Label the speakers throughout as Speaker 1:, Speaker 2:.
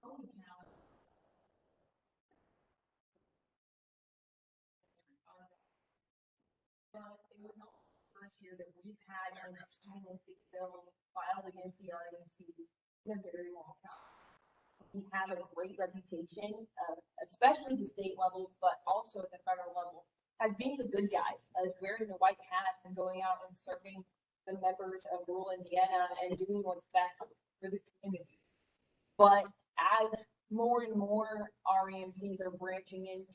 Speaker 1: It was the first year that we've had an extremely bill filed against the REMCs in a very long time. We have a great reputation, especially the state level, but also at the federal level, as being the good guys, as wearing the white hats and going out and serving the members of rural Indiana and doing what's best for the community. But as more and more REMCs are branching into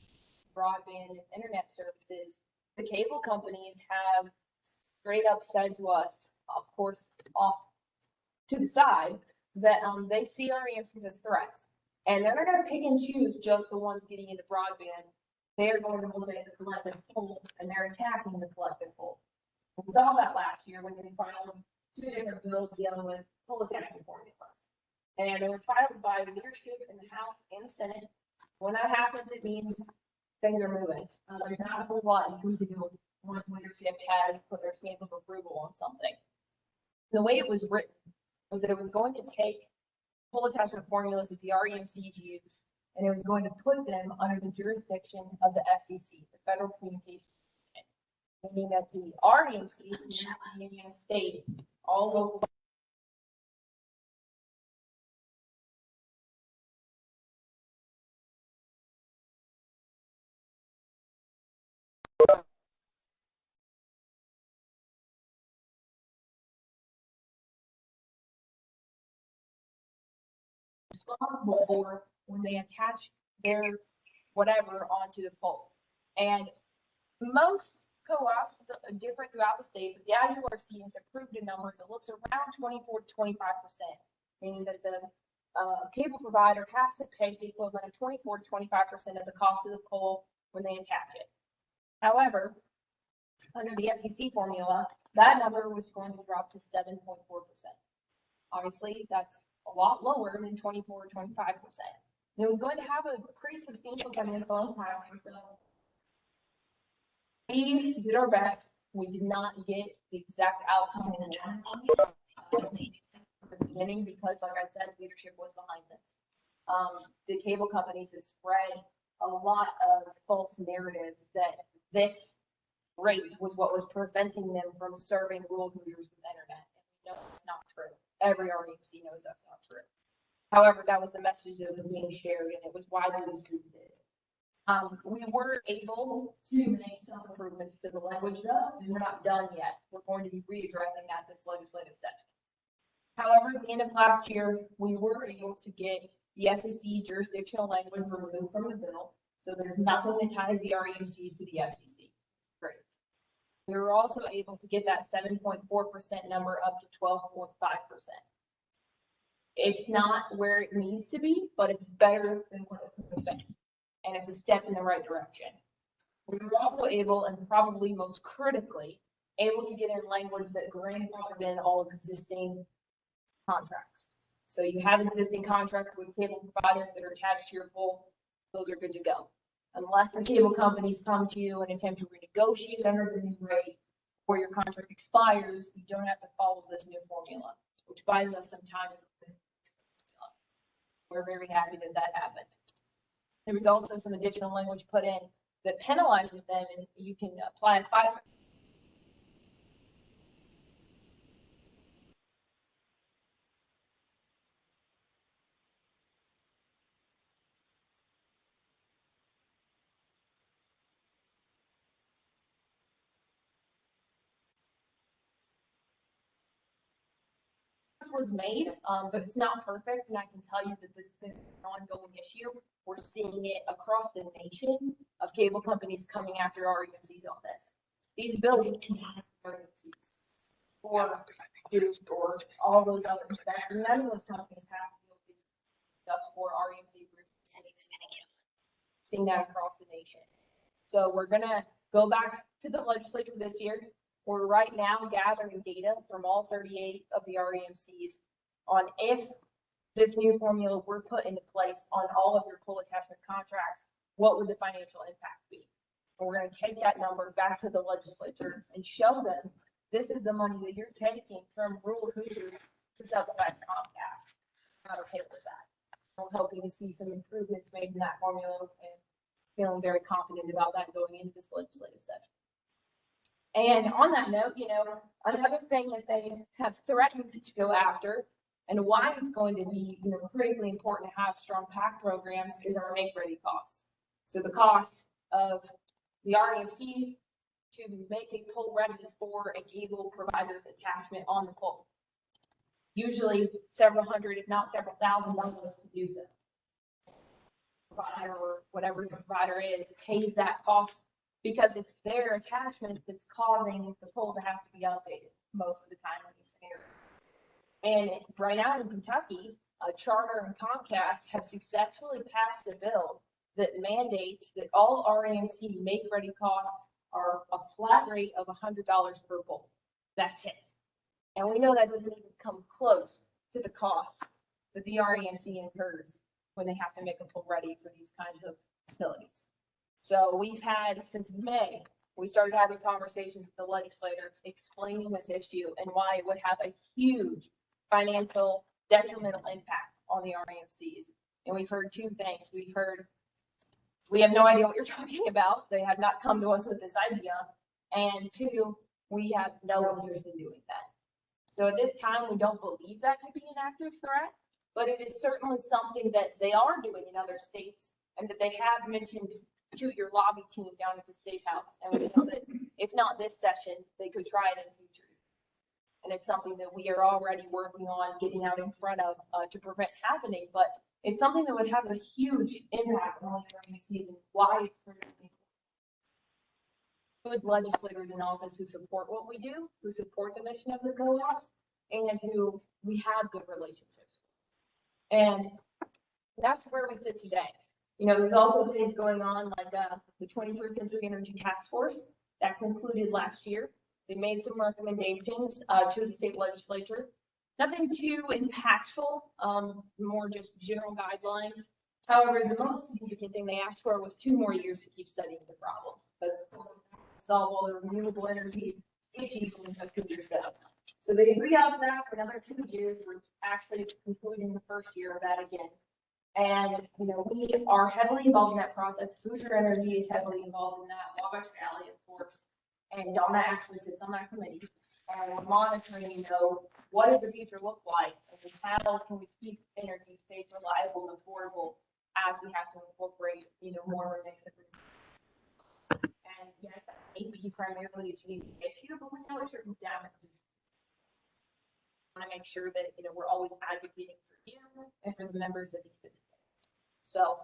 Speaker 1: broadband and internet services, the cable companies have straight up said to us, of course, off to the side, that they see REMCs as threats. And they're not going to pick and choose just the ones getting into broadband. They're going to look at the collective whole, and they're attacking the collective whole. We saw that last year when they filed 2 different bills dealing with full attachment formulas. And they were filed by leadership in the House and the Senate. When that happens, it means things are moving. There's not a whole lot you can do once leadership has put their stamp of approval on something. The way it was written was that it was going to take full attachment formulas that the REMCs use, and it was going to put them under the jurisdiction of the FCC, the Federal Communications Commission, meaning that the REMCs in the Indiana state all will responsible for when they attach their whatever onto the pole. And most co-ops are different throughout the state, but the IURC has approved a number that looks around 24 to 25%, meaning that the cable provider has to pay the equivalent of 24 to 25% of the cost of the pole when they attach it. However, under the FCC formula, that number was going to drop to 7.4%. Obviously, that's a lot lower than 24 or 25%. And it was going to have a pretty substantial financial impact. So we did our best. We did not get the exact outcome in the beginning because, like I said, leadership was behind this. The cable companies have spread a lot of false narratives that this rate was what was preventing them from serving rural Hoosiers with internet. And we know it's not true. Every REMC knows that's not true. However, that was the message that was being shared, and it was widely distributed. We were able to make some improvements to the language, though, and we're not done yet. We're going to be readdressing that this legislative session. However, at the end of last year, we were able to get the FCC jurisdictional language removed from the bill, so there's nothing that ties the REMCs to the FCC. Great. We were also able to get that 7.4% number up to 12.5%. It's not where it needs to be, but it's better than what it could have been. And it's a step in the right direction. We were also able, and probably most critically, able to get in language that grandfathered in all existing contracts. So you have existing contracts with cable providers that are attached to your pole, those are good to go. Unless the cable companies come to you and attempt to renegotiate under the new rate, or your contract expires, you don't have to follow this new formula, which buys us some time. We're very happy that that happened. There was also some additional language put in that penalizes them, and you can apply a 5. Was made, but it's not perfect, and I can tell you that this is an ongoing issue. We're seeing it across the nation of cable companies coming after REMCs on this. These bills REMCs or all those other factors. None of those companies have to deal with these just for REMC groups. Seeing that across the nation. So we're gonna go back to the legislature this year. We're right now gathering data from all 38 of the REMCs on if this new formula were put into place on all of your pole attachment contracts, what would the financial impact be? And we're going to take that number back to the legislatures and show them this is the money that you're taking from rural Hoosiers to subsidize Comcast. I'm not okay with that. we're hoping to see some improvements made in that formula and feeling very confident about that going into this legislative session. And on that note, another thing that they have threatened to go after and why it's going to be, critically important to have strong PAC programs is our make-ready costs. So the cost of the REMC to make a pole ready for a cable provider's attachment on the pole. Usually several hundred, if not several thousand dollars to do so. Provider or whatever the provider is pays that cost because it's their attachment that's causing the pole to have to be updated most of the time in these scenarios. And right now in Kentucky, Charter and Comcast have successfully passed a bill that mandates that all REMC make-ready costs are a flat rate of $100 per pole. That's it. And we know that doesn't even come close to the cost that the REMC incurs when they have to make a pole ready for these kinds of facilities. So we've had, since May, we started having conversations with the legislators explaining this issue and why it would have a huge financial detrimental impact on the REMCs. And we've heard two things. We've heard, we have no idea what you're talking about. They have not come to us with this idea. And two, we have no interest in doing that. So at this time, we don't believe that to be an active threat, but it is certainly something that they are doing in other states and that they have mentioned to your lobby team down at the State House. And we know that if not this session, they could try it in the future. And it's something that we are already working on getting out in front of to prevent happening. But it's something that would have a huge impact on the REMCs and why it's critically good legislators in office who support what we do, who support the mission of the co-ops, and who we have good relationships with. And that's where we sit today. There's also things going on like the 21st Century Energy Task Force that concluded last year. They made some recommendations to the state legislature. Nothing too impactful, more just general guidelines. However, the most significant thing they asked for was 2 more years to keep studying the problem, because solve all the renewable energy issues in the future stuff. So they agreed on that for another 2 years. We're actually concluding the first year of that again. And, we are heavily involved in that process. Future Energy is heavily involved in that. Wabash Valley, of course. And Donna actually sits on that committee. And we're monitoring, what does the future look like? And how can we keep energy safe, reliable, and affordable as we have to incorporate, more mix of renewable. And yes, that may be primarily a GDP issue, but we know it trickles down. I want to make sure that, we're always advocating for you and for the members of the community. So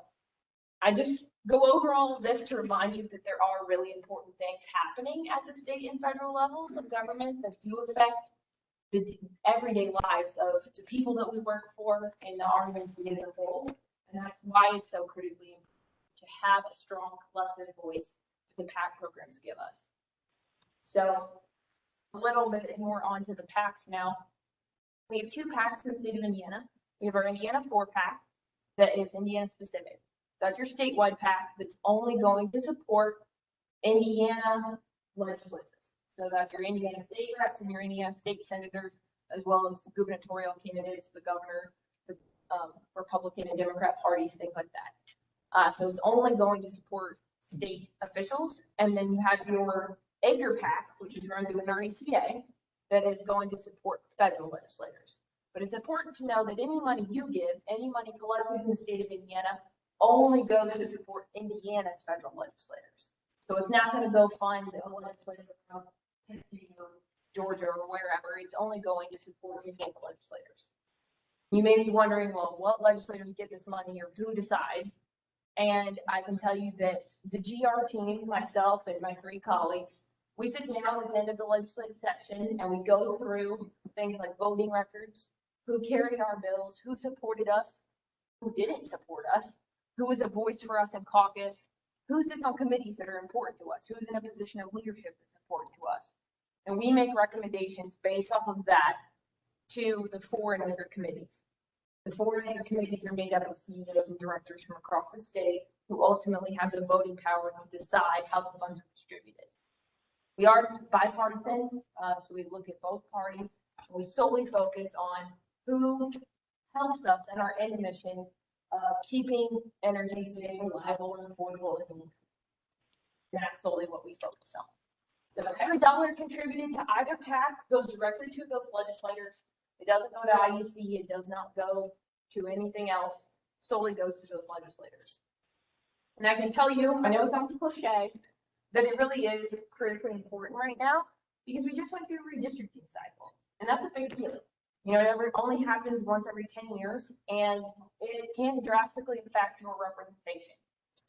Speaker 1: I just go over all of this to remind you that there are really important things happening at the state and federal levels of government that do affect the everyday lives of the people that we work for and the REMC as a whole. And that's why it's so critically important to have a strong collective voice that the PAC programs give us. So a little bit more onto the PACs now. We have 2 PACs in the state of Indiana. We have our Indiana 4 PAC that is Indiana specific. That's your statewide PAC that's only going to support Indiana legislators. So that's your Indiana state reps and your Indiana state senators, as well as gubernatorial candidates, the governor, the Republican and Democrat parties, things like that. So it's only going to support state officials. And then you have your Acre PAC, which is run through an RECA, that is going to support federal legislators. But it's important to know that any money you give, any money collected in the state of Indiana, only goes to support Indiana's federal legislators. So it's not going to go fund a legislator from Tennessee or Georgia or wherever. It's only going to support Indiana legislators. You may be wondering, well, what legislators get this money or who decides? And I can tell you that the GR team, myself and my 3 colleagues, we sit down at the end of the legislative session and we go through things like voting records, who carried our bills, who supported us, who didn't support us, who was a voice for us in caucus, who sits on committees that are important to us, who's in a position of leadership that's important to us. And we make recommendations based off of that to the 4 and under committees. The 4 and under committees are made up of CEOs and directors from across the state who ultimately have the voting power to decide how the funds are distributed. We are bipartisan, so we look at both parties. We solely focus on who helps us in our end mission of keeping energy safe, reliable, and affordable. And that's solely what we focus on. So every dollar contributed to either PAC goes directly to those legislators. It doesn't go to IEC. It does not go to anything else. Solely goes to those legislators. And I can tell you, I know it sounds cliche, that it really is critically important right now because we just went through a redistricting cycle, and that's a big deal. You know, it only happens once every 10 years, and it can drastically affect your representation.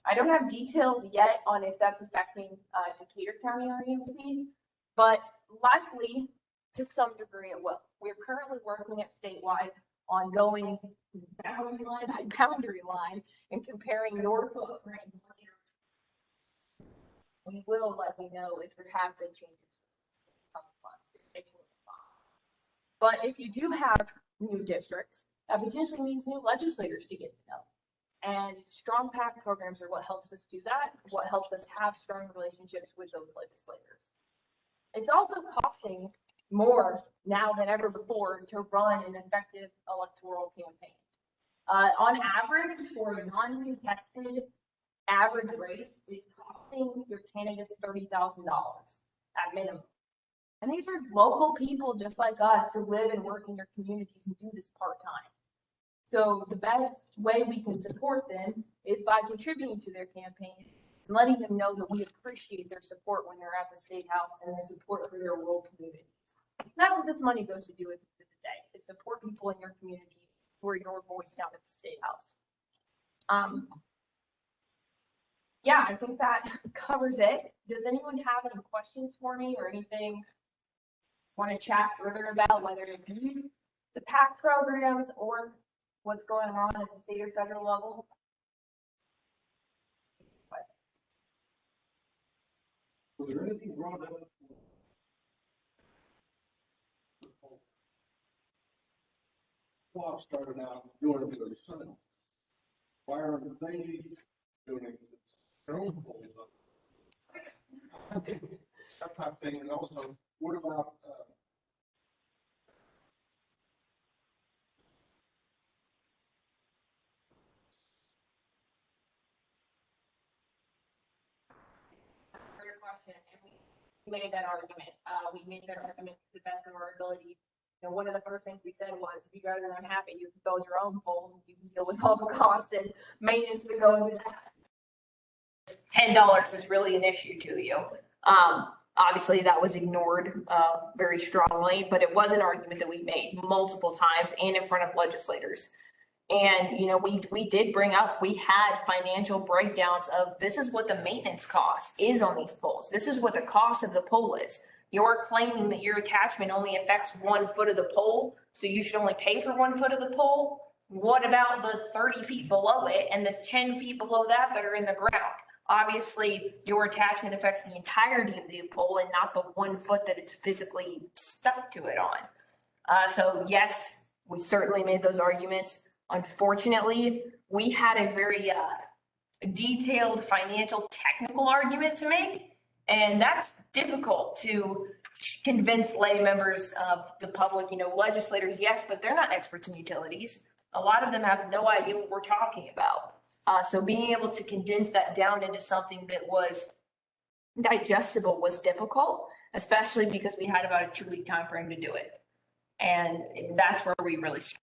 Speaker 1: I don't have details yet on if that's affecting Decatur County REMC, but likely to some degree it will. We're currently working at statewide on going boundary line by boundary line and comparing your footprint. We will let you know if there have been changes. But if you do have new districts, that potentially means new legislators to get to know. And strong PAC programs are what helps us do that, what helps us have strong relationships with those legislators. It's also costing more now than ever before to run an effective electoral campaign. On average, for a non-contested average race, it's costing your candidates $30,000 at minimum. And these are local people just like us who live and work in your communities and do this part-time. So the best way we can support them is by contributing to their campaign and letting them know that we appreciate their support when they're at the State House and their support for their rural communities. And that's what this money goes to do at the end of the day, is support people in your community who are your voice down at the State House. Yeah, I think that covers it. Does anyone have any questions for me or anything want to chat further about, whether it be the PAC programs or what's going on at the state or federal level?
Speaker 2: Was there anything brought up? Bob started out doing it for his son. Why aren't they doing their own polls? That type of thing. And also, what about
Speaker 1: Question, and we made that argument. We made that argument to the best of our ability. You know, one of the first things we said was, if you guys are unhappy, you can build your own polls and you can deal with all the costs and maintenance that go into that. $10 is really an issue to you. Obviously that was ignored very strongly, but it was an argument that we made multiple times and in front of legislators. And, you know, we did bring up, we had financial breakdowns of this is what the maintenance cost is on these poles. This is what the cost of the pole is. You're claiming that your attachment only affects 1 foot of the pole, so you should only pay for 1 foot of the pole. What about the 30 feet below it and the 10 feet below that are in the ground? Obviously, your attachment affects the entirety of the pole and not the 1 foot that it's physically stuck to it on. So yes, we certainly made those arguments. Unfortunately, we had a very detailed financial technical argument to make, and that's difficult to convince lay members of the public. You know, legislators, yes, but they're not experts in utilities. A lot of them have no idea what we're talking about. So being able to condense that down into something that was digestible was difficult, especially because we had about a 2-week time frame to do it. And that's where we really struggled.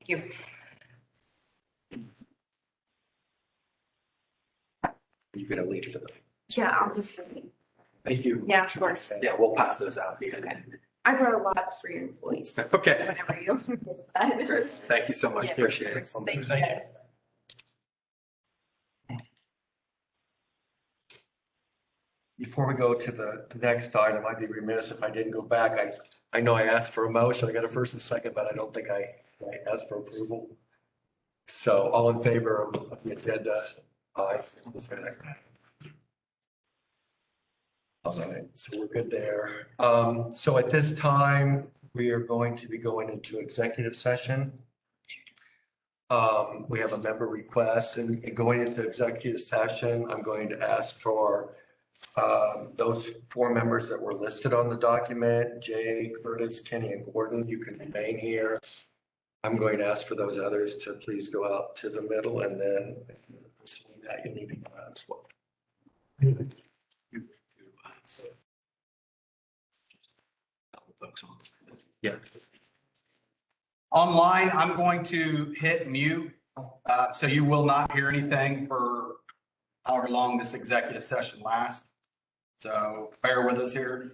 Speaker 1: Thank you.
Speaker 3: You gonna lead to the.
Speaker 1: Yeah, I'll just.
Speaker 3: Thank you.
Speaker 1: Yeah, of course.
Speaker 3: Yeah, we'll pass those out.
Speaker 1: Okay. I wrote a lot for your employees.
Speaker 4: Okay,
Speaker 1: Whenever you decide.
Speaker 4: thank you so much.
Speaker 1: Yeah,
Speaker 4: Appreciate it.
Speaker 1: Thank you guys.
Speaker 4: Before we go to the next item, I'd be remiss if I didn't go back. I know I asked for a motion. I got a first and second, but I don't think I asked for approval. So all in favor of the agenda? Aye. All right, so we're good there. So at this time, we are going to be going into executive session. We have a member request and going into executive session, I'm going to ask for those 4 members that were listed on the document, Jay, Curtis, Kenny, and Gordon, you can remain here. I'm going to ask for those others to please go out to the middle and then that you need to go out as well. Yeah.
Speaker 5: Online, I'm going to hit mute, so you will not hear anything for however long this executive session lasts. So bear with us here.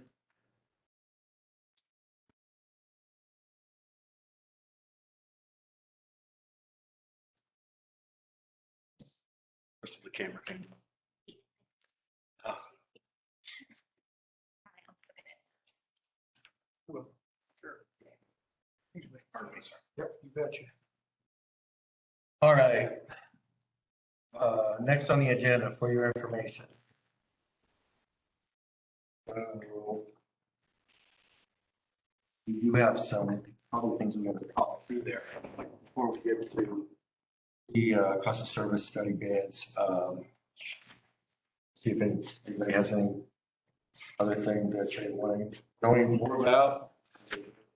Speaker 4: Rest of the camera can.
Speaker 5: Pardon me, sir.
Speaker 4: Yep, you betcha. All right. Next on the agenda for your information. You have some other things we have to talk through there before we get to the cost of service study bids. See if anybody has any other thing that they want to know any more about.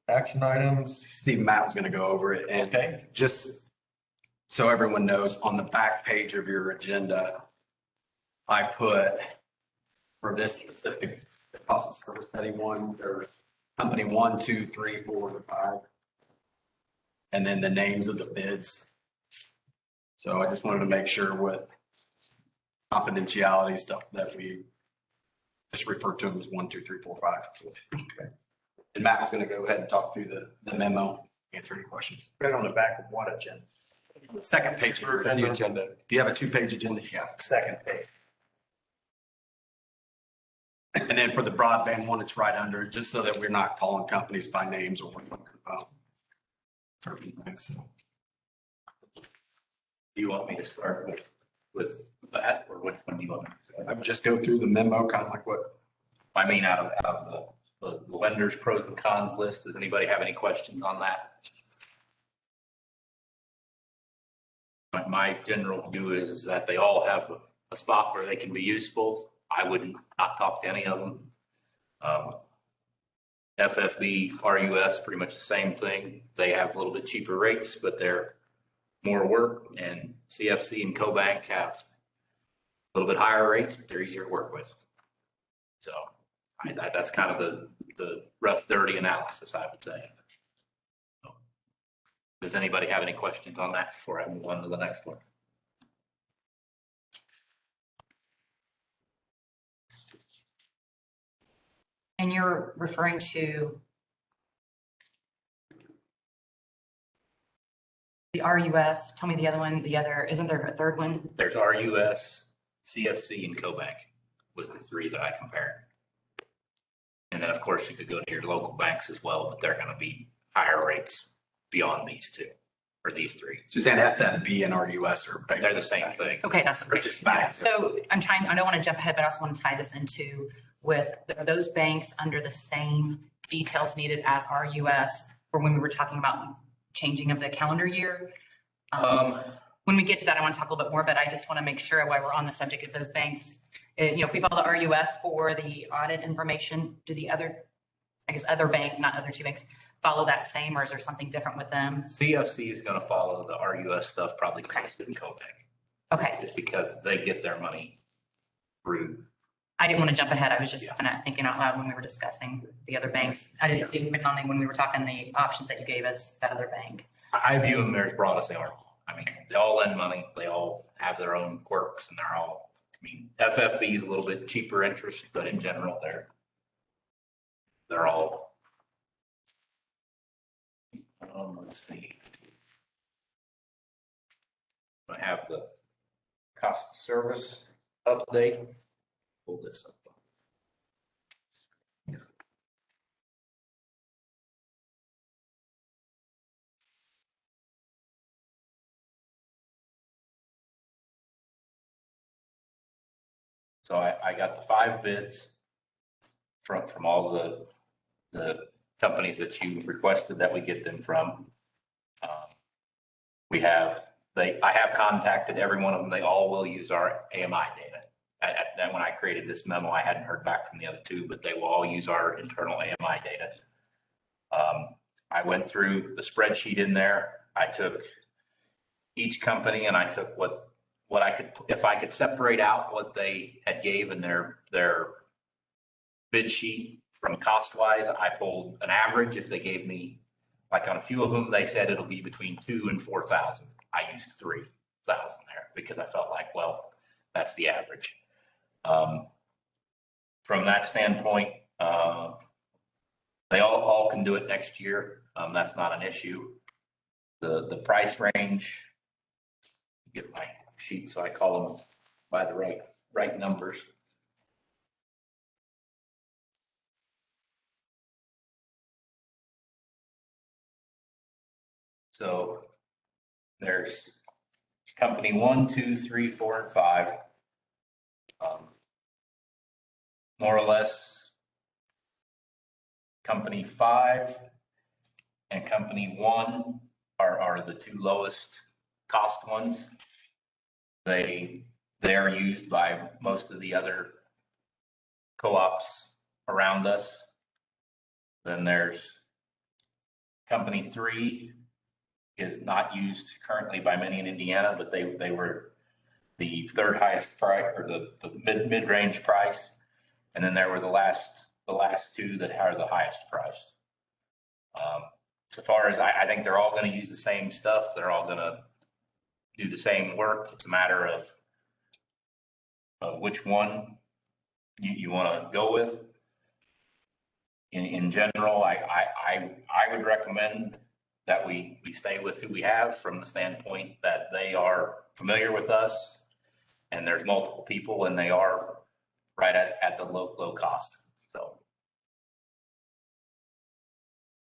Speaker 4: Action items.
Speaker 5: Steve and Matt was going to go over it, and
Speaker 4: Okay.
Speaker 5: just so everyone knows, on the back page of your agenda, I put for this specific cost of service study one, there's company 1, 2, 3, 4, and 5. And then the names of the bids. So I just wanted to make sure with confidentiality stuff that we just refer to them as 1, 2, 3, 4, 5.
Speaker 4: Okay.
Speaker 5: And Matt was going to go ahead and talk through the memo, answer any questions.
Speaker 6: Right on the back of what agenda?
Speaker 5: Second page of your
Speaker 4: The agenda.
Speaker 5: Do you have a 2-page agenda? Yeah.
Speaker 6: Second page.
Speaker 5: And then for the broadband one, it's right under, just so that we're not calling companies by names or what certain things. So
Speaker 6: Do you want me to start with that, or which one do you want me to
Speaker 5: I
Speaker 6: start?
Speaker 5: would just go through the memo, kind of like what,
Speaker 6: I mean, out of the lenders pros and cons list, does anybody have any questions on that? My general view is that they all have a spot where they can be useful. I wouldn't not talk to any of them. FFB, RUS, pretty much the same thing. They have a little bit cheaper rates, but they're more work, and CFC and CoBank have a little bit higher rates, but they're easier to work with. So that's kind of the rough, dirty analysis, I would say. So, does anybody have any questions on that before I move on to the next one?
Speaker 7: And you're referring to the RUS, tell me the other one, isn't there a third one?
Speaker 6: There's RUS, CFC, and CoBank was the 3 that I compared. And then, of course, you could go to your local banks as well, but they're going to be higher rates beyond these 2 or these 3.
Speaker 5: Suzanne, FFB and RUS are.
Speaker 6: They're the same thing.
Speaker 7: Okay, that's
Speaker 6: They're just back.
Speaker 7: So I don't want to jump ahead, but I also want to tie this into with those banks under the same details needed as RUS for when we were talking about changing of the calendar year. When we get to that, I want to talk a little bit more, but I just want to make sure while we're on the subject of those banks, if we follow the RUS for the audit information, do the other bank, not other 2 banks, follow that same, or is there something different with them?
Speaker 6: CFC is going to follow the RUS stuff probably closer than CoBank.
Speaker 7: Okay.
Speaker 6: Just because they get their money through.
Speaker 7: I didn't want to jump ahead. I was just
Speaker 6: Yeah.
Speaker 7: kind of thinking out loud when we were discussing the other banks. I didn't see it written on there when we were talking the options that you gave us, that other bank.
Speaker 6: I view them as broad as they are. I mean, they all lend money. They all have their own quirks, and they're all, FFB is a little bit cheaper interest, but in general, they're all Let's see. I have the cost of service update. Pull this up. So I got the 5 bids from all the companies that you requested that we get them from. I have contacted every one of them. They all will use our AMI data. When I created this memo, I hadn't heard back from the other 2, but they will all use our internal AMI data. I went through the spreadsheet in there. I took each company and I took what I could, if I could separate out what they had gave in their bid sheet from cost wise, I pulled an average. If they gave me, like on a few of them, they said it'll be between 2,000 and 4,000. I used 3,000 there because I felt like, well, that's the average. From that standpoint, they all can do it next year. That's not an issue. The price range, get my sheet so I call them by the right numbers. So there's company 1, 2, 3, 4, and 5. More or less, company 5 and company 1 are the 2 lowest cost ones. They are used by most of the other co-ops around us. Then there's company 3 is not used currently by many in Indiana, but they were the 3rd highest price, or the mid-range price. And then there were the last 2 that are the highest priced. So far as I think they're all going to use the same stuff. They're all going to do the same work. It's a matter of which one you want to go with. In general, I would recommend that we stay with who we have, from the standpoint that they are familiar with us and there's multiple people and they are right at the low cost. So,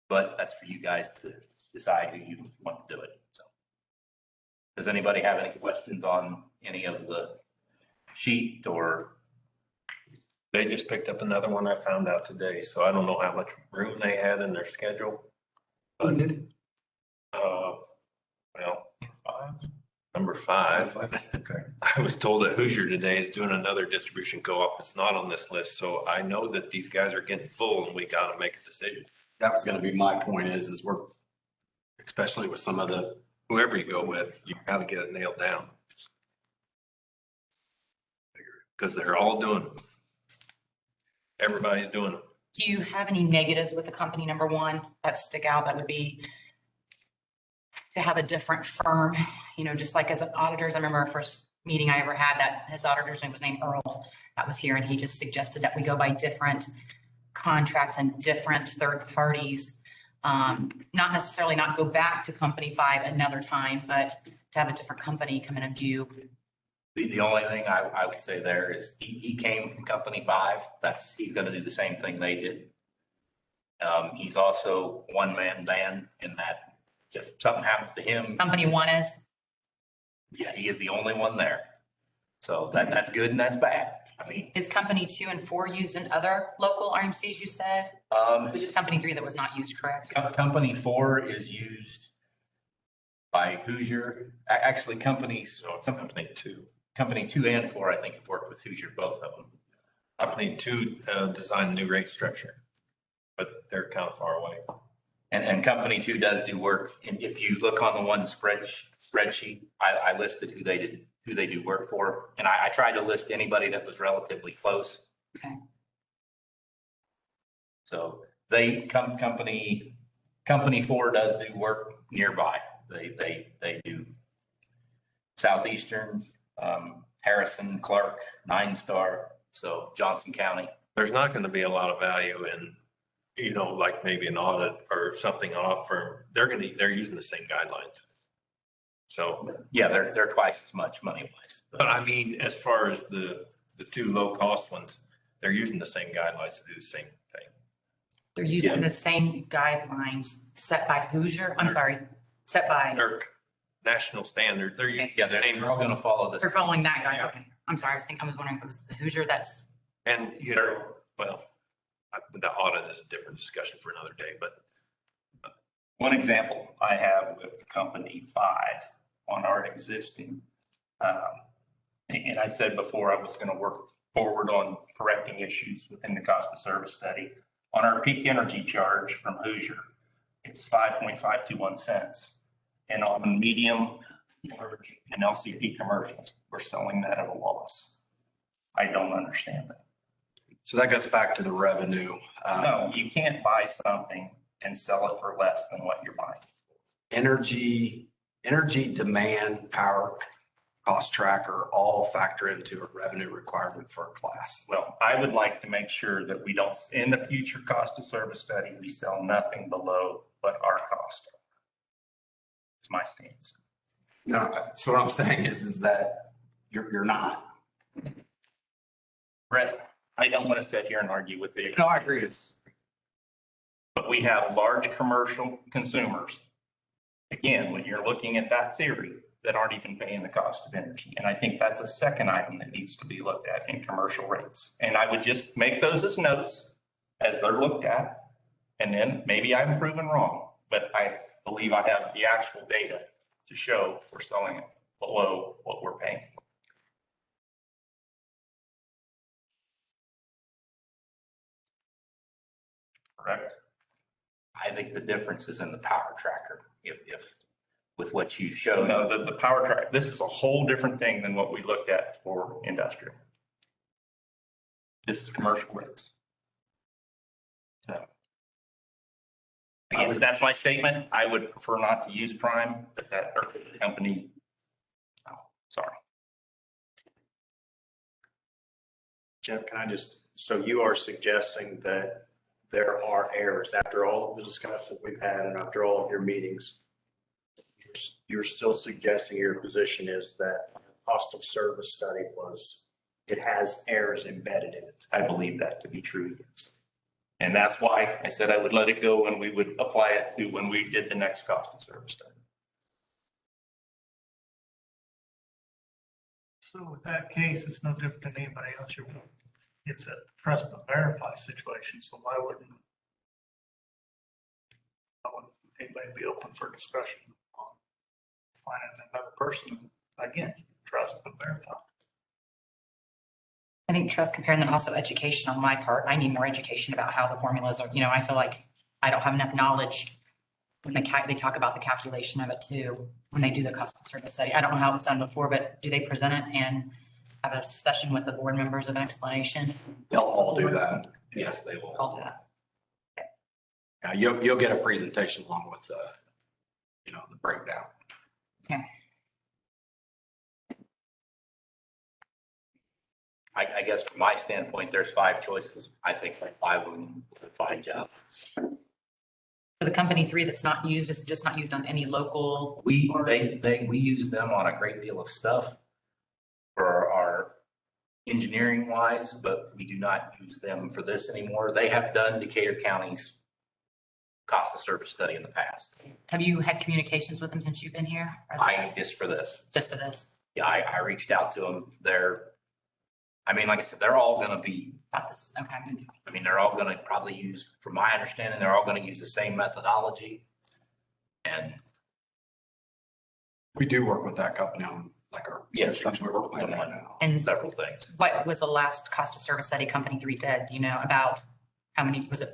Speaker 6: but that's for you guys to decide who you want to do it. So, does anybody have any questions on any of the sheet? Or
Speaker 8: they just picked up another one I found out today, so I don't know how much room they had in their schedule. But well, number 5.
Speaker 4: Okay.
Speaker 8: I was told that Hoosier today is doing another distribution co-op. It's not on this list, so I know that these guys are getting full and we got to make a decision.
Speaker 5: That was going to be my point is we're, especially with some of the,
Speaker 8: Whoever you go with, you got to get it nailed down. Because they're all doing them. Everybody's doing them.
Speaker 7: Do you have any negatives with the company number 1 that stick out? That would be to have a different firm, just like as auditors. I remember our first meeting I ever had, that his auditor's name was named Earl, that was here, and he just suggested that we go by different contracts and different third parties. Not necessarily not go back to company 5 another time, but to have a different company come in and view.
Speaker 6: the only thing I would say there is he came from company 5. He's going to do the same thing they did. He's also one-man band in that if something happens to him,
Speaker 7: Company 1 is?
Speaker 6: yeah, he is the only one there. So that's good and that's bad. I mean,
Speaker 7: Is company 2 and 4 used in other local RMCs, you said? It was just company 3 that was not used, correct?
Speaker 6: company 4 is used by Hoosier. Actually, company 2 and 4, I think, have worked with Hoosier, both of them.
Speaker 8: Company 2 designed a new rate structure, but they're kind of far away.
Speaker 6: And company 2 does do work. And if you look on the one spreadsheet, I listed who they do work for. And I tried to list anybody that was relatively close.
Speaker 7: Okay.
Speaker 6: So company 4 does do work nearby. They do Southeastern, Harrison, Clark, 9 Star, so Johnson County.
Speaker 8: There's not going to be a lot of value in you know, like maybe an audit or something off for, they're using the same guidelines. So,
Speaker 6: Yeah, they're twice as much money wise.
Speaker 8: but I mean, as far as the two low cost ones, they're using the same guidelines to do the same thing.
Speaker 7: They're using
Speaker 6: Yeah.
Speaker 7: the same guidelines set by Hoosier, I'm sorry, set by,
Speaker 8: They're national standards. They're using
Speaker 6: Yeah,
Speaker 8: the
Speaker 6: they're
Speaker 8: same.
Speaker 6: all gonna follow this.
Speaker 7: they're following that guy, okay. I'm sorry, I was wondering if it was the Hoosier that's,
Speaker 8: And, you know, well, the audit is a different discussion for another day, but
Speaker 9: One example I have with company 5 on our existing, and I said before I was going to work forward on correcting issues within the cost of service study. On our peak energy charge from Hoosier, it's 5.521 cents. And on medium, large, and LCP commercials, we're selling that at a loss. I don't understand that.
Speaker 5: So that goes back to the revenue.
Speaker 9: No, you can't buy something and sell it for less than what you're buying.
Speaker 5: Energy demand, power, cost tracker, all factor into a revenue requirement for a class.
Speaker 9: Well, I would like to make sure that we don't, in the future cost of service study, we sell nothing below what our cost. It's my stance.
Speaker 5: No, so what I'm saying is that you're not.
Speaker 9: Brett, I don't want to sit here and argue with you.
Speaker 5: No, I agree.
Speaker 9: But we have large commercial consumers. Again, when you're looking at that theory, that aren't even paying the cost of energy. And I think that's a second item that needs to be looked at in commercial rates. And I would just make those as notes as they're looked at. And then maybe I'm proven wrong, but I believe I have the actual data to show we're selling it below what we're paying. Correct?
Speaker 6: I think the difference is in the power tracker. If with what you showed.
Speaker 9: No, the power track, this is a whole different thing than what we looked at for industrial. This is commercial rates. So. Again, that's my statement. I would prefer not to use Prime, but that, or the company. Oh, sorry.
Speaker 10: Jeff, can I just, so you are suggesting that there are errors after all of the discussions we've had and after all of your meetings? You're still suggesting your position is that cost of service study it has errors embedded in it.
Speaker 9: I believe that to be true. Yes. And that's why I said I would let it go and we would apply it to when we did the next cost of service study.
Speaker 11: So with that case, it's no different than anybody else. It's a trust but verify situation, so why wouldn't anybody be open for discussion on finding another person? Again, trust but verify.
Speaker 7: I think trust comparing them, also education on my part. I need more education about how the formulas are, I feel like I don't have enough knowledge when they talk about the calculation of it too, when they do the cost of service study. I don't know how it's done before, but do they present it and have a session with the board members of an explanation?
Speaker 5: They'll all do that.
Speaker 6: Yes, they will.
Speaker 7: I'll do that.
Speaker 5: Yeah, you'll get a presentation along with the breakdown.
Speaker 7: Okay.
Speaker 6: I guess from my standpoint, there's 5 choices. I think like 5 of them do a fine job.
Speaker 7: For the company 3 that's not used, is it just not used on any local?
Speaker 6: We use them on a great deal of stuff for our engineering wise, but we do not use them for this anymore. They have done Decatur County's cost of service study in the past.
Speaker 7: Have you had communications with them since you've been here?
Speaker 6: Just for this.
Speaker 7: Just for this?
Speaker 6: Yeah, I reached out to them. Like I said, they're all going to be,
Speaker 7: Okay.
Speaker 6: they're all going to probably use, from my understanding, they're all going to use the same methodology. And
Speaker 5: We do work with that company on our.
Speaker 6: yes,
Speaker 5: we work with them right now.
Speaker 7: And
Speaker 6: several things.
Speaker 7: what was the last cost of service study company 3 did? Do you know about how many, was it?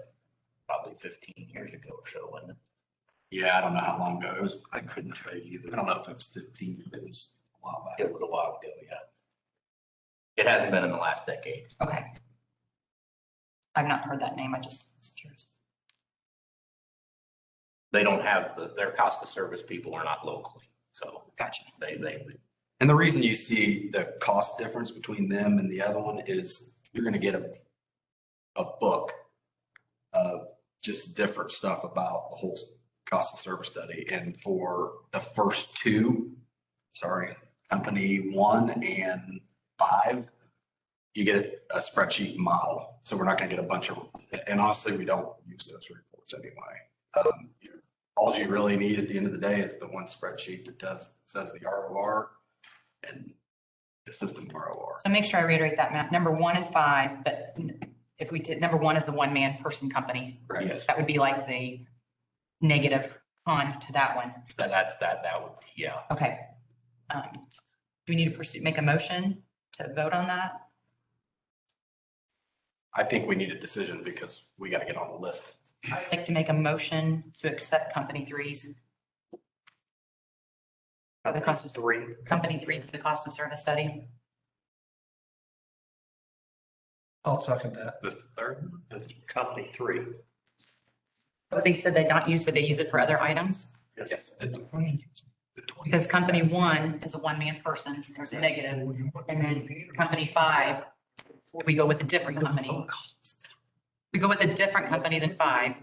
Speaker 6: Probably 15 years ago or so, wasn't it?
Speaker 5: Yeah, I don't know how long ago. It was,
Speaker 6: I couldn't tell you either.
Speaker 5: I don't know if it's 15, but it was a while back.
Speaker 6: It was a while ago, yeah. It hasn't been in the last decade.
Speaker 7: Okay. I've not heard that name. I just was curious.
Speaker 6: They don't have their cost of service people are not locally, so.
Speaker 7: Gotcha.
Speaker 6: They would.
Speaker 5: And the reason you see the cost difference between them and the other one is you're going to get a book of just different stuff about the whole cost of service study. And for the first two, company 1 and 5, you get a spreadsheet model. So we're not going to get a bunch of, and honestly, we don't use those reports anyway. All you really need at the end of the day is the one spreadsheet that says the ROR and the system ROR.
Speaker 7: So make sure I reiterate that, Matt. Number 1 and 5, but if we did, number 1 is the one-man person company.
Speaker 5: Right.
Speaker 6: Yes,
Speaker 7: That would be like the negative on to that one.
Speaker 6: that would be, yeah.
Speaker 7: Okay. Do we need to pursue, make a motion to vote on that?
Speaker 5: I think we need a decision because we got to get on the list.
Speaker 7: I'd like to make a motion to accept company 3's. For the cost of company 3 for the cost of service study.
Speaker 11: I'll second that.
Speaker 8: The third,
Speaker 10: The company 3.
Speaker 7: But they said they don't use, but they use it for other items.
Speaker 10: Yes.
Speaker 8: the 20.
Speaker 7: Because company 1 is a one-man person, there's a negative, and then company 5, we go with a different company. We go with a different company than 5.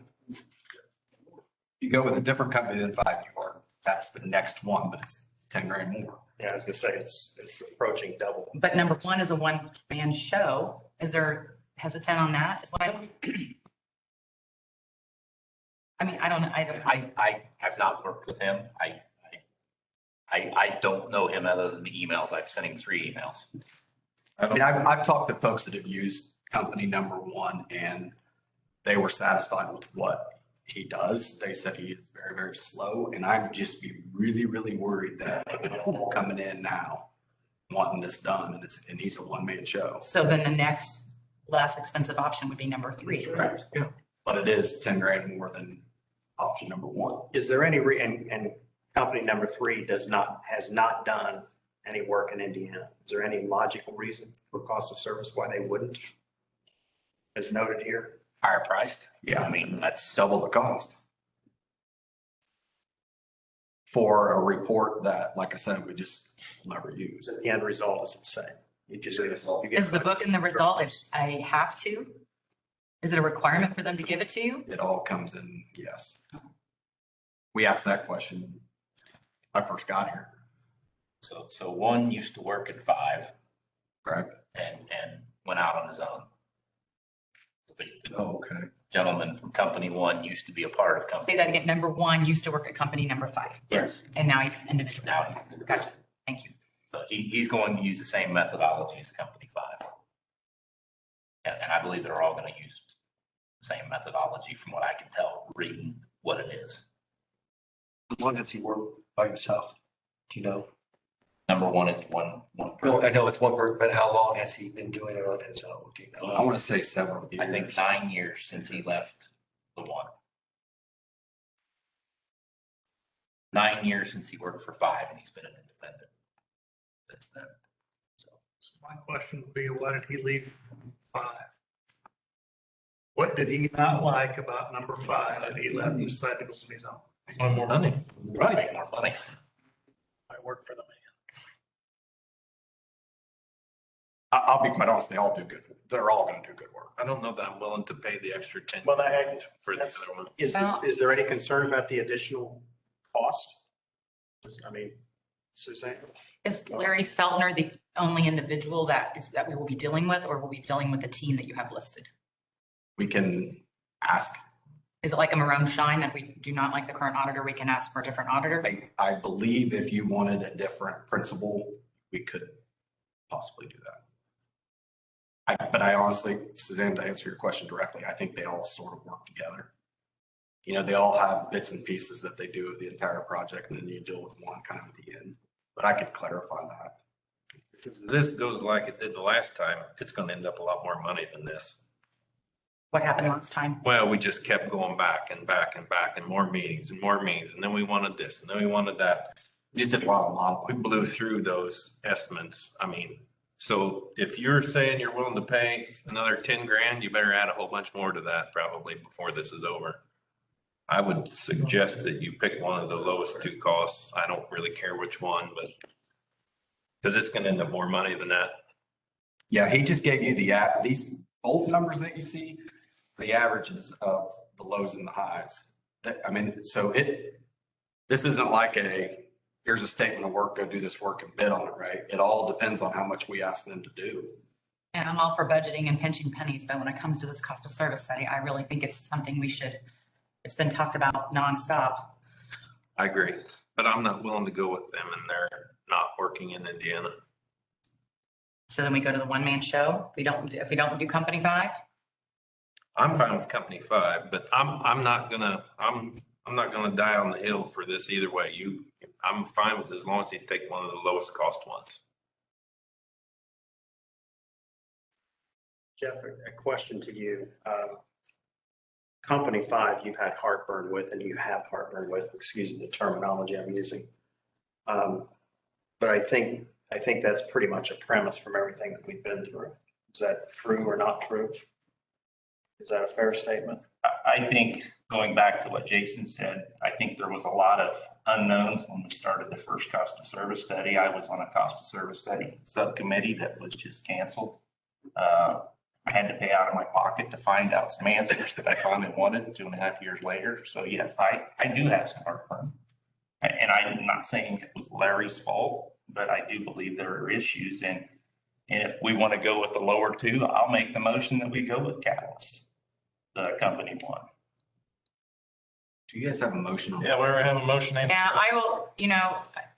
Speaker 5: You go with a different company than 5, that's the next one, but it's 10 grand more.
Speaker 10: Yeah, I was gonna say, it's approaching double.
Speaker 7: But number 1 is a one-man show. Is there hesitant on that? Is what I mean, I don't know.
Speaker 6: I've not worked with him. I don't know him other than the emails. I've sent him 3 emails.
Speaker 5: I mean, I've talked to folks that have used company number 1 and they were satisfied with what he does. They said he is very, very slow. And I'd just be really, really worried that people coming in now wanting this done and he's a one-man show.
Speaker 7: So then the next less expensive option would be number 3.
Speaker 5: Correct. Yeah. But it is 10 grand more than option number 1.
Speaker 10: Is there any, and company number 3 has not done any work in Indiana. Is there any logical reason for cost of service why they wouldn't? As noted here.
Speaker 6: Higher priced.
Speaker 5: Yeah.
Speaker 6: I mean, that's
Speaker 5: Double the cost. For a report that, like I said, we just never use.
Speaker 10: The end result is the same. You just. you get-
Speaker 7: Is the book in the result, if I have to? Is it a requirement for them to give it to you?
Speaker 5: It all comes in, yes. We asked that question when I first got here.
Speaker 6: so 1 used to work at 5
Speaker 5: Correct.
Speaker 6: and went out on his own. The
Speaker 4: Oh, okay.
Speaker 6: gentleman from company 1 used to be a part of
Speaker 7: Say
Speaker 6: company.
Speaker 7: that again. Number 1 used to work at company number 5.
Speaker 6: Yes.
Speaker 7: And now he's individual.
Speaker 6: Now he's.
Speaker 7: Gotcha. Thank you.
Speaker 6: So he's going to use the same methodology as company 5. And I believe they're all going to use the same methodology from what I can tell, reading what it is.
Speaker 4: How long has he worked by himself? Do you know?
Speaker 6: Number 1 is one.
Speaker 4: No, I know it's one person, but how long has he been doing it on his own? Do you know?
Speaker 5: I want to say several years.
Speaker 6: I think 9 years since he left the 1. 9 years since he worked for 5 and he's been an independent since then. So
Speaker 11: My question would be, why did he leave 5? What did he not like about number 5 that he left and decided to go on his own?
Speaker 8: One more money.
Speaker 6: right, make more money.
Speaker 11: I work for the man.
Speaker 5: I'll be quite honest, they all do good. They're all going to do good work.
Speaker 8: I don't know that I'm willing to pay the extra 10
Speaker 10: Well, that,
Speaker 8: for the other one.
Speaker 10: is there any concern about the additional cost? I mean, Suzanne?
Speaker 7: Is Larry Feltner the only individual that we will be dealing with, or will we be dealing with the team that you have listed?
Speaker 5: We can ask.
Speaker 7: Is it like a Marone Shine that we do not like the current auditor, we can ask for a different auditor?
Speaker 5: I believe if you wanted a different principal, we could possibly do that. But I honestly, Suzanne, to answer your question directly, I think they all sort of work together. You know, they all have bits and pieces that they do of the entire project, and then you deal with one kind of at the end. But I could clarify that.
Speaker 8: If this goes like it did the last time, it's going to end up a lot more money than this.
Speaker 7: What happened last time?
Speaker 8: Well, we just kept going back and back and back and more meetings and more meetings. And then we wanted this and then we wanted that.
Speaker 5: We just did a lot of
Speaker 8: We
Speaker 5: modeling.
Speaker 8: blew through those estimates. I mean, so if you're saying you're willing to pay another 10 grand, you better add a whole bunch more to that probably before this is over. I would suggest that you pick one of the lowest 2 costs. I don't really care which one, but because it's going to end up more money than that.
Speaker 5: Yeah, he just gave you these old numbers that you see. the averages of the lows and the highs. I mean, so this isn't like here's a statement of work, go do this work and bid on it, right? It all depends on how much we ask them to do.
Speaker 7: And I'm all for budgeting and pinching pennies, but when it comes to this cost of service study, I really think it's something it's been talked about nonstop.
Speaker 8: I agree, but I'm not willing to go with them and they're not working in Indiana.
Speaker 7: So then we go to the one-man show. If we don't do company 5.
Speaker 8: I'm fine with company 5, but I'm not gonna die on the hill for this either way. I'm fine with as long as you take one of the lowest cost ones.
Speaker 10: Jeff, a question to you. Company 5, you've had heartburn with, and you have heartburn with, excuse the terminology I'm using. But I think that's pretty much a premise from everything that we've been through. Is that true or not true? Is that a fair statement?
Speaker 9: I think going back to what Jason said, I think there was a lot of unknowns when we started the first cost of service study. I was on a cost of service study subcommittee that was just canceled. I had to pay out of my pocket to find out some answers that I finally wanted 2.5 years later. So yes, I do have some heartburn. And I'm not saying it was Larry's fault, but I do believe there are issues. And if we want to go with the lower 2, I'll make the motion that we go with Catalyst, the company 1.
Speaker 5: Do you guys have a motion on that?
Speaker 11: Yeah, we already have a motion.
Speaker 7: Yeah, I will,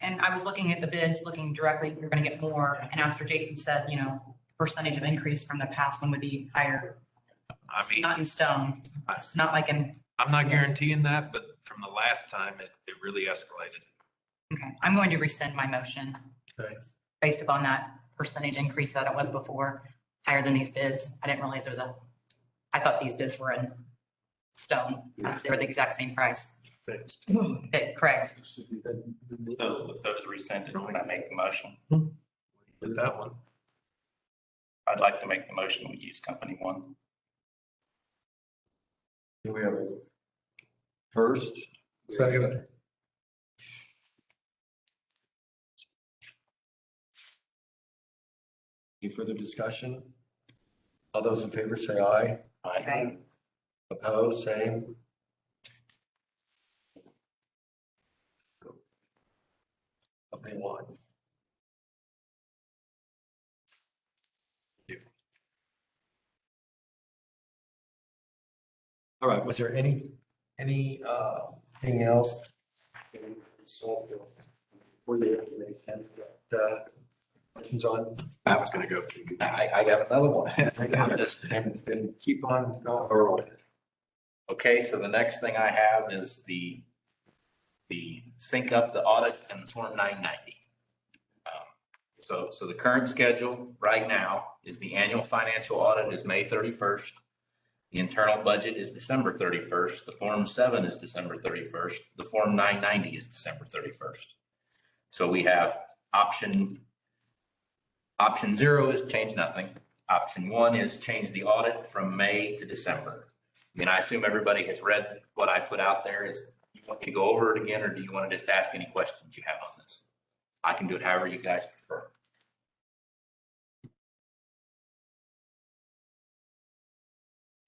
Speaker 7: and I was looking at the bids, looking directly, you're going to get more. And after Jason said, percentage of increase from the past one would be higher.
Speaker 8: I
Speaker 7: It's
Speaker 8: mean,
Speaker 7: not in stone. It's not like
Speaker 8: I'm not guaranteeing that, but from the last time, it really escalated.
Speaker 7: okay, I'm going to rescind my motion.
Speaker 4: Okay.
Speaker 7: Based upon that percentage increase that it was before, higher than these bids. I didn't realize I thought these bids were in stone. They were the exact same price. Okay, correct.
Speaker 9: So with those rescinded, when I make the motion,
Speaker 8: With that one.
Speaker 9: I'd like to make the motion we use company 1.
Speaker 4: Do we have a first?
Speaker 2: Second.
Speaker 4: Any further discussion? All those in favor say aye.
Speaker 7: Okay.
Speaker 4: Opposed, same. Okay, 1. All right, was there anything else? Questions on?
Speaker 5: I was going to go through.
Speaker 6: I got another one.
Speaker 4: I got this, and keep on going.
Speaker 6: Okay, so the next thing I have is the sync up the audit and Form 990. So the current schedule right now is the annual financial audit is May 31st. The internal budget is December 31st. The Form 7 is December 31st. The Form 990 is December 31st. So we have option 0 is change nothing. Option 1 is change the audit from May to December. I mean, I assume everybody has read what I put out there. You want me to go over it again, or do you want to just ask any questions you have on this? I can do it however you guys prefer.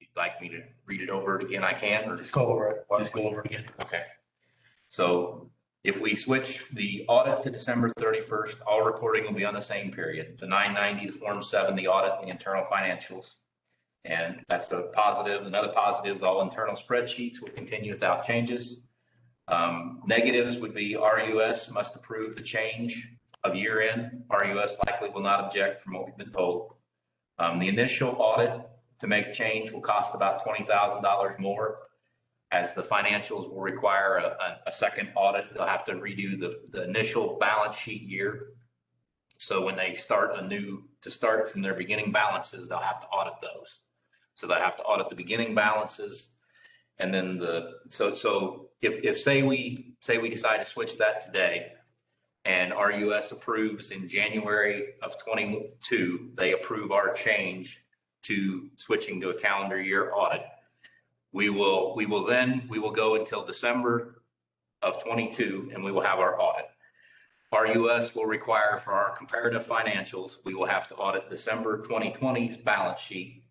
Speaker 6: If you'd like me to read it over it again, I can, or
Speaker 4: Just go over it.
Speaker 6: just go over it again? Okay. So if we switch the audit to December 31st, all reporting will be on the same period. The 990, the Form 7, the audit, and the internal financials. And that's a positive. Another positive is all internal spreadsheets will continue without changes. Negatives would be RUS must approve the change of year end. RUS likely will not object from what we've been told. The initial audit to make change will cost about $20,000 more, as the financials will require a second audit. They'll have to redo the initial balance sheet year. So when they start to start from their beginning balances, they'll have to audit those. So they'll have to audit the beginning balances. And then so if say we decide to switch that today, and RUS approves in January of 22, they approve our change to switching to a calendar year audit. We will go until December of 22, and we will have our audit. RUS will require for our comparative financials, we will have to audit December 2020's balance sheet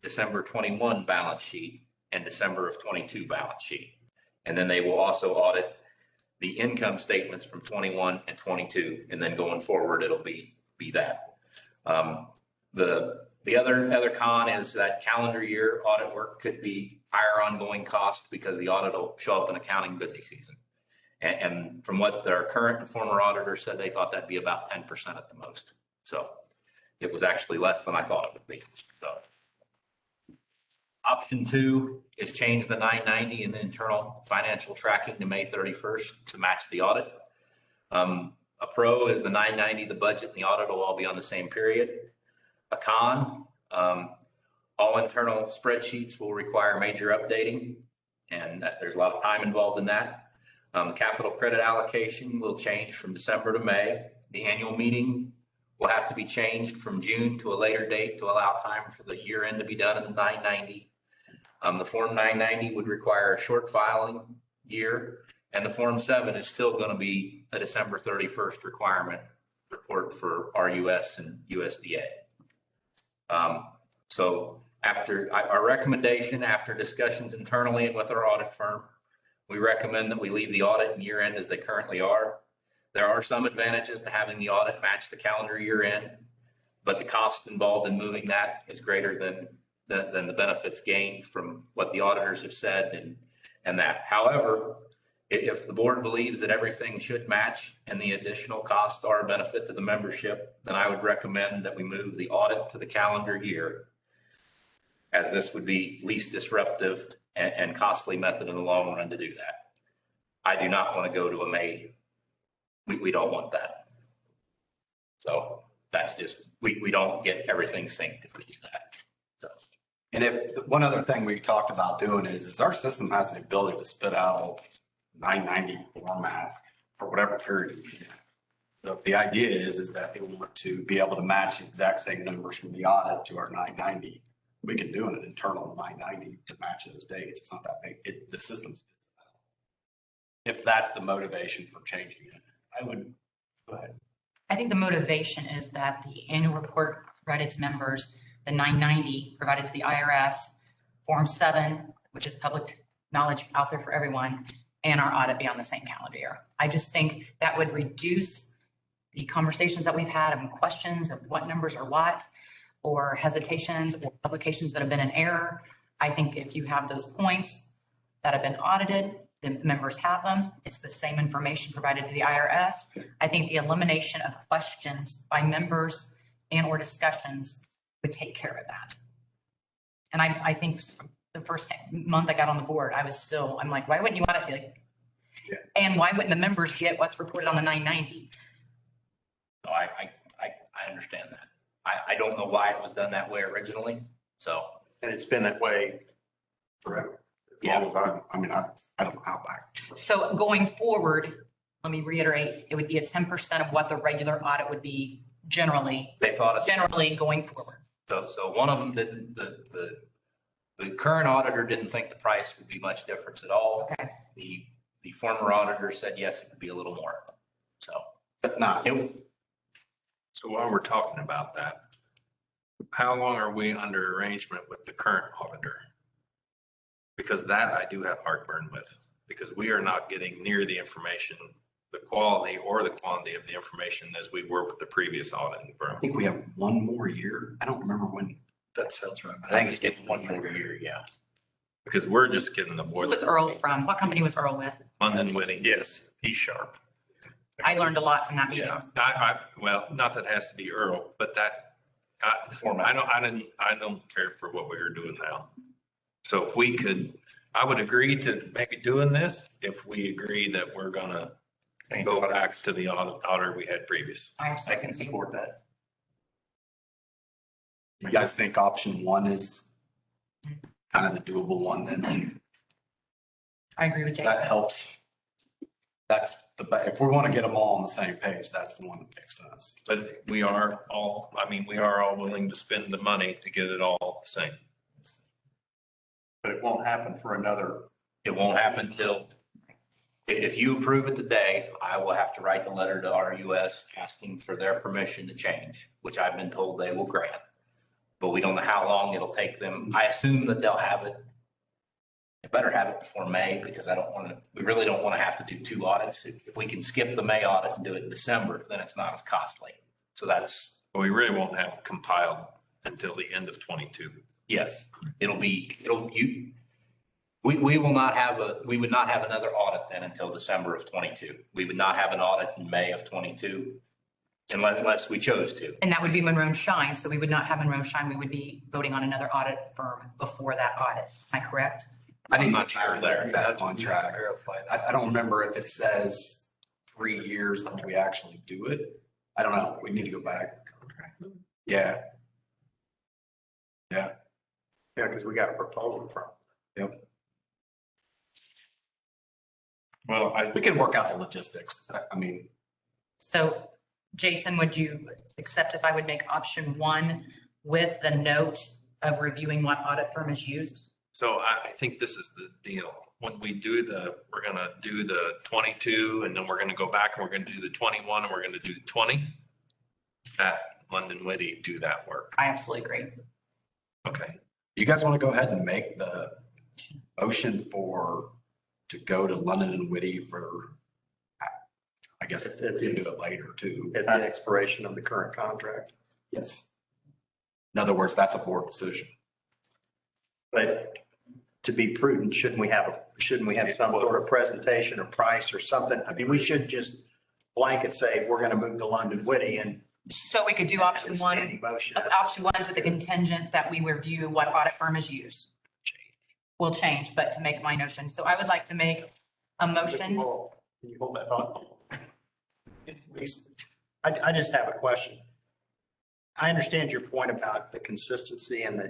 Speaker 6: December 21 balance sheet and December of 22 balance sheet. And then they will also audit the income statements from 21 and 22, and then going forward, it'll be that. The other con is that calendar year audit work could be higher ongoing cost because the audit will show up in accounting busy season. And from what their current and former auditor said, they thought that'd be about 10% at the most. So it was actually less than I thought it would be. So option 2 is change the 990 in the internal financial tracking to May 31st to match the audit. A pro is the 990, the budget and the audit will all be on the same period. A con, all internal spreadsheets will require major updating, and there's a lot of time involved in that. The capital credit allocation will change from December to May. The annual meeting will have to be changed from June to a later date to allow time for the year end to be done in the 990. The Form 990 would require a short filing year, and the Form 7 is still going to be a December 31st requirement report for RUS and USDA. So after our recommendation, after discussions internally and with our audit firm, we recommend that we leave the audit and year end as they currently are. There are some advantages to having the audit match the calendar year end, but the cost involved in moving that is greater than the benefits gained from what the auditors have said and that. However, if the board believes that everything should match and the additional costs are a benefit to the membership, then I would recommend that we move the audit to the calendar year, as this would be least disruptive and costly method in the long run to do that. I do not want to go to a May. We don't want that. So that's just, we don't get everything synced if we do that. So.
Speaker 5: And if one other thing we talked about doing is our system has the ability to spit out 990 format for whatever period. So the idea is that we want to be able to match the exact same numbers from the audit to our 990. We can do an internal 990 to match those dates. It's not that big. The system spits it out. If that's the motivation for changing it, I would go ahead.
Speaker 7: I think the motivation is that the annual report provided to members, the 990 provided to the IRS, Form 7, which is public knowledge out there for everyone, and our audit be on the same calendar year. I just think that would reduce the conversations that we've had and questions of what numbers are what, or hesitations or publications that have been in error. I think if you have those points that have been audited, the members have them. It's the same information provided to the IRS. I think the elimination of questions by members and or discussions would take care of that. And I think the first month I got on the board, I'm like, why wouldn't you audit it? Yeah. And why wouldn't the members get what's reported on the 990?
Speaker 6: No, I understand that. I don't know why it was done that way originally. So.
Speaker 10: And it's been that way forever.
Speaker 6: Yeah.
Speaker 5: I don't know how back.
Speaker 7: So going forward, let me reiterate, it would be a 10% of what the regular audit would be generally.
Speaker 6: They thought
Speaker 7: generally going forward.
Speaker 6: So one of them didn't, the current auditor didn't think the price would be much difference at all.
Speaker 7: Okay.
Speaker 6: The former auditor said, yes, it would be a little more. So.
Speaker 5: But not.
Speaker 8: So while we're talking about that, how long are we under arrangement with the current auditor? Because that I do have heartburn with, because we are not getting near the information, the quality or the quantity of the information as we were with the previous auditing firm.
Speaker 5: I think we have one more year. I don't remember when.
Speaker 6: That sounds right.
Speaker 5: I think it's
Speaker 6: getting one more year, yeah.
Speaker 8: Because we're just getting the
Speaker 7: Who
Speaker 8: board.
Speaker 7: was Earl from? What company was Earl with?
Speaker 8: London Whitting.
Speaker 10: Yes, he's sharp.
Speaker 7: I learned a lot from that meeting.
Speaker 8: Yeah, well, not that it has to be Earl, but that, I don't care for what we are doing now. So if we could, I would agree to maybe doing this if we agree that we're gonna go back to the auditor we had previous.
Speaker 6: I can support that.
Speaker 5: You guys think option 1 is kind of the doable one then?
Speaker 7: I agree with Jake.
Speaker 5: That helps. That's if we want to get them all on the same page, that's the one that makes sense.
Speaker 8: But we are all willing to spend the money to get it all the same.
Speaker 10: But it won't happen for another.
Speaker 6: It won't happen till, if you approve it today, I will have to write the letter to RUS asking for their permission to change, which I've been told they will grant. but we don't know how long it'll take them. I assume that they'll have it. They better have it before May because we really don't want to have to do 2 audits. If we can skip the May audit and do it in December, then it's not as costly. So that's,
Speaker 8: We really won't have compiled until the end of 22.
Speaker 6: yes, we will not have we would not have another audit then until December of 22. We would not have an audit in May of 22 unless we chose to.
Speaker 7: And that would be Monroe and Shine. So we would not have Monroe and Shine. We would be voting on another audit firm before that audit. Am I correct?
Speaker 5: I'm
Speaker 6: not sure there.
Speaker 5: That's on track. I don't remember if it says 3 years until we actually do it. I don't know. We need to go back. Yeah.
Speaker 10: Yeah, because we got a proposal from.
Speaker 8: Well,
Speaker 5: We can work out the logistics. I mean,
Speaker 7: So Jason, would you accept if I would make option 1 with the note of reviewing what audit firm is used?
Speaker 8: so I think this is the deal. When we do we're gonna do the 22 and then we're gonna go back and we're gonna do the 21 and we're gonna do 20. At London Witty, do that work.
Speaker 7: I absolutely agree.
Speaker 8: Okay.
Speaker 5: you guys want to go ahead and make the motion to go to London and Whitty for, I guess,
Speaker 10: If- if-
Speaker 5: we can do it later too.
Speaker 10: At the expiration of the current contract.
Speaker 5: Yes. In other words, that's a board decision.
Speaker 10: But to be prudent, shouldn't we have some sort of presentation or price or something? I mean, we should just blanket say, we're going to move to London Witty and.
Speaker 7: So we could do option 1.
Speaker 10: Standing motion.
Speaker 7: Option 1 is with the contingent that we review what audit firm is used. Will change, but to make my notion. So I would like to make a motion.
Speaker 10: Can you hold that thought? Lisa, I just have a question. I understand your point about the consistency and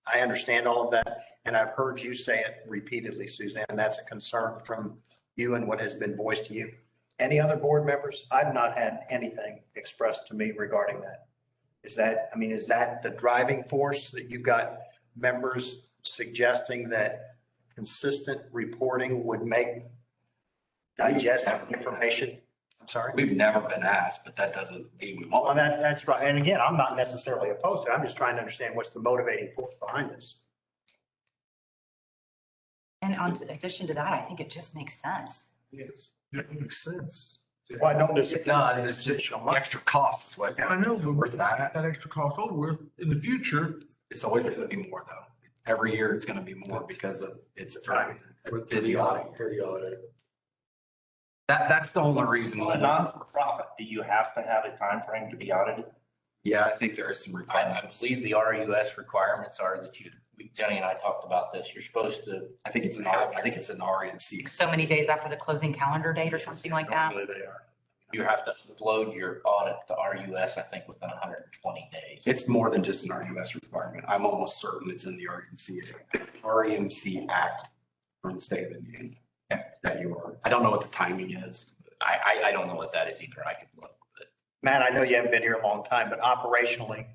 Speaker 10: I understand all of that. And I've heard you say it repeatedly, Suzanne. That's a concern from you and what has been voiced to you. Any other board members? I've not had anything expressed to me regarding that. Is that the driving force that you've got members suggesting that consistent reporting would make digest information? I'm sorry.
Speaker 5: We've never been asked, but that doesn't mean we
Speaker 10: Well,
Speaker 5: won't.
Speaker 10: that's right. And again, I'm not necessarily opposed to it. I'm just trying to understand what's the motivating force behind this.
Speaker 7: And in addition to that, I think it just makes sense.
Speaker 2: Yes, it makes sense.
Speaker 10: Well, I don't
Speaker 5: It does, it's just the extra cost is what.
Speaker 2: I know, but
Speaker 5: Worth
Speaker 2: with
Speaker 5: that.
Speaker 2: that extra cost over with, in the future,
Speaker 5: It's always going to be more though. Every year it's going to be more because of it's
Speaker 4: For the audit.
Speaker 5: That's the only reason.
Speaker 9: On a non-for-profit, do you have to have a time frame to be audited?
Speaker 5: Yeah, I think there is some
Speaker 6: I
Speaker 5: requirements.
Speaker 6: believe the RUS requirements are that Jenny and I talked about this. You're supposed to,
Speaker 5: I think it's an REMC.
Speaker 7: So many days after the closing calendar date or something like that.
Speaker 10: Normally they are.
Speaker 6: you have to upload your audit to RUS, I think, within 120 days.
Speaker 5: It's more than just an RUS requirement. I'm almost certain it's in the REMC Act from the state of Indiana. That you are. I don't know what the timing is.
Speaker 6: I don't know what that is either. I could look. But
Speaker 10: Matt, I know you haven't been here a long time, but operationally,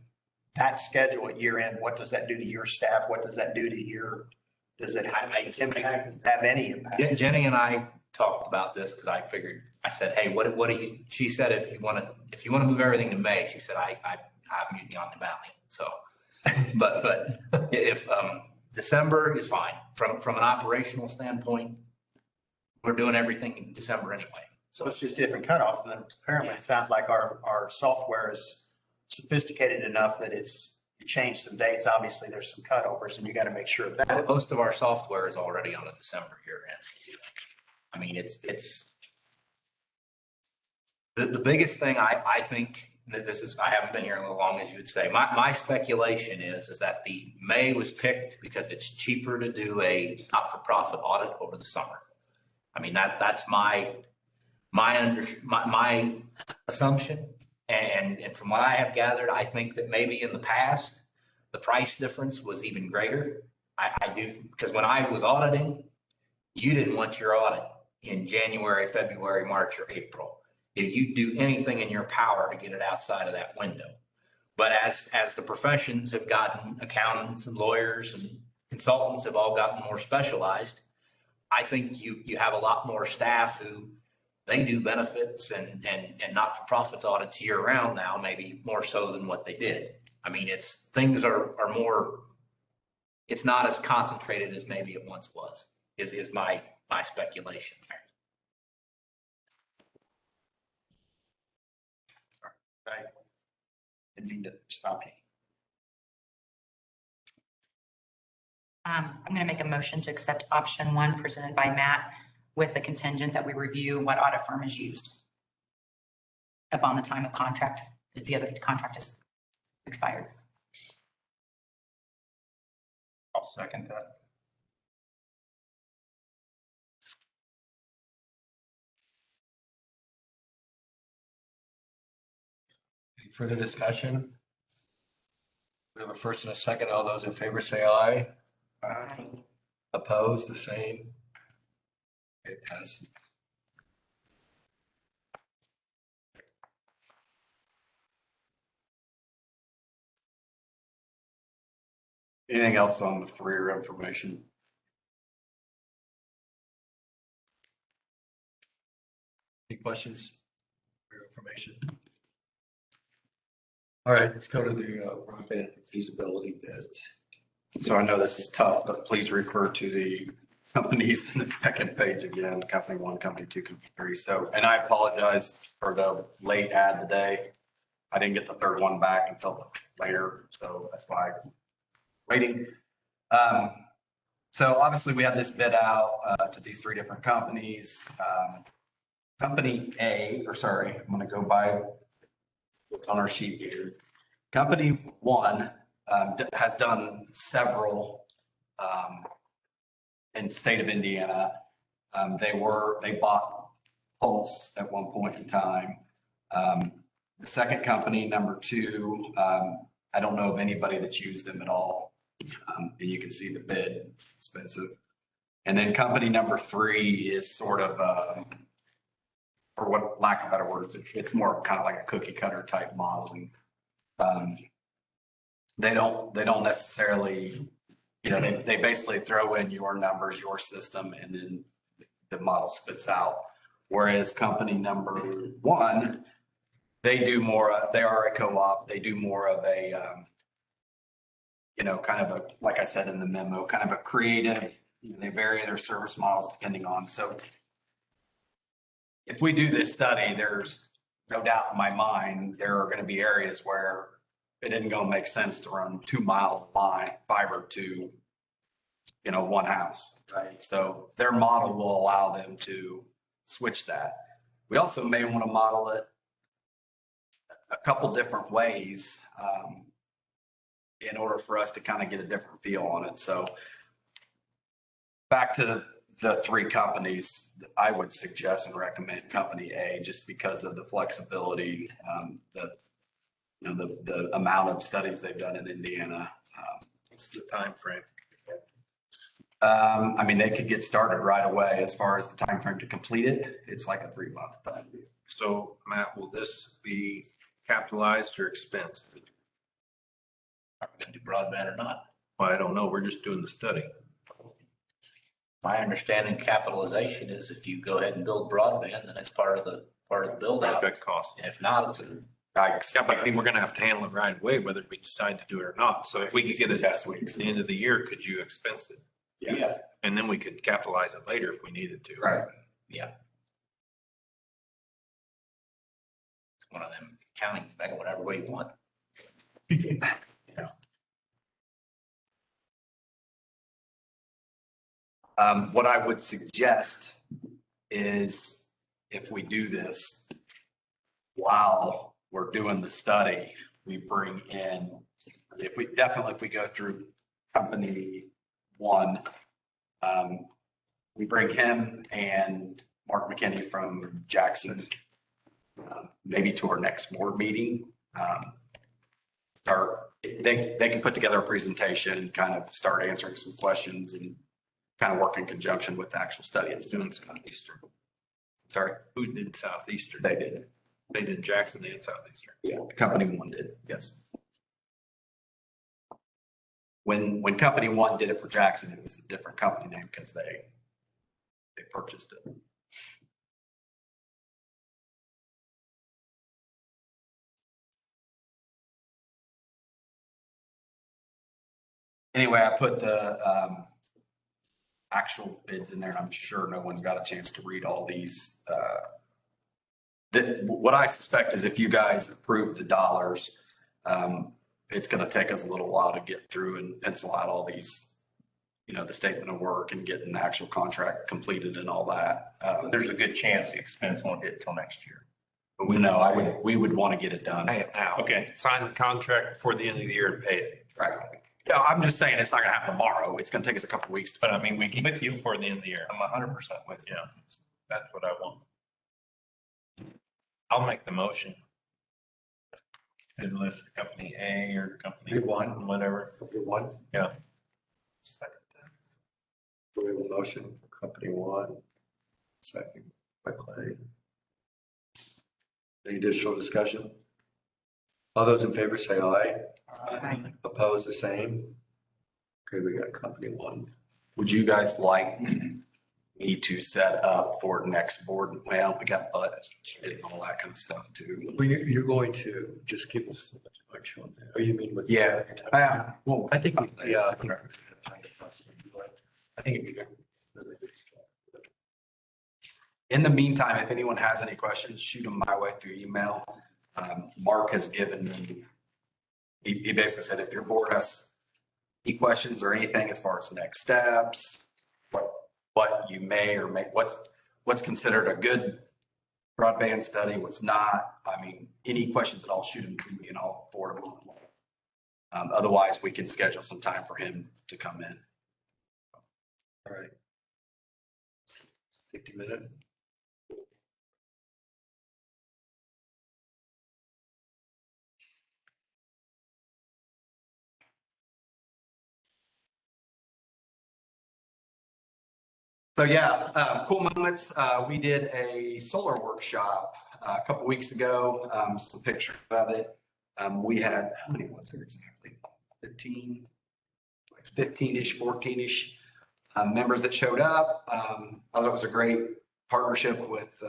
Speaker 10: that schedule at year end, what does that do to your staff? What does that do to does it have any impact? Does it have any impact?
Speaker 6: Jenny and I talked about this because I said, hey, what do you, she said, if you want to move everything to May, she said, I mutiny on the valley. So, but if, December is fine from an operational standpoint, we're doing everything in December anyway.
Speaker 10: So it's just different cutoff. And then apparently it sounds like our software is sophisticated enough that you change some dates. Obviously there's some cutovers and you got to make sure of that.
Speaker 6: Most of our software is already on a December year end. I mean, it's the biggest thing I think that I haven't been here as long as you would say. My speculation is that the May was picked because it's cheaper to do a not-for-profit audit over the summer. I mean, that's my assumption. And from what I have gathered, I think that maybe in the past, the price difference was even greater. I do, because when I was auditing, you didn't want your audit in January, February, March, or April. You'd do anything in your power to get it outside of that window. But as the professions have gotten, accountants and lawyers and consultants have all gotten more specialized, I think you have a lot more staff who they do benefits and not-for-profit audits year round now, maybe more so than what they did. I mean, things are more, it's not as concentrated as maybe it once was, is my speculation there.
Speaker 5: Right. Didn't mean to stop you.
Speaker 7: I'm going to make a motion to accept option 1 presented by Matt with the contingent that we review what audit firm is used upon the time of contract, if the other contract is expired.
Speaker 9: I'll second that.
Speaker 4: Any further discussion? We have a first and a second. All those in favor say aye. Opposed, the same. It passes.
Speaker 5: Anything else on for your information?
Speaker 4: Any questions for your information? All right, let's go to the broadband feasibility bit.
Speaker 5: So I know this is tough, but please refer to the companies in the second page again, company 1, company 2, company 3. So, and I apologize for the late ad today. I didn't get the third one back until later, so that's why I'm waiting. So obviously we have this bid out to these 3 different companies. Company A, or sorry, I'm going to go by what's on our sheet here. Company 1 has done several in the state of Indiana. They bought Pulse at one point in time. The second company, number 2, I don't know of anybody that's used them at all. And you can see the bid, it's expensive. And then company number 3 is sort of, for what lack of better words, it's more kind of like a cookie cutter type modeling. They don't necessarily, they basically throw in your numbers, your system, and then the model spits out. Whereas company number 1, they are a co-op. They do more of a, kind of a, like I said in the memo, kind of a creative, they vary their service models depending on. So if we do this study, there's no doubt in my mind, there are going to be areas where it isn't going to make sense to run 2 miles of line fiber to, one house, right? So their model will allow them to switch that. We also may want to model it a couple different ways in order for us to kind of get a different feel on it. So back to the 3 companies, I would suggest and recommend company A just because of the flexibility, the amount of studies they've done in Indiana.
Speaker 8: What's the time frame?
Speaker 5: I mean, they could get started right away. As far as the time frame to complete it, it's like a 3-month time.
Speaker 8: So Matt, will this be capitalized or expensed?
Speaker 6: Are we going to do broadband or not?
Speaker 8: Well, I don't know. We're just doing the study.
Speaker 6: My understanding capitalization is if you go ahead and build broadband, then it's part of the build out.
Speaker 8: Project cost.
Speaker 6: If not, it's
Speaker 8: Yeah, but I mean, we're gonna have to handle it right away, whether we decide to do it or not. So if we could get it
Speaker 5: Test weeks.
Speaker 8: at the end of the year, could you expense it?
Speaker 6: yeah.
Speaker 8: And then we could capitalize it later if we needed to.
Speaker 5: Right.
Speaker 6: Yeah. It's one of them counting back in whatever way you want.
Speaker 5: What I would suggest is if we do this while we're doing the study, we bring in, if we go through company 1, we bring him and Mark McKinney from Jackson, maybe to our next board meeting. Or they can put together a presentation, kind of start answering some questions and kind of work in conjunction with the actual study.
Speaker 8: It's doing Southeastern.
Speaker 5: Sorry,
Speaker 8: Who did Southeastern?
Speaker 5: they did.
Speaker 8: They did Jackson and Southeastern.
Speaker 5: Yeah, company 1 did. Yes. When company 1 did it for Jackson, it was a different company name because they purchased it. anyway, I put the actual bids in there, and I'm sure no one's got a chance to read all these. What I suspect is if you guys approve the dollars, it's gonna take us a little while to get through and pencil out all these, the statement of work and getting the actual contract completed and all that.
Speaker 9: There's a good chance the expense won't hit till next year.
Speaker 5: But we would want to get it done.
Speaker 8: Pay it now.
Speaker 9: Okay.
Speaker 8: Sign the contract before the end of the year and pay it.
Speaker 5: Right. Yeah, I'm just saying it's not gonna happen tomorrow. It's gonna take us a couple of weeks.
Speaker 8: But I mean, we can get you before the end of the year.
Speaker 9: I'm 100% with you.
Speaker 8: Yeah, that's what I want. I'll make the motion. And list company A or company
Speaker 4: One.
Speaker 8: whatever.
Speaker 4: Company one,
Speaker 8: Yeah.
Speaker 11: Second.
Speaker 4: do we have a motion for company one? Second by Clay. Any additional discussion? All those in favor say aye. Opposed, the same. Okay, we got company one.
Speaker 5: Would you guys like me to set up for next board? Well, we got budget and all that kind of stuff too.
Speaker 4: Well, you're going to just give us the much on that. Oh, you mean with?
Speaker 5: Yeah. Well,
Speaker 4: I think, yeah, I think. I think it'd be good.
Speaker 5: in the meantime, if anyone has any questions, shoot them my way through email. Mark has given me, he basically said, if your board has any questions or anything as far as next steps, what you may or may, what's considered a good broadband study, what's not. I mean, any questions at all, shoot them to me and I'll forward them on. Otherwise, we can schedule some time for him to come in.
Speaker 4: All right. 50-minute.
Speaker 5: So yeah, cool moments. We did a solar workshop a couple weeks ago. Some pictures of it. We had, how many was there exactly? 15-ish, 14-ish members that showed up. I thought it was a great partnership with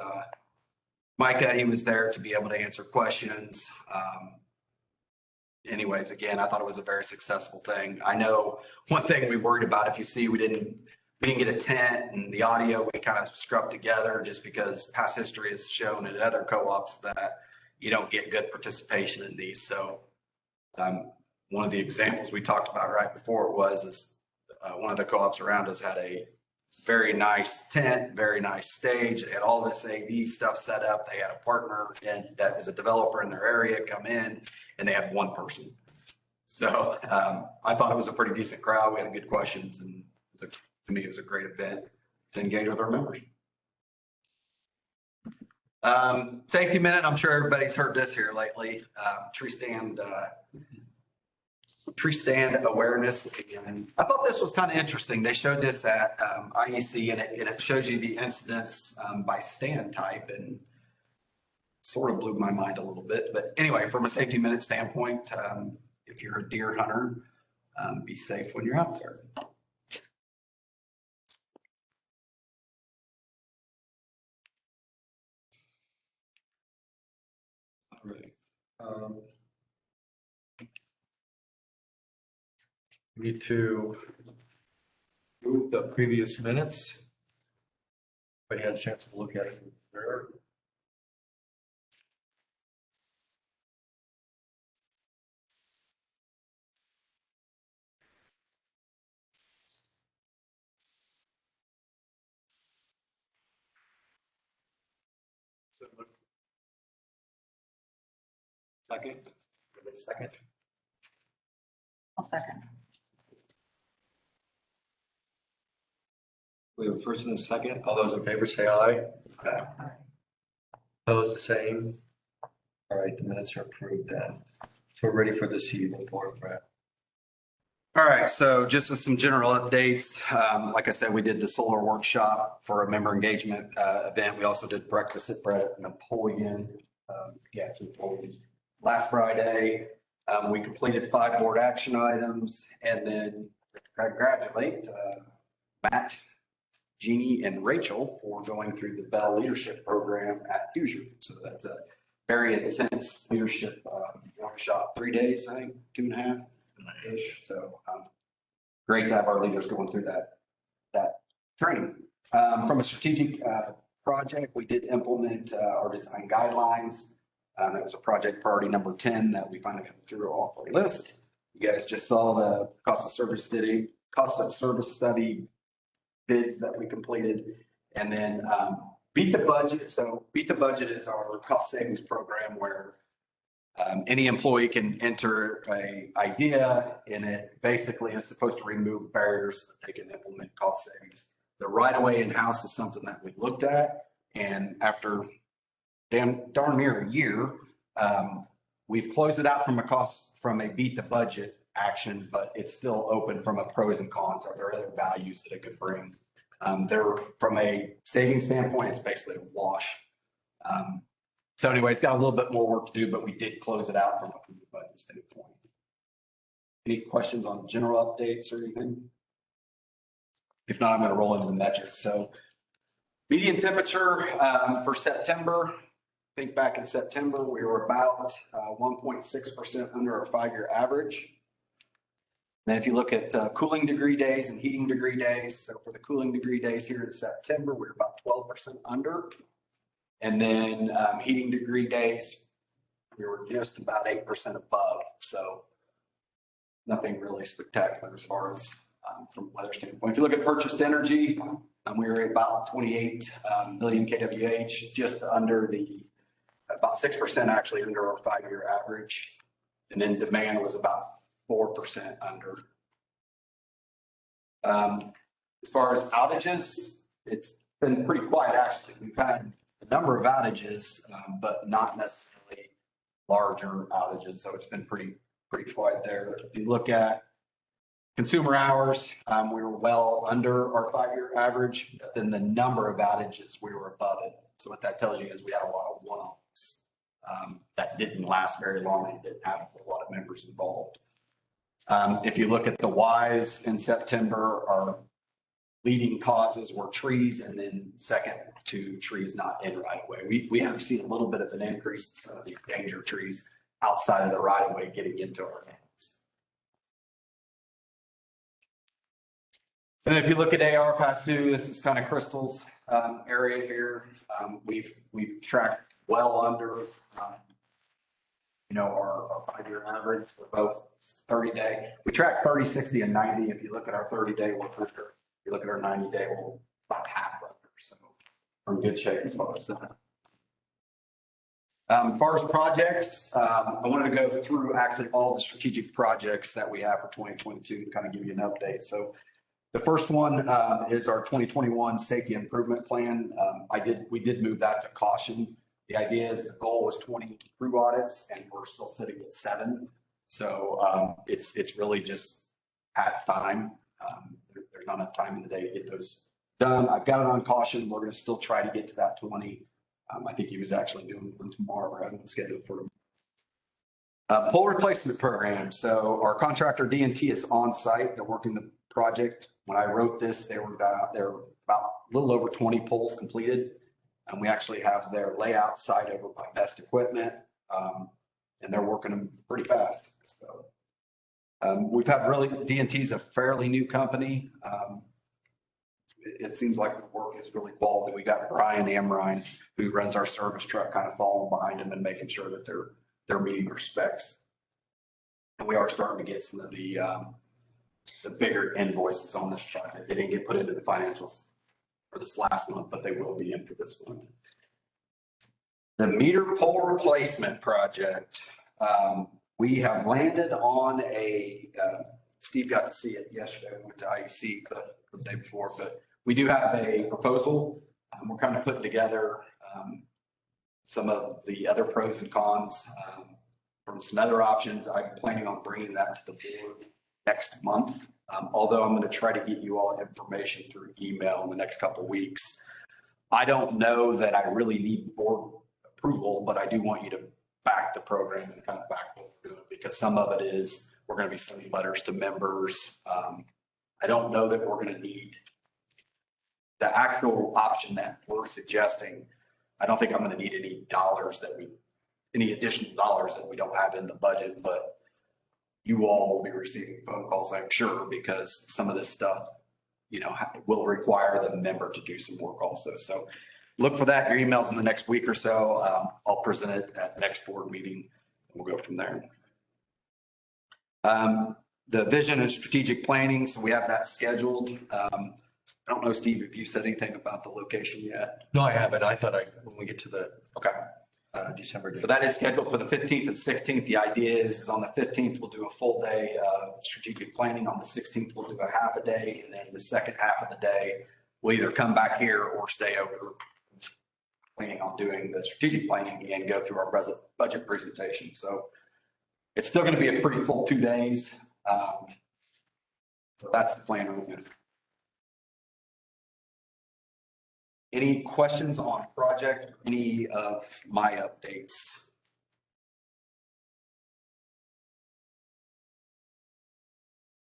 Speaker 5: Micah. He was there to be able to answer questions. Anyways, again, I thought it was a very successful thing. I know one thing we worried about, if you see, we didn't get a tent, and the audio we kind of scrubbed together just because past history has shown at other co-ops that you don't get good participation in these. So one of the examples we talked about right before is one of the co-ops around us had a very nice tent, very nice stage. They had all this AV stuff set up. They had a partner and that was a developer in their area come in, and they had one person. So I thought it was a pretty decent crowd. We had good questions, and to me, it was a great event to engage with our members. Safety minute. I'm sure everybody's heard this here lately. Tree stand awareness. And I thought this was kind of interesting. They showed this at IEC, and it shows you the incidents by stand type, and sort of blew my mind a little bit. But anyway, from a safety minute standpoint, if you're a deer hunter, be safe when you're out there.
Speaker 4: Right. We need to move the previous minutes. But had a chance to look at it. There. Second. Second.
Speaker 7: I'll second.
Speaker 4: We have a first and a second. All those in favor say aye. Aye. Opposed, the same. All right, the minutes are approved then. We're ready for this evening, board, Brett.
Speaker 5: All right, so just as some general updates, like I said, we did the solar workshop for a member engagement event. We also did breakfast at Brett at Napoleon. Last Friday. We completed 5 board action items, and then congratulate Matt, Jeannie, and Rachel for going through the Bell Leadership Program at Hoosier. So that's a very intense leadership workshop, 3 days, I think, 2.5-ish. So great to have our leaders going through that training. From a strategic project, we did implement our design guidelines. It was a project priority number 10 that we finally got through off our list. You guys just saw the cost of service study bids that we completed. And then Beat the Budget. So Beat the Budget is our cost savings program where any employee can enter a idea, and it basically is supposed to remove barriers so that they can implement cost savings. The right of way in-house is something that we looked at, and after darn near a year, we've closed it out from a Beat the Budget action, but it's still open from a pros and cons. Are there other values that it could bring? From a savings standpoint, it's basically a wash. So anyway, it's got a little bit more work to do, but we did close it out from a budget standpoint. Any questions on general updates or anything? If not, I'm going to roll into the metrics. So median temperature for September, I think back in September, we were about 1.6% under our 5-year average. Then if you look at cooling degree days and heating degree days, so for the cooling degree days here in September, we're about 12% under. And then heating degree days, we were just about 8% above. So nothing really spectacular as far as from a weather standpoint. If you look at purchased energy, we were at about 28 million kWh, just under about 6% actually under our 5-year average. And then demand was about 4% under. As far as outages, it's been pretty quiet actually. We've had a number of outages, but not necessarily larger outages. So it's been pretty quiet there. If you look at consumer hours, we were well under our 5-year average, but then the number of outages, we were above it. So what that tells you is we had a lot of one-offs that didn't last very long and didn't have a lot of members involved. If you look at the whys in September, our leading causes were trees, and then second to trees not in right of way. We have seen a little bit of an increase in some of these danger trees outside of the right of way getting into our hands. And if you look at AR past due, this is kind of Crystal's area here. We've tracked well under our 5-year average for both 30-day. We track 30, 60, and 90. If you look at our 30-day, we're under. If you look at our 90-day, we're about half under. So we're in good shape as far as that. As far as projects, I wanted to go through actually all the strategic projects that we have for 2022 to kind of give you an update. So the first one is our 2021 safety improvement plan. We did move that to caution. The idea is the goal was 20 crew audits, and we're still sitting at 7. So it's really just Pat's time. There's not enough time in the day to get those done. I've got it on caution. We're going to still try to get to that 20. I think he was actually doing one tomorrow. We're having it scheduled for him. Pole replacement program. So our contractor D&T is on site. They're working the project. When I wrote this, they were about a little over 20 poles completed. And we actually have their layout site over by Best Equipment, and they're working them pretty fast. So we've had D&T is a fairly new company. It seems like the work is really quality. We got Brian Amrine, who runs our service truck, kind of following behind him and making sure that they're meeting our specs. And we are starting to get some of the bigger invoices on this project. They didn't get put into the financials for this last month, but they will be in for this one. The meter pole replacement project. We have landed on Steve got to see it yesterday. We went to IEC the day before, but we do have a proposal. We're kind of putting together some of the other pros and cons from some other options. I'm planning on bringing that to the board next month. Although I'm going to try to get you all information through email in the next couple of weeks. I don't know that I really need board approval, but I do want you to back the program and kind of back what we're doing, because some of it is we're going to be sending letters to members. I don't know that we're going to need the actual option that we're suggesting. I don't think I'm going to need any additional dollars that we don't have in the budget, but you all will be receiving phone calls, I'm sure, because some of this stuff, will require the member to do some work also. So look for that, your emails in the next week or so. I'll present it at the next board meeting. We'll go from there. The vision and strategic planning, so we have that scheduled. I don't know, Steve, if you said anything about the location yet.
Speaker 4: No, I haven't. I thought when we get to the
Speaker 5: Okay.
Speaker 4: December date.
Speaker 5: So that is scheduled for the 15th and 16th. The idea is on the 15th, we'll do a full day of strategic planning. On the 16th, we'll do a half a day. And then the second half of the day, we'll either come back here or stay over, planning on doing the strategic planning and go through our budget presentation. So it's still going to be a pretty full 2 days. So that's the plan right now. Any questions on project, any of my updates?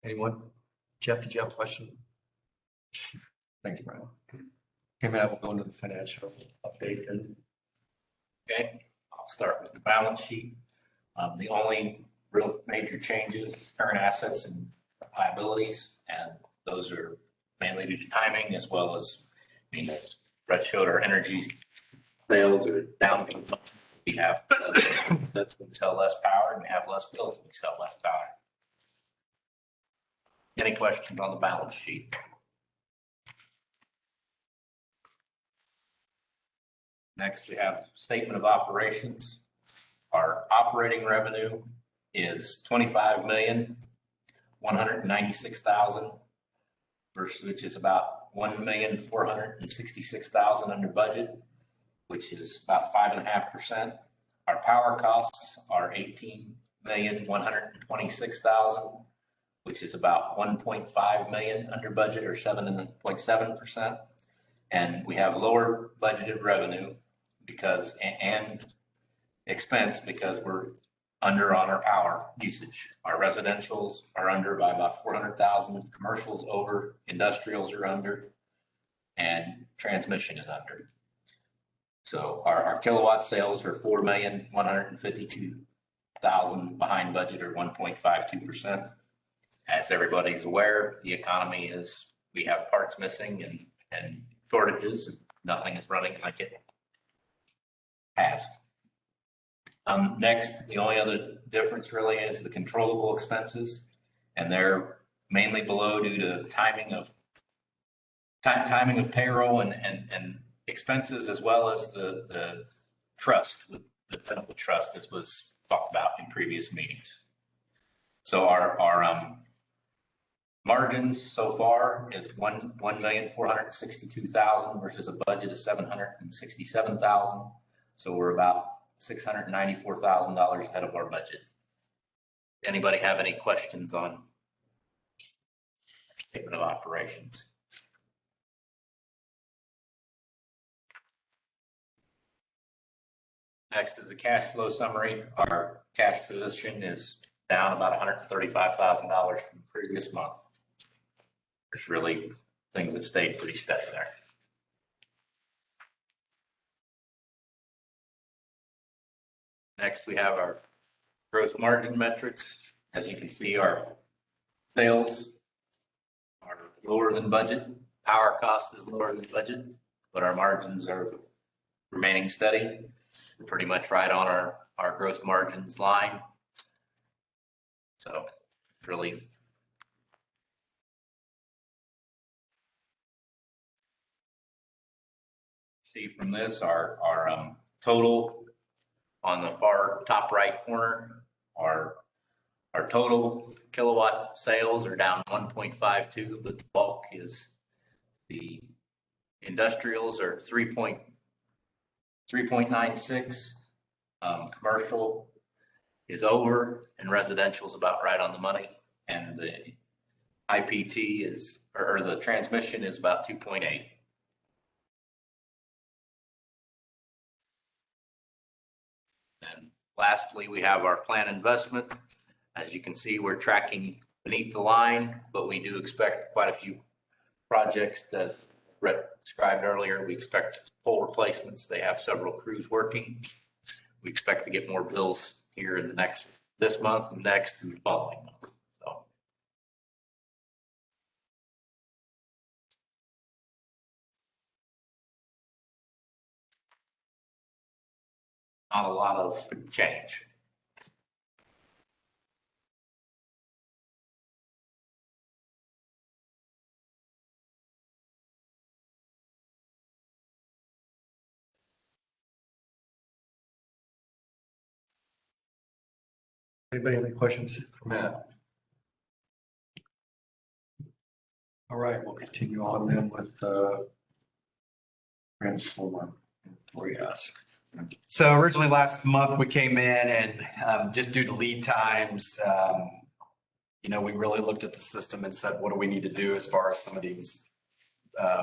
Speaker 4: Anyone? Jeff, did you have a question? Thanks, Brian. Okay, now we'll go into the financial update and
Speaker 6: Okay, I'll start with the balance sheet. The only real major changes, current assets and liabilities, and those are mainly due to timing as well as, as Brett showed, our energy sales are down. We have, that's when we sell less power, and we have less bills when we sell less power. Any questions on the balance sheet? Next, we have statement of operations. Our operating revenue is 25,196,000 versus, which is about 1,466,000 under budget, which is about 5.5%. Our power costs are 18,126,000, which is about 1.5 million under budget, or 7.7%. And we have lower budgeted revenue because, and expense because we're under on our power usage. Our residentials are under by about 400,000, commercials over, industrials are under, and transmission is under. So our kilowatt sales are 4,152,000 behind budget, or 1.52%. As everybody's aware, the economy is, we have parts missing and shortages, and nothing is running like it has. Next, the only other difference really is the controllable expenses, and they're mainly below due to timing of payroll and expenses, as well as the trust, the benefit trust, as was talked about in previous meetings. So our margins so far is 1,462,000 versus a budget of 767,000. So we're about $694,000 ahead of our budget. Anybody have any questions on statement of operations? Next is the cash flow summary. Our cash position is down about $135,000 from the previous month. There's really, things have stayed pretty steady there. Next, we have our gross margin metrics. As you can see, our sales are lower than budget. Power cost is lower than budget, but our margins are remaining steady. We're pretty much right on our gross margins line. So it's really see from this, our total on the far top right corner, our total kilowatt sales are down 1.52, but the bulk is the industrials are 3.96. Commercial is over, and residential is about right on the money. And the IPT is, or the transmission is about 2.8. And lastly, we have our planned investment. As you can see, we're tracking beneath the line, but we do expect quite a few projects, as Brett described earlier. We expect pole replacements. They have several crews working. We expect to get more bills here in the next this month, next, and the following month. So not a lot of change.
Speaker 4: Anybody have any questions for Matt? All right, we'll continue on then with transformer. We ask.
Speaker 5: So originally last month, we came in and just due to lead times, we really looked at the system and said, what do we need to do as far as some of these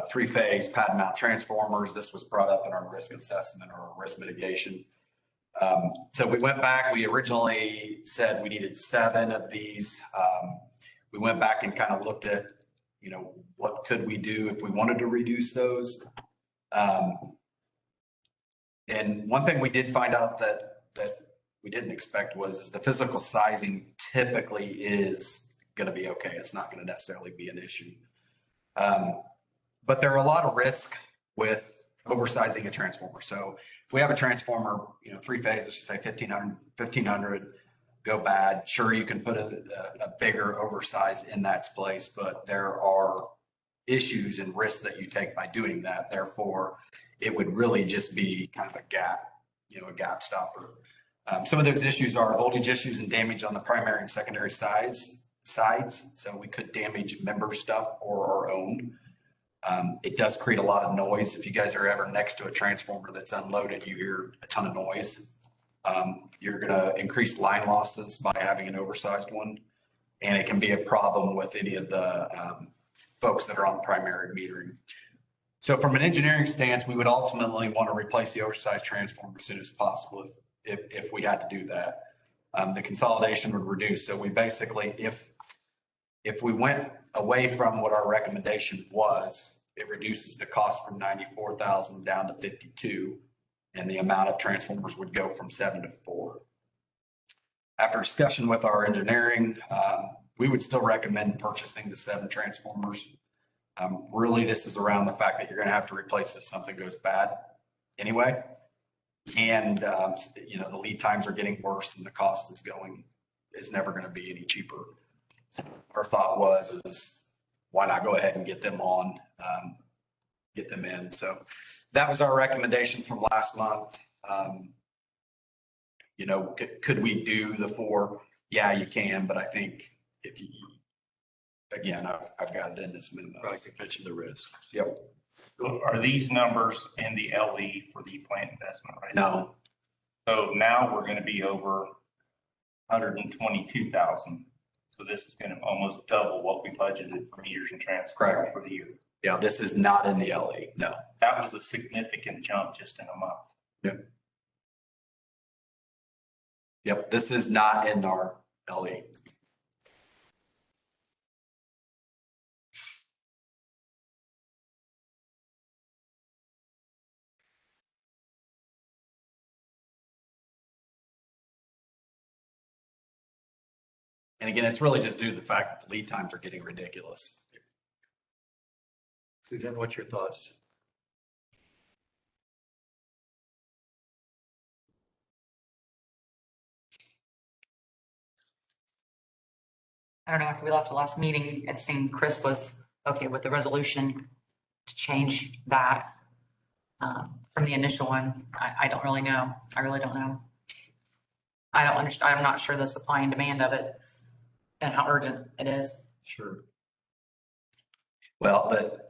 Speaker 5: three-phase pad mount transformers? This was brought up in our risk assessment or risk mitigation. So we went back, we originally said we needed 7 of these. We went back and kind of looked at, what could we do if we wanted to reduce those? And one thing we did find out that we didn't expect is the physical sizing typically is going to be okay. It's not going to necessarily be an issue. But there are a lot of risk with oversizing a transformer. So if we have a transformer, 3 phases, let's just say 1500 go bad, sure, you can put a bigger oversize in that place, but there are issues and risks that you take by doing that. Therefore, it would really just be kind of a gap stopper. Some of those issues are voltage issues and damage on the primary and secondary sides. So we could damage member stuff or our own. It does create a lot of noise. If you guys are ever next to a transformer that's unloaded, you hear a ton of noise. You're going to increase line losses by having an oversized one. And it can be a problem with any of the folks that are on primary metering. So from an engineering stance, we would ultimately want to replace the oversized transformer as soon as possible if we had to do that. The consolidation would reduce. So we basically, if we went away from what our recommendation was, it reduces the cost from 94,000 down to 52, and the amount of transformers would go from 7 to 4. After discussion with our engineering, we would still recommend purchasing the 7 transformers. Really, this is around the fact that you're going to have to replace if something goes bad anyway. And, the lead times are getting worse and the cost is never going to be any cheaper. So our thought is why not go ahead and get them on, get them in. So that was our recommendation from last month. Could we do the 4? Yeah, you can, but I think again, I've got it in this minimum.
Speaker 4: I can mention the risk.
Speaker 5: Yep.
Speaker 9: So are these numbers in the LE for the plant investment right now?
Speaker 5: No,
Speaker 9: So now we're going to be over 122,000. So this is going to almost double what we budgeted for meters and transformers for the year.
Speaker 5: yeah, this is not in the LE. No.
Speaker 9: That was a significant jump just in a month.
Speaker 5: Yep. This is not in our LE. And again, it's really just due to the fact that the lead times are getting ridiculous.
Speaker 4: Suzanne, what's your thoughts?
Speaker 7: I don't know, after we left the last meeting, it seemed Chris was okay with the resolution to change that from the initial one. I don't really know. I really don't know. I don't understand. I'm not sure the supply and demand of it and how urgent it is.
Speaker 5: Sure. Well, but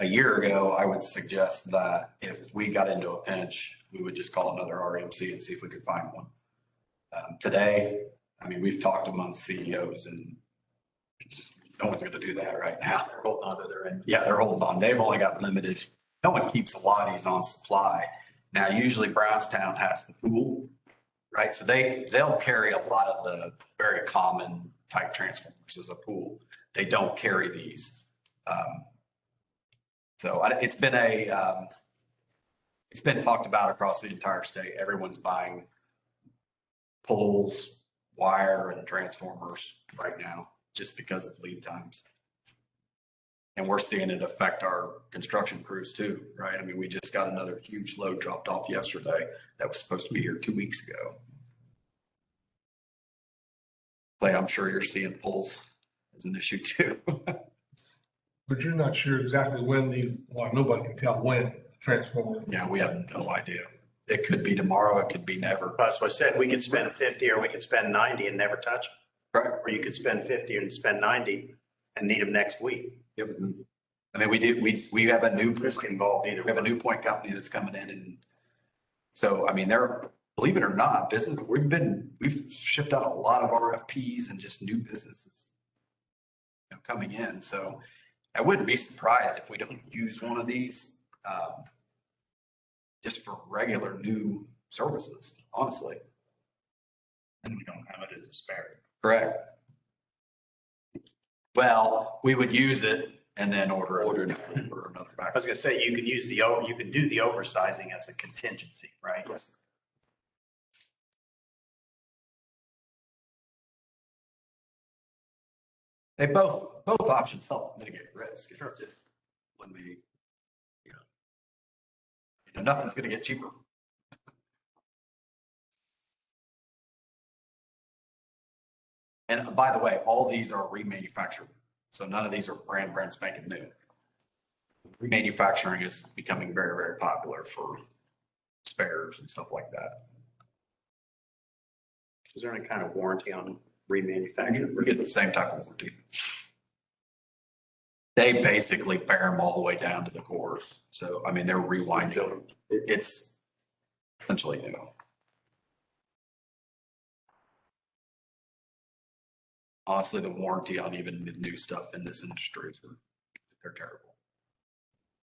Speaker 5: a year ago, I would suggest that if we got into a pinch, we would just call another REMC and see if we could find one. Today, we've talked among CEOs and no one's going to do that right now. They're holding on to their end. Yeah, they're holding on. They've only got limited. No one keeps a lot of these on supply. Now, usually Brownstown has the pool, right? So they'll carry a lot of the very common type transformers as a pool. They don't carry these. So it's been talked about across the entire state. Everyone's buying poles, wire and transformers right now, just because of lead times. And we're seeing it affect our construction crews too, right? I mean, we just got another huge load dropped off yesterday that was supposed to be here 2 weeks ago. Clay, I'm sure you're seeing pulls as an issue too.
Speaker 2: But you're not sure exactly when these, well, nobody can tell when transformer.
Speaker 5: Yeah, we have no idea. It could be tomorrow, it could be never.
Speaker 10: That's what I said. We could spend 50 or we could spend 90 and never touch them.
Speaker 5: Right.
Speaker 10: Or you could spend 50 and spend 90 and need them next week.
Speaker 5: Yep. I mean, we have a new,
Speaker 10: Risk involved either.
Speaker 5: we have a new point company that's coming in, and so, I mean, they're, believe it or not, business, we've shipped out a lot of RFPs and just new businesses, you know, coming in. So I wouldn't be surprised if we don't use one of these, just for regular new services, honestly.
Speaker 9: And we don't have it as a spare.
Speaker 5: Correct. Well, we would use it and then order another
Speaker 10: I
Speaker 5: back.
Speaker 10: was gonna say, you can use you can do the oversizing as a contingency, right?
Speaker 5: Yes. They both options help mitigate risk. It's just when we, you know, nothing's gonna get cheaper. And by the way, all these are remanufactured. So none of these are brand spanking new. Remanufacturing is becoming very, very popular for spares and stuff like that.
Speaker 10: Is there any kind of warranty on remanufacturing?
Speaker 5: We get the same type of warranty. They basically bear them all the way down to the cores. So, I mean, they're rewinding. It's essentially new. Honestly, the warranty on even the new stuff in this industry, they're terrible.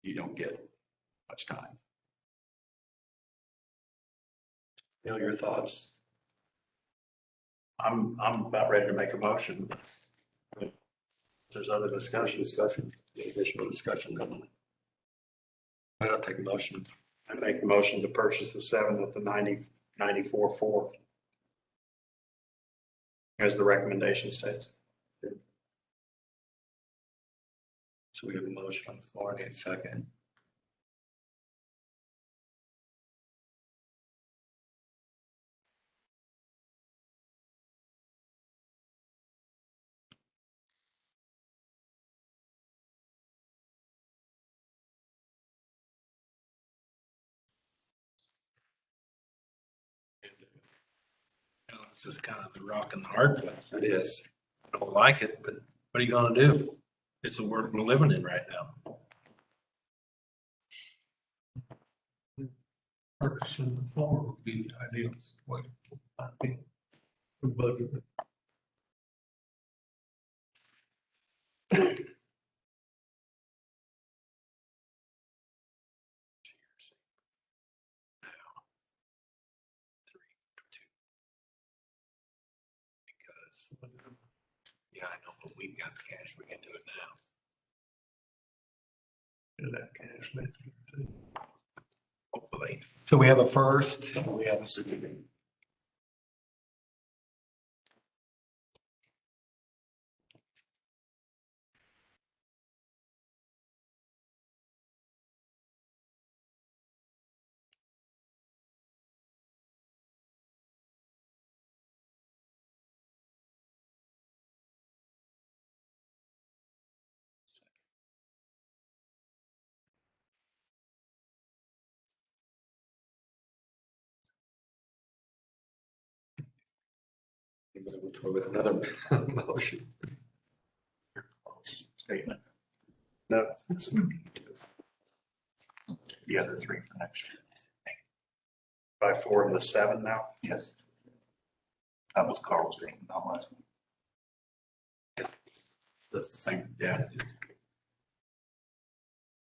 Speaker 5: You don't get much time.
Speaker 4: You know, your thoughts?
Speaker 10: I'm about ready to make a motion.
Speaker 4: If there's other discussion, additional discussion, then why not take a motion?
Speaker 10: I make the motion to purchase the 7 with the 94.4. As the recommendation states.
Speaker 4: So we have a motion on the floor, need a second.
Speaker 8: You know, this is kind of the rock and the hard place. It is. I don't like it, but what are you gonna do? It's the world we're living in right now.
Speaker 2: Purchasing the floor would be the ideal way. I think. Budget.
Speaker 8: Because, yeah, I know, but we've got the cash, we can do it now.
Speaker 2: Do that cash next year too.
Speaker 8: Hopefully.
Speaker 4: So we have a first, we have a second. With another motion.
Speaker 10: Statement. No. The other 3 for next year. By 4 and the 7 now?
Speaker 9: Yes. That was Carl's name, not mine.
Speaker 5: That's the same, yeah.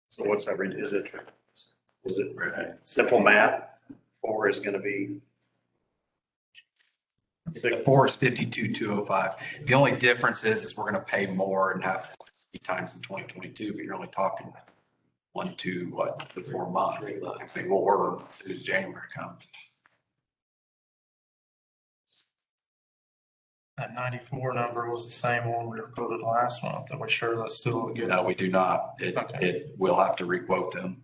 Speaker 10: So what's that read? Is it simple math or is going to be?
Speaker 5: The 4 is 52,205. The only difference is we're gonna pay more and have 8 times in 2022, but you're only talking 1 to 4 months. I think we'll order as soon as January comes.
Speaker 11: That 94 number was the same one we reported last month. Are we sure that's still a good?
Speaker 5: No, we do not.
Speaker 11: Okay.
Speaker 5: It will have to requote them.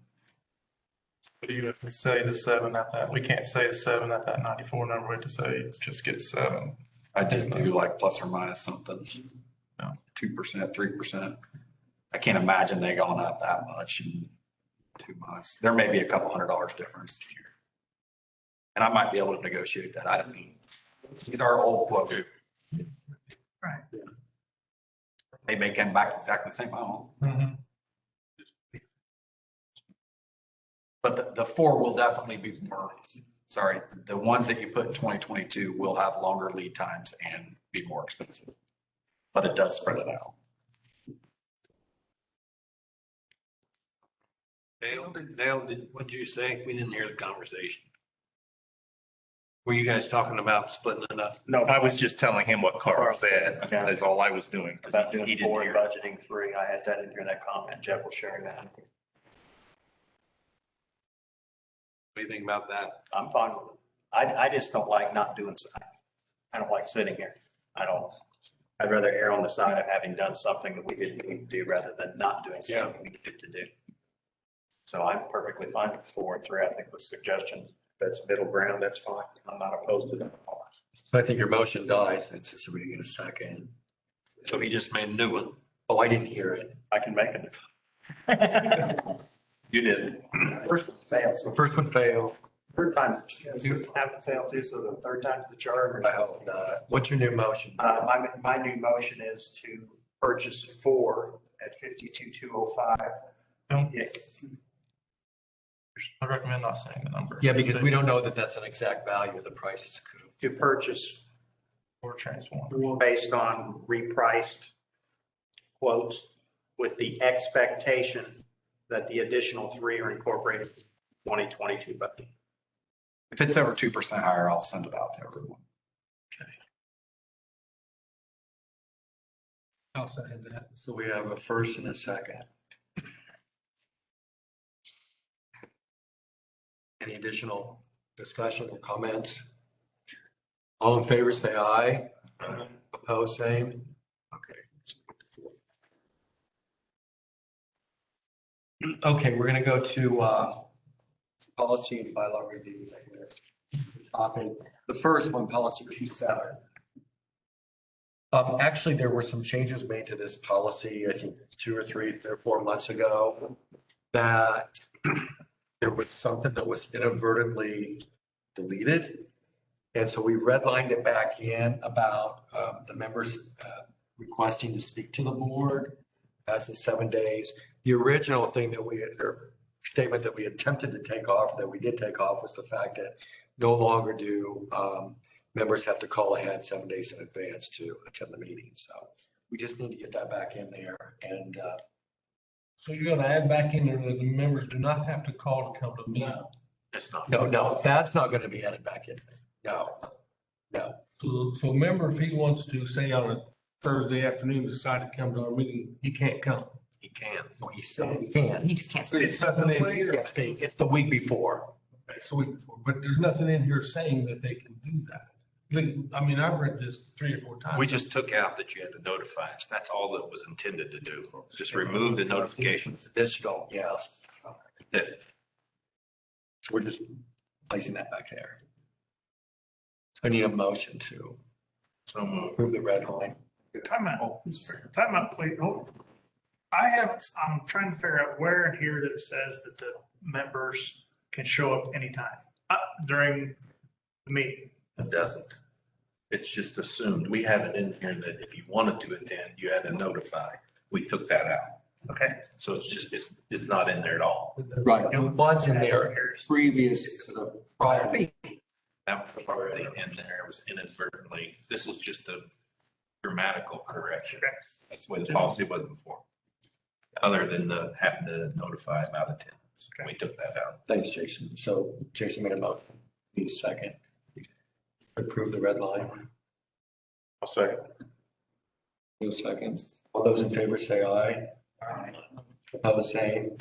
Speaker 11: But even if we say the 7 at that, we can't say a 7 at that 94 number. We have to say just get 7.
Speaker 5: I just do like plus or minus something.
Speaker 11: No.
Speaker 5: 2%, 3%. I can't imagine they gone up that much in 2 months. There may be a couple $100 difference here. And I might be able to negotiate that. I don't know. These are old quotes.
Speaker 11: Right.
Speaker 5: They may come back exactly the same amount.
Speaker 11: Mm-hmm.
Speaker 5: But the 4 will definitely be more, sorry, the ones that you put in 2022 will have longer lead times and be more expensive. But it does spread it out.
Speaker 8: Dale, what'd you say? We didn't hear the conversation. Were you guys talking about splitting it up?
Speaker 9: No, I was just telling him what Carl said.
Speaker 10: Okay.
Speaker 9: That's all I was doing. 'Cause
Speaker 10: About
Speaker 9: he
Speaker 10: doing
Speaker 9: didn't
Speaker 10: 4
Speaker 9: hear
Speaker 10: and
Speaker 9: it.
Speaker 10: budgeting 3. I didn't hear that comment. Jeff was sharing that.
Speaker 8: What do you think about that?
Speaker 10: I'm fine with it. I just don't like not doing something. I don't like sitting here. I'd rather err on the side of having done something that we didn't need to do rather than not doing something we needed to do. So I'm perfectly fine with 4 and 3. I think the suggestion, that's middle ground, that's fine. I'm not opposed to that.
Speaker 4: So I think your motion dies, then so we get a second.
Speaker 8: So he just made a new one.
Speaker 4: Oh, I didn't hear it.
Speaker 10: I can make it.
Speaker 8: You did.
Speaker 10: First one failed, so
Speaker 4: First one failed.
Speaker 10: third time's you have to fail too, so the third time's the charm.
Speaker 4: I hope not. What's your new motion?
Speaker 10: My new motion is to purchase 4 at 52,205. Yes.
Speaker 11: I recommend not saying the number.
Speaker 4: Yeah, because we don't know that that's an exact value of the prices.
Speaker 10: To purchase
Speaker 11: Or transform.
Speaker 10: based on repriced quotes with the expectation that the additional 3 are incorporated in 2022 budget.
Speaker 5: If it's ever 2% higher, I'll send it out to everyone.
Speaker 2: I'll second that.
Speaker 4: So we have a first and a second. Any additional discussion or comments? All in favor, say aye. Opposed, same. Okay. Okay, we're gonna go to policy and bylaw review. Topic. The first one, policy Q7. Actually, there were some changes made to this policy, I think 2 or 3 or 4 months ago, that there was something that was inadvertently deleted. And so we redlined it back in about the members requesting to speak to the board as the 7 days. The original thing that or statement that we attempted to take off, that we did take off, was the fact that no longer do members have to call ahead 7 days in advance to attend the meeting. So we just need to get that back in there. And
Speaker 2: So you're gonna add back in there that the members do not have to call to come to the meeting?
Speaker 8: It's not.
Speaker 4: no, that's not going to be added back in. No.
Speaker 2: So a member, if he wants to, say on a Thursday afternoon, decide to come to our meeting, he can't come.
Speaker 8: He can.
Speaker 4: No, he still can.
Speaker 7: He just can't say.
Speaker 2: It's nothing in here.
Speaker 4: It's the week before.
Speaker 2: Okay, so but there's nothing in here saying that they can do that. I mean, I've read this 3 or 4 times.
Speaker 8: We just took out that you had to notify us. That's all that was intended to do. Just remove the notifications.
Speaker 4: Additional, yes.
Speaker 8: That
Speaker 4: So we're just placing that back there. So I need a motion to
Speaker 8: so moved.
Speaker 4: approve the red line.
Speaker 11: Time out, please. Hold. I'm trying to figure out where in here that it says that the members can show up anytime during the meeting.
Speaker 8: It doesn't. It's just assumed. We have it in here that if you wanted to attend, you had to notify. We took that out.
Speaker 11: Okay.
Speaker 8: So it's not in there at all.
Speaker 4: Right, it was in there previous to the prior meeting.
Speaker 8: That was already in there. It was inadvertently. This is just a grammatical correction. That's the way the policy was before. Other than the having to notify about attendance. We took that out.
Speaker 4: Thanks, Jason. So Jason made a motion. Need a second. Approve the red line.
Speaker 10: I'll second.
Speaker 4: No seconds. All those in favor say aye. Opposed, same.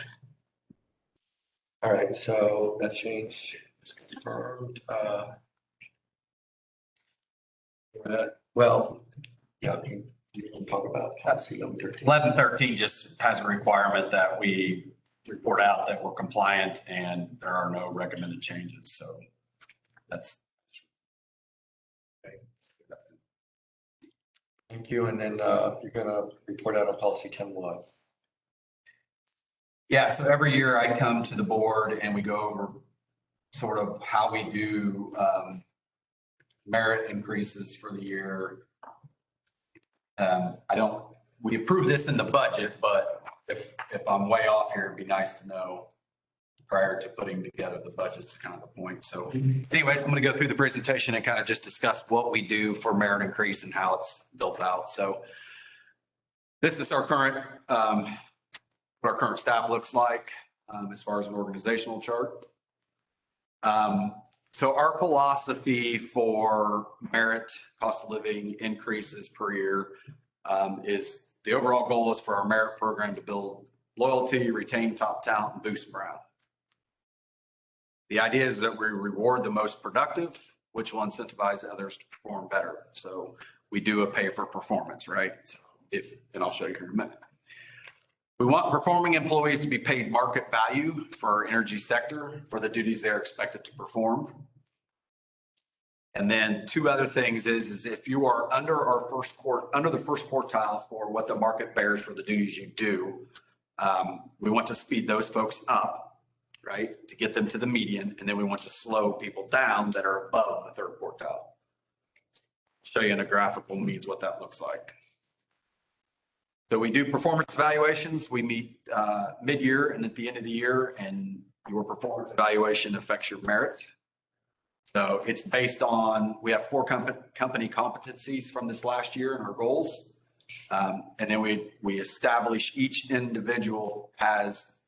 Speaker 4: All right, so that change is confirmed. Well, yeah, you can talk about policy number 13.
Speaker 5: 1113 just has a requirement that we report out that we're compliant and there are no recommended changes. So that's.
Speaker 4: Thank you. And then you're going to report out on policy 10-1.
Speaker 5: Yeah, so every year I come to the board and we go over sort of how we do merit increases for the year. We approve this in the budget, but if I'm way off here, it'd be nice to know prior to putting together the budget's kind of the point. So anyways, I'm going to go through the presentation and kind of just discuss what we do for merit increase and how it's built out. So this is our current, what our current staff looks like as far as an organizational chart. So our philosophy for merit cost of living increases per year is the overall goal is for our merit program to build loyalty, retain top talent, and boost morale. The idea is that we reward the most productive, which will incentivize others to perform better. So we do a pay for performance, right? So and I'll show you in a minute. We want performing employees to be paid market value for our energy sector for the duties they're expected to perform. And then two other things is if you are under the first quartile for what the market bears for the duties you do, we want to speed those folks up, right, to get them to the median, and then we want to slow people down that are above the third quartile. I'll show you in a graphical means what that looks like. So we do performance evaluations. We meet mid-year and at the end of the year, and your performance evaluation affects your merit. So it's based on, we have 4 company competencies from this last year and our goals. And then we establish each individual has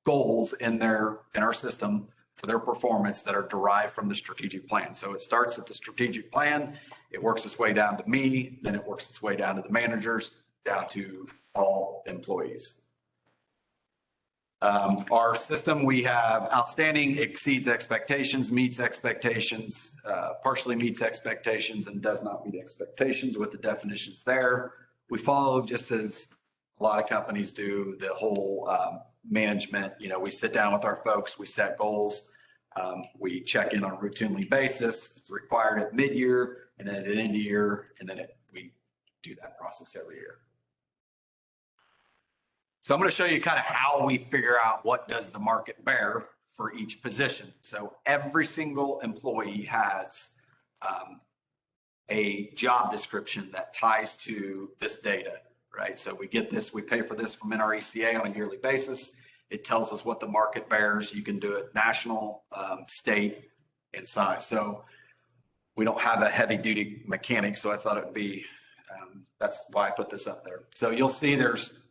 Speaker 5: goals in our system for their performance that are derived from the strategic plan. So it starts at the strategic plan, it works its way down to me, then it works its way down to the managers, down to all employees. Our system, we have outstanding, exceeds expectations, meets expectations, partially meets expectations, and does not meet expectations with the definitions there. We follow, just as a lot of companies do, the whole management. We sit down with our folks, we set goals, we check in on a routinely basis. It's required at mid-year and then at end of year, and then we do that process every year. So I'm going to show you kind of how we figure out what does the market bear for each position. So every single employee has a job description that ties to this data, right? So we get this, we pay for this from NRECA on a yearly basis. It tells us what the market bears. You can do it national, state, and size. So we don't have a heavy duty mechanic, so I thought it would be, that's why I put this up there. So you'll see there's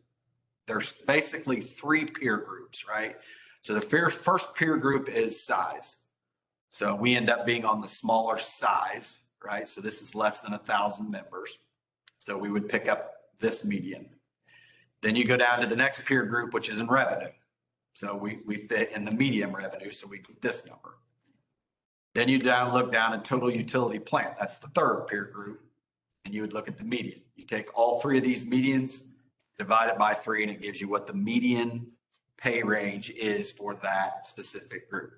Speaker 5: basically 3 peer groups, right? So the first peer group is size. So we end up being on the smaller size, right? So this is less than 1,000 members. So we would pick up this median. Then you go down to the next peer group, which is in revenue. So we fit in the medium revenue, so we get this number. Then you look down at total utility plant. That's the 3rd peer group. And you would look at the median. You take all 3 of these medians, divide it by 3, and it gives you what the median pay range is for that specific group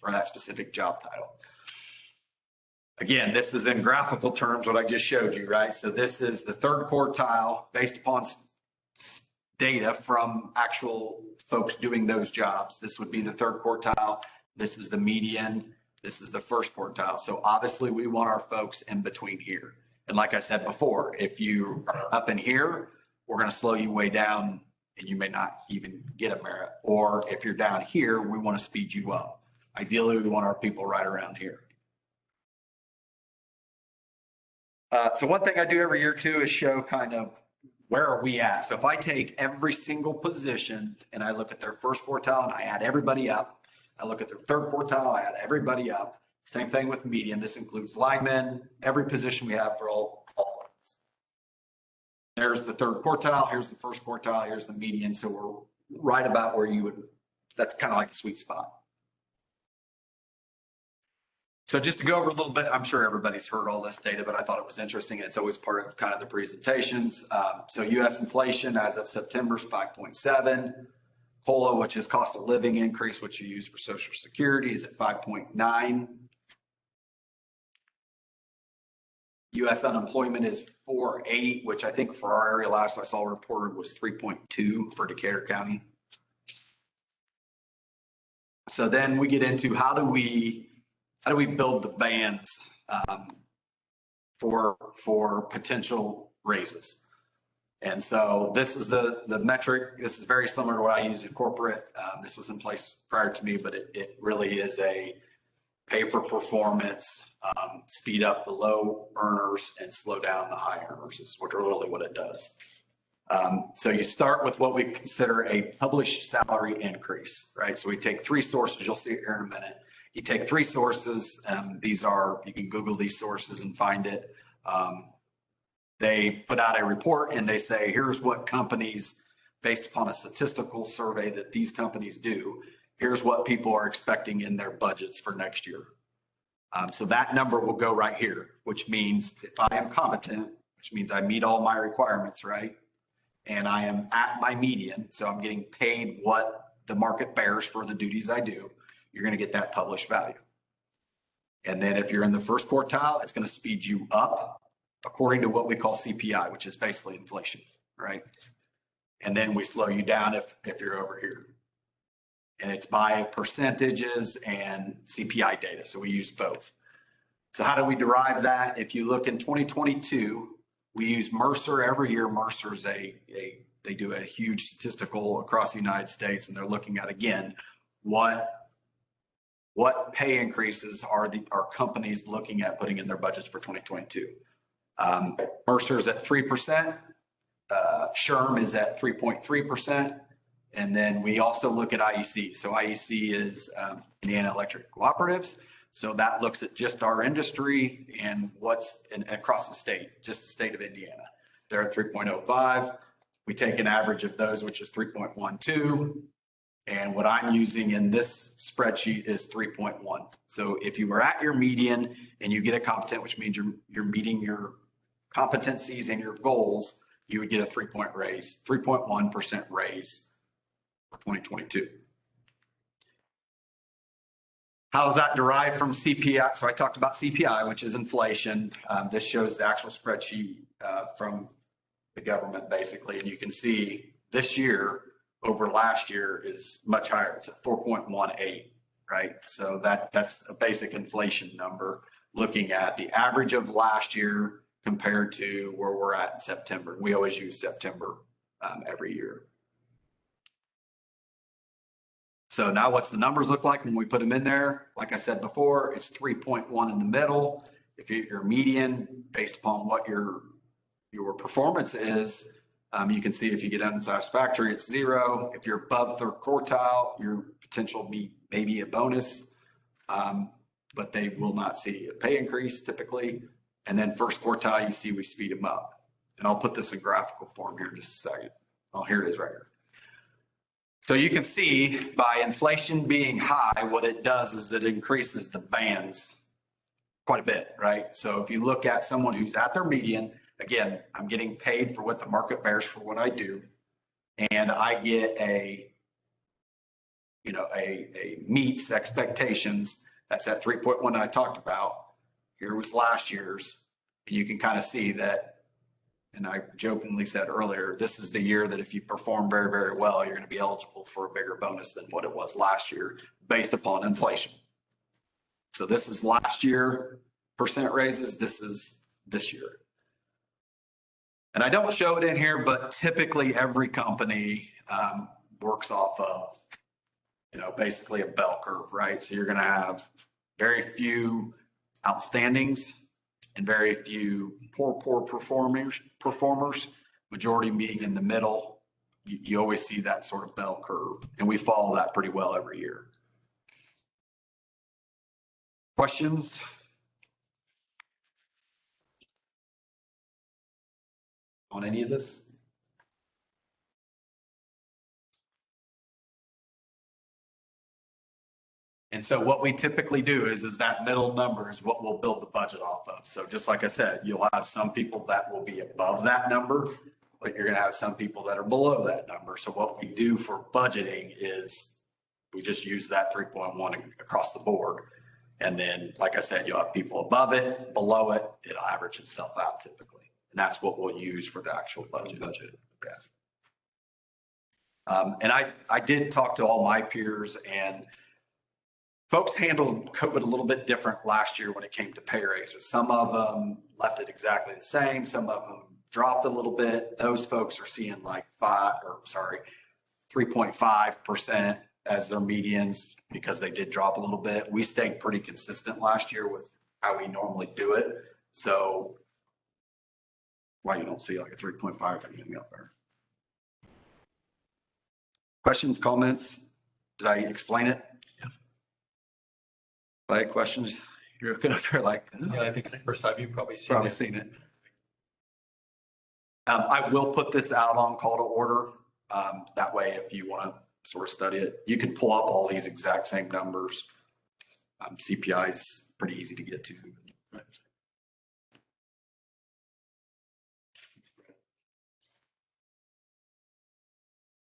Speaker 5: or that specific job title. Again, this is in graphical terms, what I just showed you, right? So this is the 3rd quartile based upon data from actual folks doing those jobs. This would be the 3rd quartile. This is the median. This is the 1st quartile. So obviously we want our folks in between here. And like I said before, if you are up in here, we're going to slow you way down and you may not even get a merit. Or if you're down here, we want to speed you up. Ideally, we want our people right around here. So one thing I do every year too is show kind of where are we at. So if I take every single position and I look at their 1st quartile and I add everybody up, I look at their 3rd quartile, I add everybody up. Same thing with median. This includes linemen, every position we have for all. There's the 3rd quartile, here's the 1st quartile, here's the median. So we're right about where you would, that's kind of like the sweet spot. So just to go over a little bit, I'm sure everybody's heard all this data, but I thought it was interesting. And it's always part of kind of the presentations. So US inflation as of September is 5.7. COLA, which is cost of living increase, which you use for Social Security, is at 5.9. US unemployment is 4.8, which I think for our area last I saw reported was 3.2 for Decatur County. So then we get into how do we build the bands for potential raises? And so this is the metric. This is very similar to what I use in corporate. This was in place prior to me, but it really is a pay for performance, speed up the low earners and slow down the high earners is really what it does. So you start with what we consider a published salary increase, right? So we take three sources. You'll see it here in a minute. You take three sources. You can Google these sources and find it. They put out a report and they say, here's what companies, based upon a statistical survey that these companies do, here's what people are expecting in their budgets for next year. So that number will go right here, which means if I am competent, which means I meet all my requirements, right? And I am at my median, so I'm getting paid what the market bears for the duties I do, you're going to get that published value. And then if you're in the first quartile, it's going to speed you up according to what we call CPI, which is basically inflation, right? And then we slow you down if you're over here. And it's by percentages and CPI data. So we use both. So how do we derive that? If you look in 2022, we use Mercer every year. Mercer's they do a huge statistical across the United States, and they're looking at, again, what pay increases are companies looking at putting in their budgets for 2022. Mercer's at 3%. SHRM is at 3.3%. And then we also look at IEC. So IEC is Indiana Electric Cooperatives. So that looks at just our industry and what's across the state, just the state of Indiana. They're at 3.05. We take an average of those, which is 3.12. And what I'm using in this spreadsheet is 3.1. So if you were at your median and you get a competent, which means you're meeting your competencies and your goals, you would get a 3.1% raise for 2022. How does that derive from CPI? So I talked about CPI, which is inflation. This shows the actual spreadsheet from the government, basically. And you can see this year over last year is much higher. It's at 4.18, right? So that's a basic inflation number, looking at the average of last year compared to where we're at in September. We always use September every year. So now what's the numbers look like when we put them in there? Like I said before, it's 3.1 in the middle. If your median, based upon what your performance is, you can see if you get unsatisfactory, it's 0. If you're above third quartile, your potential will be maybe a bonus, but they will not see a pay increase typically. And then first quartile, you see we speed them up. And I'll put this in graphical form here in just a second. Oh, here it is right here. So you can see by inflation being high, what it does is it increases the bands quite a bit, right? So if you look at someone who's at their median, again, I'm getting paid for what the market bears for what I do. And I get a meets expectations. That's that 3.1 I talked about. Here was last year's. And you can kind of see that. And I jokingly said earlier, this is the year that if you perform very, very well, you're going to be eligible for a bigger bonus than what it was last year based upon inflation. So this is last year percent raises. This is this year. And I don't show it in here, but typically every company works off of, basically a bell curve, right? So you're going to have very few outstandings and very few poor performers, majority being in the middle. You always see that sort of bell curve, and we follow that pretty well every year. Questions? On any of this? And so what we typically do is that middle number is what we'll build the budget off of. So just like I said, you'll have some people that will be above that number, but you're gonna have some people that are below that number. So what we do for budgeting is we just use that 3.1 across the board. And then, like I said, you'll have people above it, below it, it'll average itself out typically. And that's what we'll use for the actual budget. Okay. And I did talk to all my peers, and folks handled COVID a little bit different last year when it came to pay raises. Some of them left it exactly the same. Some of them dropped a little bit. Those folks are seeing like 3.5% as their medians because they did drop a little bit. We stayed pretty consistent last year with how we normally do it. So why you don't see like a 3.5 or anything up there. Questions, comments? Did I explain it?
Speaker 4: Yeah.
Speaker 5: Like questions? You're looking up here like,
Speaker 4: Yeah, I think it's the first time you've probably seen it.
Speaker 5: I will put this out on call to order. That way, if you want to sort of study it, you can pull up all these exact same numbers. CPI is pretty easy to get to.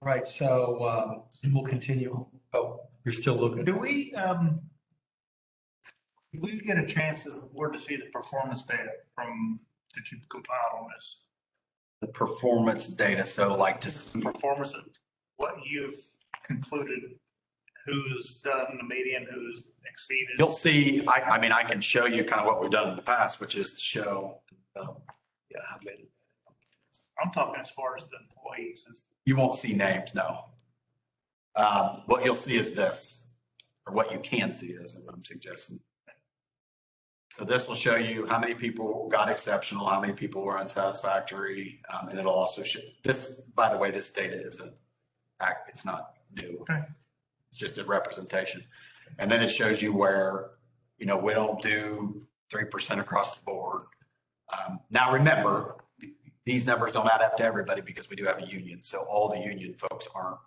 Speaker 4: Right, so we'll continue. Oh, you're still looking.
Speaker 11: Do we get a chance as a board to see the performance data from, that you compiled on this?
Speaker 5: The performance data, so like just
Speaker 11: The performance of what you've concluded, who's done the median, who's exceeded?
Speaker 5: you'll see, I mean, I can show you kind of what we've done in the past, which is to show, how many.
Speaker 11: I'm talking as far as the employees.
Speaker 5: You won't see names, no. What you'll see is this, or what you can see is what I'm suggesting. So this will show you how many people got exceptional, how many people were unsatisfactory, and it'll also show this. By the way, this data isn't it's not new.
Speaker 11: Okay.
Speaker 5: It's just a representation, and then it shows you where we don't do 3% across the board. Now remember, these numbers don't add up to everybody because we do have a union. So all the union folks aren't.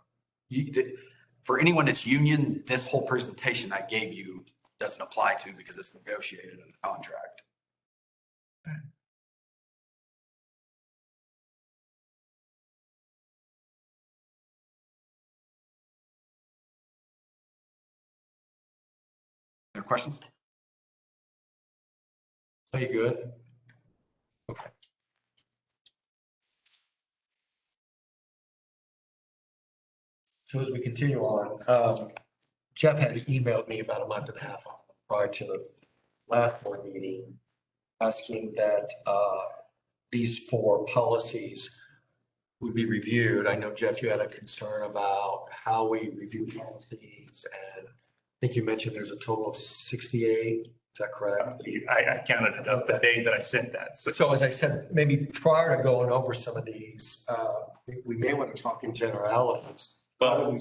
Speaker 5: For anyone that's union, this whole presentation I gave you doesn't apply to because it's negotiated in a contract.
Speaker 11: Okay.
Speaker 5: Any questions?
Speaker 4: Are you good? Okay. So as we continue on, Jeff had emailed me about a month and a half prior to the last board meeting, asking that these 4 policies would be reviewed. I know, Jeff, you had a concern about how we review policies, and I think you mentioned there's a total of 68. Is that correct?
Speaker 9: I counted it up the day that I sent that.
Speaker 4: So as I said, maybe prior to going over some of these, we may want to talk in generalities.
Speaker 9: Well,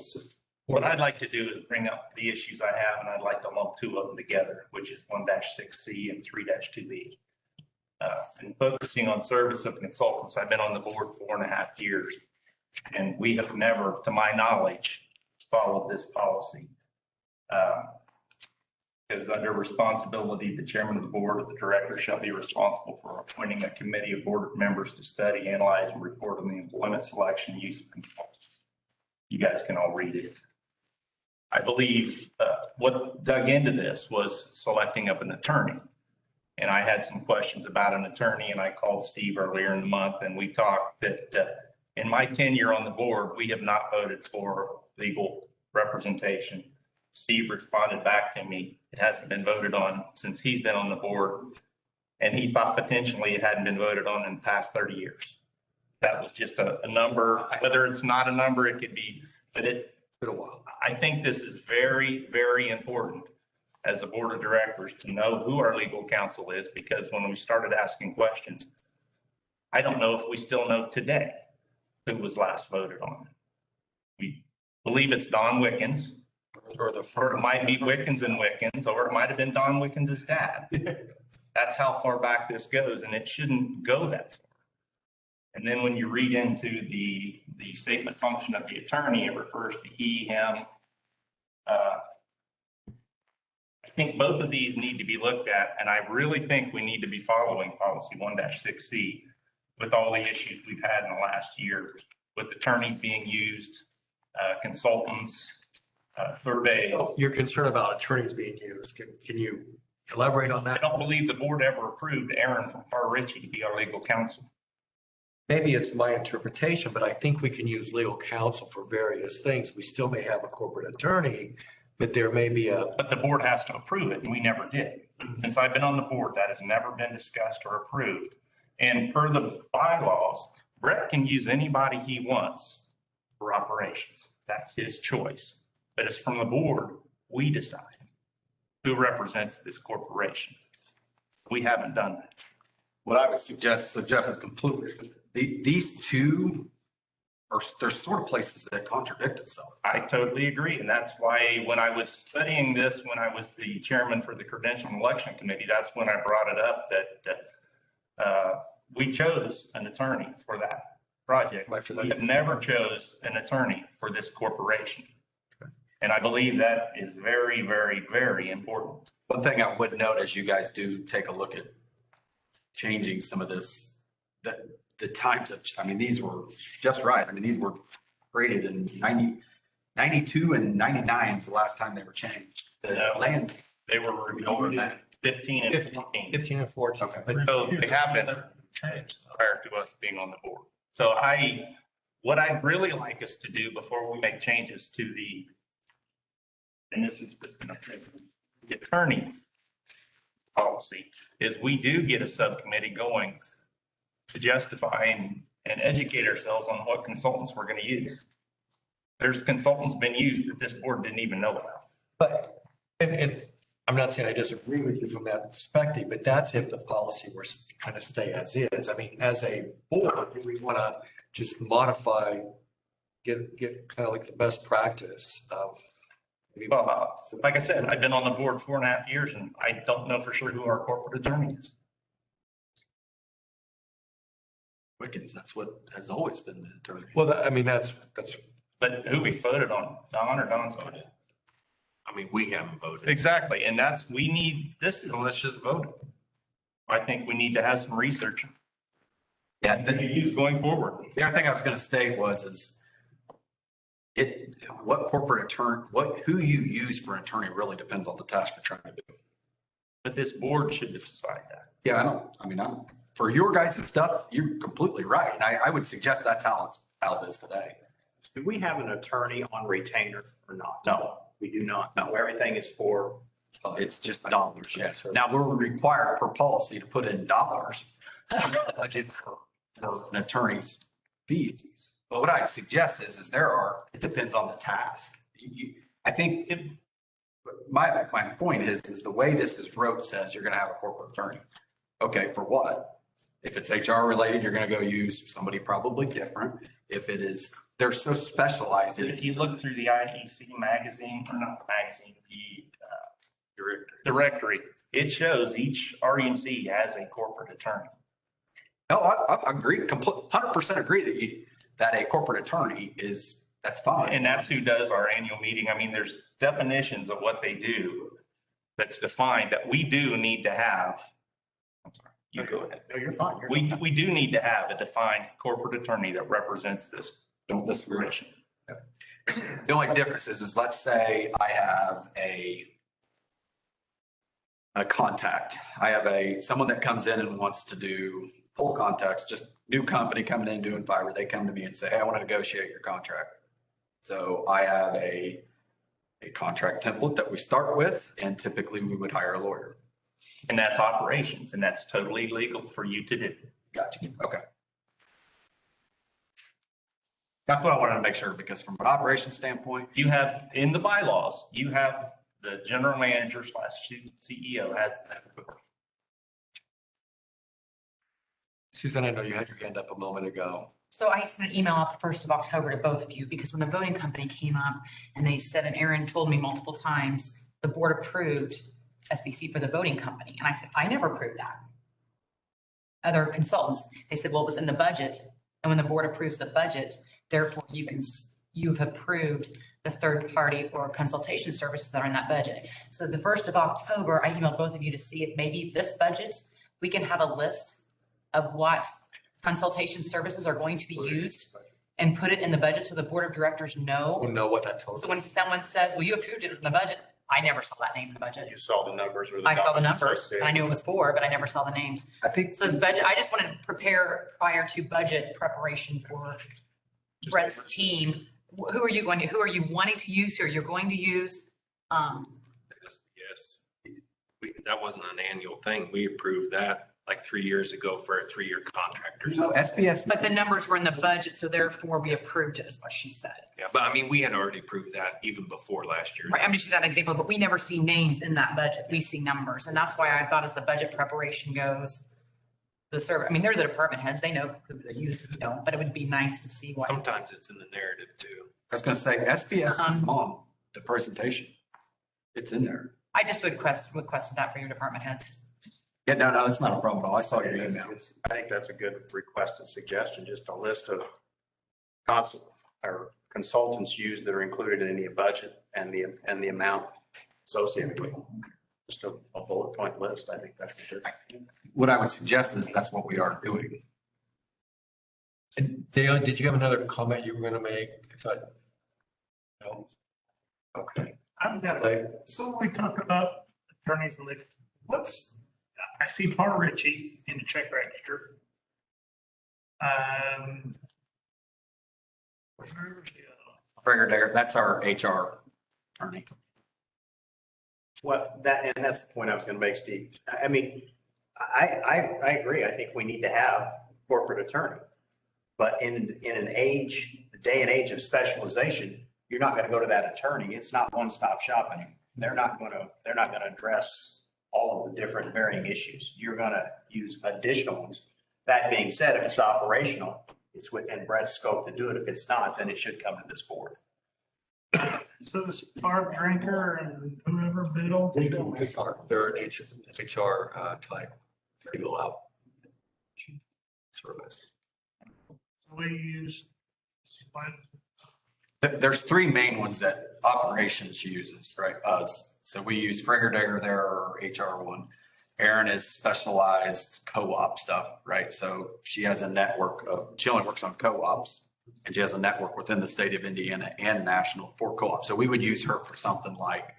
Speaker 9: what I'd like to do is bring up the issues I have, and I'd like to lump 2 of them together, which is 1-6C and 3-2B. And focusing on service of consultants, I've been on the board 4.5 years, and we have never, to my knowledge, followed this policy. Because under responsibility, the chairman of the board or the director shall be responsible for appointing a committee of board members to study, analyze, and report on the employment, selection, and use of consultants. You guys can all read it. I believe what dug into this was selecting of an attorney. And I had some questions about an attorney, and I called Steve earlier in the month, and we talked that in my tenure on the board, we have not voted for legal representation. Steve responded back to me, it hasn't been voted on since he's been on the board. And he thought potentially it hadn't been voted on in the past 30 years. That was just a number, whether it's not a number, it could be, but it's
Speaker 4: been a while.
Speaker 9: I think this is very, very important as a board of directors to know who our legal counsel is, because when we started asking questions, I don't know if we still know today who was last voted on. We believe it's Don Wickens, or it might be Wickens and Wickens, or it might have been Don Wickens' dad. That's how far back this goes, and it shouldn't go that far. And then when you read into the statement function of the attorney, it refers to he, him. think both of these need to be looked at, and I really think we need to be following policy 1-6C with all the issues we've had in the last year with attorneys being used, consultants, surveys.
Speaker 4: You're concerned about attorneys being used. Can you elaborate on
Speaker 9: I
Speaker 4: that?
Speaker 9: don't believe the board ever approved Aaron from Par Ritchie to be our legal counsel.
Speaker 4: Maybe it's my interpretation, but I think we can use legal counsel for various things. We still may have a corporate attorney, but there may be a,
Speaker 9: But the board has to approve it, and we never did. Since I've been on the board, that has never been discussed or approved. And per the bylaws, Brett can use anybody he wants for operations. That's his choice. But it's from the board, we decide who represents this corporation. We haven't done that.
Speaker 5: What I would suggest, so Jeff is completely, these two are, there's sort of places that contradict itself.
Speaker 9: I totally agree. And that's why when I was studying this, when I was the chairman for the Credential and Election Committee, that's when I brought it up that we chose an attorney for that project.
Speaker 4: Right, for
Speaker 9: We
Speaker 4: the-
Speaker 9: have never chose an attorney for this corporation. And I believe that is very, very, very important.
Speaker 5: One thing I would note as you guys do take a look at changing some of this, that the times of, I mean, these were just right. I mean, these were created in 92 and 99 is the last time they were changed. The
Speaker 9: No.
Speaker 5: land,
Speaker 9: They were reviewed in 15 and 14.
Speaker 4: 15 and 14.
Speaker 5: Okay.
Speaker 4: But
Speaker 9: So they have been changed prior to us being on the board. So what I'd really like us to do before we make changes to and this is just going to the attorney policy, is we do get a subcommittee going to justify and educate ourselves on what consultants we're going to use. There's consultants been used that this board didn't even know about.
Speaker 4: But, and I'm not saying I disagree with you from that perspective, but that's if the policy were to kind of stay as is. I mean, as a board, do we want to just modify, get kind of like the best practice of.
Speaker 9: Well, like I said, I've been on the board 4.5 years and I don't know for sure who our corporate attorney is.
Speaker 5: Wickens, that's what has always been the attorney.
Speaker 4: Well, I mean, that's,
Speaker 9: But who we voted on, Don or Don's voted?
Speaker 8: I mean, we haven't voted.
Speaker 9: Exactly. And this is,
Speaker 8: So let's just vote.
Speaker 9: I think we need to have some research
Speaker 5: Yeah,
Speaker 9: that you use going forward.
Speaker 5: the other thing I was going to state is what corporate attorney, who you use for attorney really depends on the task you're trying to do.
Speaker 9: But this board should decide that.
Speaker 5: Yeah, for your guys' stuff, you're completely right. And I would suggest that's how it is today.
Speaker 10: Do we have an attorney on retainer or not?
Speaker 5: No,
Speaker 10: We do not. No, everything is for,
Speaker 5: it's just dollars, yes. Now, we're required per policy to put in dollars budget for an attorney's fees. But what I suggest is it depends on the task. I think my point is the way this is wrote says you're going to have a corporate attorney. Okay, for what? If it's HR related, you're going to go use somebody probably different. If it is, they're so specialized in
Speaker 9: If you look through the IEC magazine, or not the magazine, the directory, it shows each REMC has a corporate attorney.
Speaker 5: No, I agree, 100% agree that a corporate attorney that's fine.
Speaker 9: And that's who does our annual meeting. I mean, there's definitions of what they do that's defined that we do need to have. I'm sorry, you go ahead.
Speaker 10: no, you're fine.
Speaker 9: We do need to have a defined corporate attorney that represents this corporation.
Speaker 5: The only difference is let's say I have a contact. I have someone that comes in and wants to do full contacts, just new company coming in doing fiber. They come to me and say, hey, I want to negotiate your contract. So I have a contract template that we start with, and typically we would hire a lawyer.
Speaker 9: And that's operations, and that's totally legal for you to do.
Speaker 5: Gotcha. Okay. That's what I wanted to make sure, because from an operations standpoint,
Speaker 9: You have, in the bylaws, you have the general manager / CEO has that authority.
Speaker 4: Susan, I know you had your hand up a moment ago.
Speaker 7: So I sent an email out the 1st of October to both of you because when the voting company came up and they said, and Aaron told me multiple times, the board approved SBC for the voting company. And I said, I never approved that. Other consultants, they said, well, it was in the budget. And when the board approves the budget, therefore you you've approved the third party or consultation services that are in that budget. So the 1st of October, I emailed both of you to see if maybe this budget, we can have a list of what consultation services are going to be used and put it in the budget so the board of directors know.
Speaker 4: We'll know what that total.
Speaker 7: So when someone says, well, you approved it, it's in the budget, I never saw that name in the budget.
Speaker 10: You saw the numbers or the.
Speaker 7: I saw the
Speaker 10: dollars
Speaker 7: numbers
Speaker 10: associated.
Speaker 7: and I knew it was for, but I never saw the names.
Speaker 5: I think,
Speaker 7: So this budget, I just wanted to prepare prior to budget preparation for Brett's team. Who are you wanting to use, who are you going to use?
Speaker 8: Yes, that wasn't an annual thing. We approved that like 3 years ago for a 3-year contract or
Speaker 5: so
Speaker 8: something.
Speaker 5: SBS,
Speaker 7: But the numbers were in the budget, so therefore we approved it, is what she said.
Speaker 8: Yeah, but I mean, we had already approved that even before last year.
Speaker 7: Right, I'm just using that example, but we never see names in that budget. We see numbers. And that's why I thought as the budget preparation goes, the server, I mean, they're the department heads. They know who they use, who don't, but it would be nice to see what.
Speaker 8: Sometimes it's in the narrative too.
Speaker 5: I was gonna say, SBS is on the presentation. It's in there.
Speaker 7: I just requested that for your department heads.
Speaker 5: Yeah, no, it's not a problem at all. I saw your email.
Speaker 10: I think that's a good request and suggestion, just a list of consultants used that are included in the budget and the amount associated with them. Just a bullet point list. I think that's good.
Speaker 5: What I would suggest is that's what we are doing.
Speaker 4: And Dale, did you have another comment you were gonna make? No? Okay.
Speaker 11: I've got a, so when we talk about attorneys and I see Par Ritchie in the check register. Where's the other one?
Speaker 5: Brigger, that's our HR attorney.
Speaker 10: Well, that's the point I was going to make, Steve. I mean, I agree. I think we need to have corporate attorney. But in an day and age of specialization, you're not going to go to that attorney. It's not one-stop shopping. They're not going to address all of the different varying issues. You're going to use additional ones. That being said, if it's operational, it's within Brett's scope to do it. If it's not, then it should come to this board.
Speaker 11: So this Barb Drinker and whoever Biddle.
Speaker 4: HR, they're an HR type, legal out service.
Speaker 11: So we use.
Speaker 5: There's three main ones that operations uses, right? Us. So we use Frigger Digger there, our HR one. Erin is specialized co-op stuff, right? So she has a network she only works on co-ops and she has a network within the state of Indiana and national for co-op. So we would use her for something like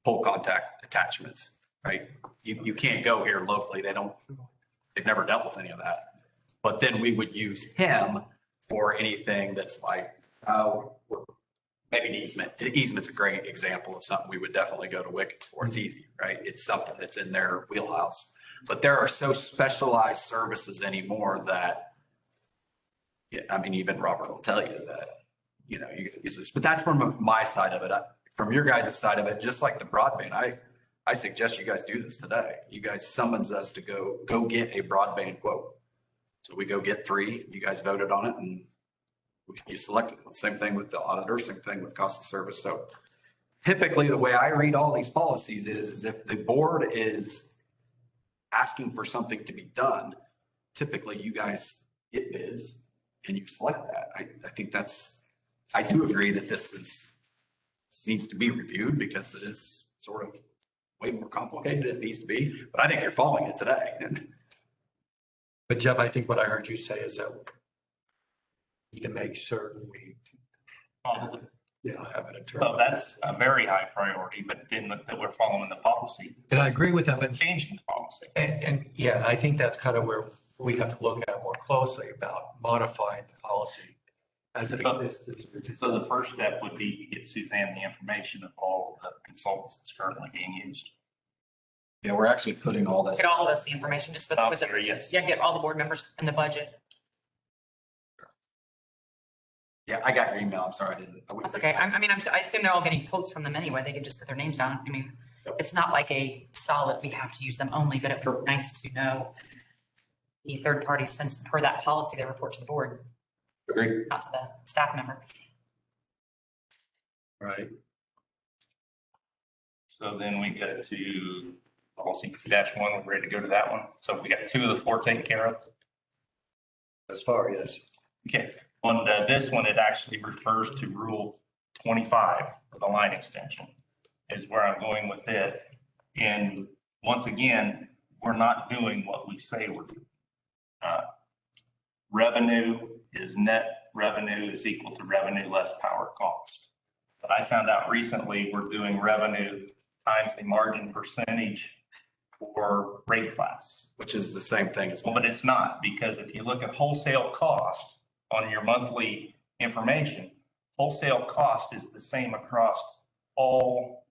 Speaker 5: pole contact attachments, right? You can't go here locally. They've never dealt with any of that. But then we would use him for anything that's like, maybe an easement. Easement's a great example of something we would definitely go to Wickets for. It's easy, right? It's something that's in their wheelhouse. But there are so specialized services anymore that, yeah, I mean, even Robert will tell you that, you can use this. But that's from my side of it. From your guys' side of it, just like the broadband, I suggest you guys do this today. You guys summons us to go get a broadband quote. So we go get 3. You guys voted on it and you selected it. Same thing with the auditor, same thing with cost of service. So typically the way I read all these policies is if the board is asking for something to be done, typically you guys get bids and you select that. I think I do agree that this needs to be reviewed because it is sort of way more complicated than it needs to be, but I think you're following it today.
Speaker 4: But Jeff, I think what I heard you say is that we need to make certain we have an attorney.
Speaker 9: Well, that's a very high priority, but then that we're following the policy,
Speaker 4: And I agree with that, but
Speaker 9: changing the policy.
Speaker 4: And yeah, I think that's kind of where we have to look at more closely about modifying the policy as it exists.
Speaker 9: So the first step would be to get Suzanne the information of all the consultants that's currently being used.
Speaker 5: Yeah, we're actually putting all this.
Speaker 7: Get all of us the information, just put
Speaker 9: I'm sorry, yes.
Speaker 7: Yeah, get all the board members in the budget.
Speaker 5: Yeah, I got your email. I'm sorry, I didn't.
Speaker 7: That's okay. I assume they're all getting quotes from them anyway. They can just put their names down. I mean, it's not like a solid, we have to use them only, but it's nice to know the third party, since per that policy, they report to the board,
Speaker 5: Agreed.
Speaker 7: not to the staff member.
Speaker 4: Right.
Speaker 9: So then we go to policy -1, we're ready to go to that one. So we got 2 of the 4 taken care of.
Speaker 4: As far, yes.
Speaker 9: Okay, On this one, it actually refers to Rule 25 for the line extension is where I'm going with it. And once again, we're not doing what we say we're doing. Revenue is net revenue is equal to revenue less power cost. But I found out recently we're doing revenue times the margin percentage for rate class.
Speaker 5: Which is the same thing as.
Speaker 9: Well, but it's not, because if you look at wholesale cost on your monthly information, wholesale cost is the same across all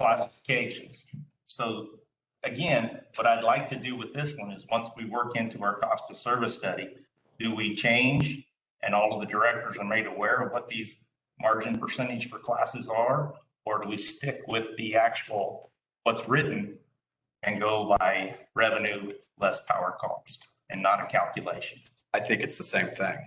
Speaker 9: classifications. So again, what I'd like to do with this one is once we work into our cost of service study, do we change and all of the directors are made aware of what these margin percentage for classes are? Or do we stick with the actual what's written and go by revenue less power cost and not a calculation?
Speaker 5: I think it's the same thing.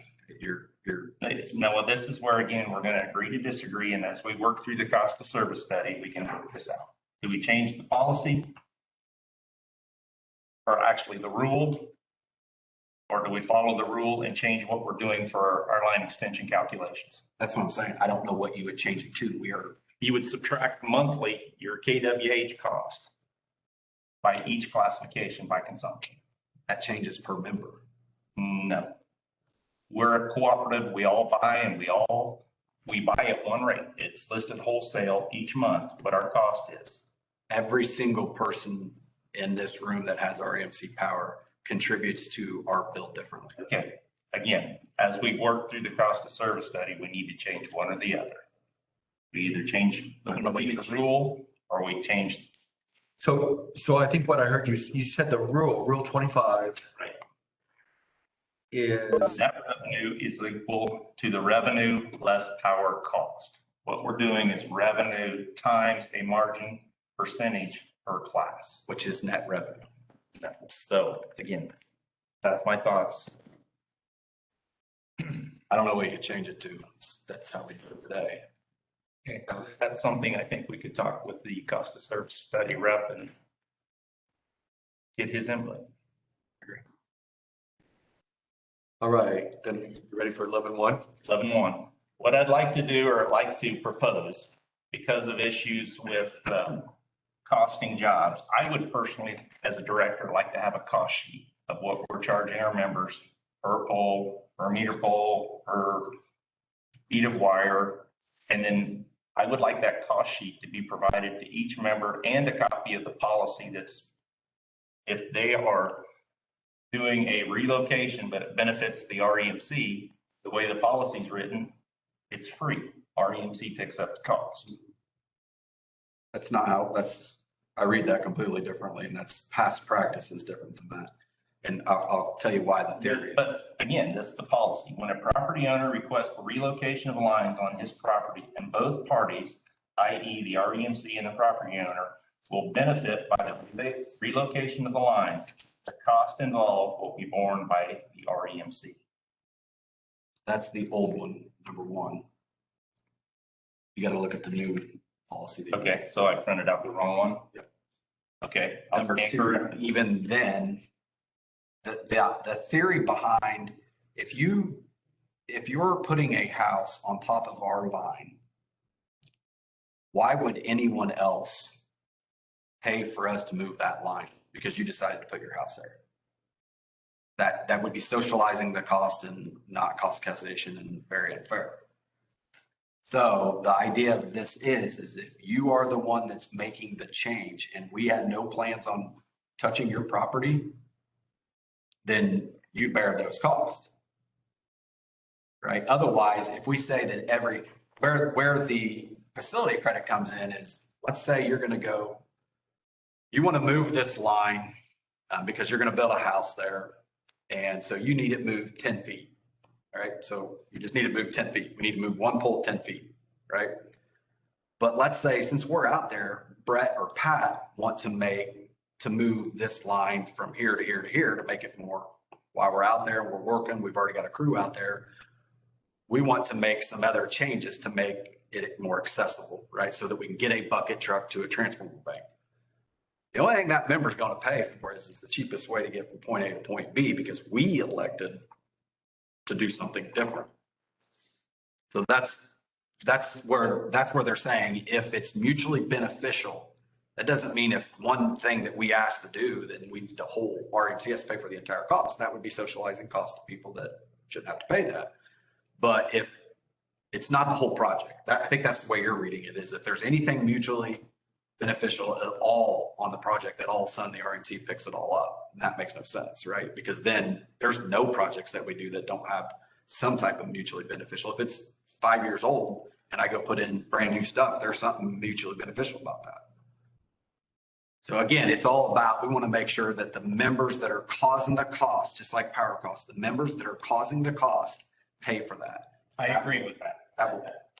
Speaker 9: No, well, this is where, again, we're going to agree to disagree. And as we work through the cost of service study, we can work this out. Do we change the policy? Or actually the rule? Or do we follow the rule and change what we're doing for our line extension calculations?
Speaker 5: That's what I'm saying. I don't know what you would change it to.
Speaker 9: You would subtract monthly your KWH cost by each classification by consumption.
Speaker 5: That changes per member.
Speaker 9: No. We're a cooperative. We all buy and we buy at one rate. It's listed wholesale each month, what our cost is.
Speaker 5: Every single person in this room that has REMC power contributes to our bill differently.
Speaker 9: Okay. Again, as we work through the cost of service study, we need to change one or the other. We either change the rule or we change.
Speaker 4: So I think what I heard you said the rule 25.
Speaker 9: Right.
Speaker 4: Is.
Speaker 9: Net revenue is equal to the revenue less power cost. What we're doing is revenue times a margin percentage per class.
Speaker 5: Which is net revenue.
Speaker 9: So again, that's my thoughts.
Speaker 5: I don't know what you change it to. That's how we do it today.
Speaker 9: Okay, that's something I think we could talk with the cost of service study rep and get his input.
Speaker 4: All right, then you ready for 11-1?
Speaker 9: 11-1. What I'd like to do or like to propose, because of issues with costing jobs, I would personally, as a director, like to have a cost sheet of what we're charging our members per pole, per meter pole, per feet of wire. And then I would like that cost sheet to be provided to each member and a copy of the policy that's, if they are doing a relocation, but it benefits the REMC, the way the policy is written, it's free. REMC picks up the cost.
Speaker 5: That's not how, I read that completely differently, and that's past practice is different than that. And I'll tell you why the theory.
Speaker 9: But again, that's the policy. When a property owner requests the relocation of lines on his property, and both parties, i.e. the REMC and the property owner, will benefit by the relocation of the lines, the cost involved will be borne by the REMC.
Speaker 5: That's the old one, number one. You got to look at the new policy.
Speaker 9: Okay, so I printed out the wrong one?
Speaker 5: Yep.
Speaker 9: Okay.
Speaker 5: Number two, even then, the theory behind, if you're putting a house on top of our line, why would anyone else pay for us to move that line? Because you decided to put your house there. That would be socializing the cost and not cost causation and very unfair. So the idea of this is if you are the one that's making the change and we had no plans on touching your property, then you bear those costs. Right? Otherwise, if we say that where the facility credit comes in is, let's say you're going to go, you want to move this line because you're going to build a house there. And so you need it moved 10 feet. All right. So you just need it moved 10 feet. We need to move one pole 10 feet. Right. But let's say since we're out there, Brett or Pat want to move this line from here to here to here to make it more, while we're out there and we're working, we've already got a crew out there. We want to make some other changes to make it more accessible, right? So that we can get a bucket truck to a transformer bank. The only thing that member's going to pay for is the cheapest way to get from point A to point B, because we elected to do something different. So that's where they're saying if it's mutually beneficial, that doesn't mean if one thing that we ask to do, then the whole RMC has to pay for the entire cost. That would be socializing cost to people that shouldn't have to pay that. But if it's not the whole project, I think that's the way you're reading it, is if there's anything mutually beneficial at all on the project, that all of a sudden the RMC picks it all up. And that makes no sense, right? Because then there's no projects that we do that don't have some type of mutually beneficial. If it's 5 years old and I go put in brand new stuff, there's something mutually beneficial about that. So again, it's all about, we want to make sure that the members that are causing the cost, just like power costs, the members that are causing the cost pay for that.
Speaker 9: I agree with that.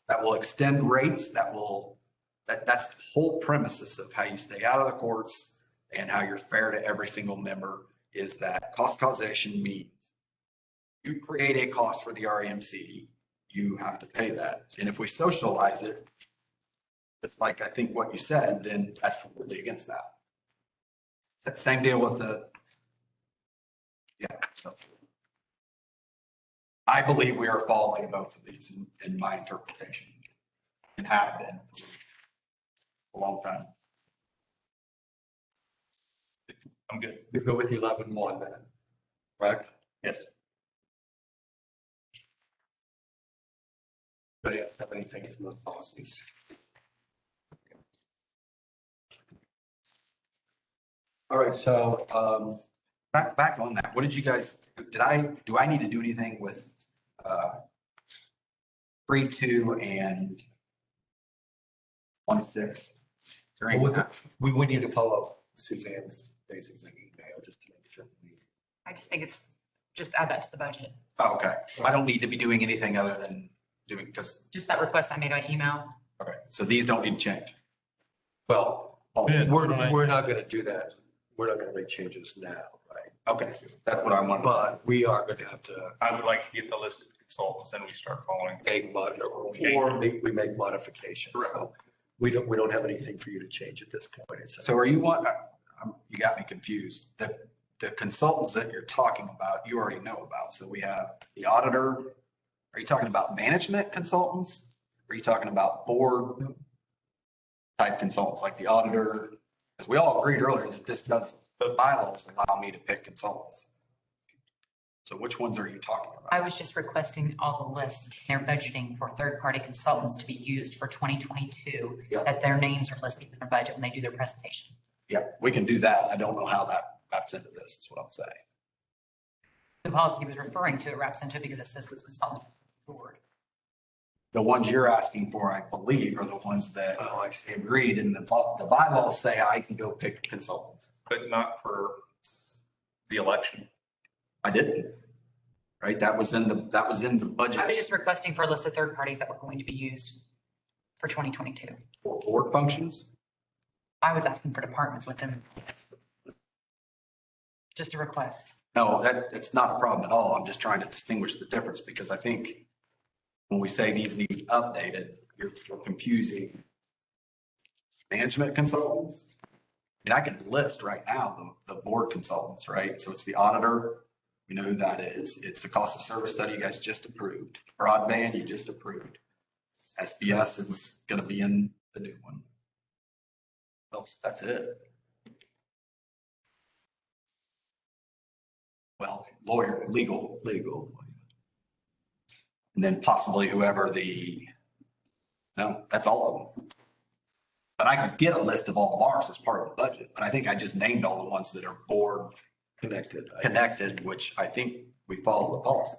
Speaker 5: That will extend rates. That's the whole premises of how you stay out of the courts and how you're fair to every single member, is that cost causation means you create a cost for the REMC, you have to pay that. And if we socialize it, it's like, I think what you said, then that's completely against that. It's that same deal with so I believe we are following both of these in my interpretation, and have been for a long time.
Speaker 9: I'm good.
Speaker 4: We go with 11-1 then, correct?
Speaker 9: Yes.
Speaker 4: Anybody else have anything in those policies? All right, so,
Speaker 5: Back on that, what did you guys, do I need to do anything with 3.2 and 1.6?
Speaker 4: we need to follow Suzanne's basically email just to make sure.
Speaker 7: I just think it's, just add that to the budget.
Speaker 5: Oh, okay, so I don't need to be doing anything other than doing, because,
Speaker 7: Just that request I made by email.
Speaker 5: okay, so these don't need to change.
Speaker 4: Well,
Speaker 8: Yeah.
Speaker 4: we're not gonna do that. We're not gonna make changes now, right?
Speaker 5: Okay, that's what I want.
Speaker 4: But we are gonna have to
Speaker 9: I would like to get the list of consultants and we start following.
Speaker 4: we make modifications. So we don't have anything for you to change at this point.
Speaker 5: So are you you got me confused. The consultants that you're talking about, you already know about. So we have the auditor. Are you talking about management consultants? Are you talking about board type consultants like the auditor? Because we all agreed earlier that the bylaws allow me to pick consultants. So which ones are you talking about?
Speaker 7: I was just requesting all the list. They're budgeting for third-party consultants to be used for 2022,
Speaker 5: Yep.
Speaker 7: that their names are listed in their budget when they do their presentation.
Speaker 5: Yeah, we can do that. I don't know how that maps into this, is what I'm saying.
Speaker 7: The policy he was referring to, it wraps into it because it says those consultants board.
Speaker 5: The ones you're asking for, I believe, are the ones that
Speaker 4: I see.
Speaker 5: agreed, and the bylaws say I can go pick consultants.
Speaker 9: But not for the election.
Speaker 5: I didn't. Right? That was in the budget.
Speaker 7: I was just requesting for a list of third parties that were going to be used for 2022.
Speaker 5: For board functions.
Speaker 7: I was asking for departments with them. Just a request.
Speaker 5: No, it's not a problem at all. I'm just trying to distinguish the difference, because I think when we say these need updated, you're confusing management consultants. I mean, I can list right now the board consultants, right? So it's the auditor. We know who that is. It's the cost of service study you guys just approved. Broadband, you just approved. SBS is going to be in the new one. Else, that's it. Well, lawyer, legal. And then possibly whoever no, that's all of them. But I could get a list of all of ours as part of the budget, but I think I just named all the ones that are board connected, which I think we follow the policy.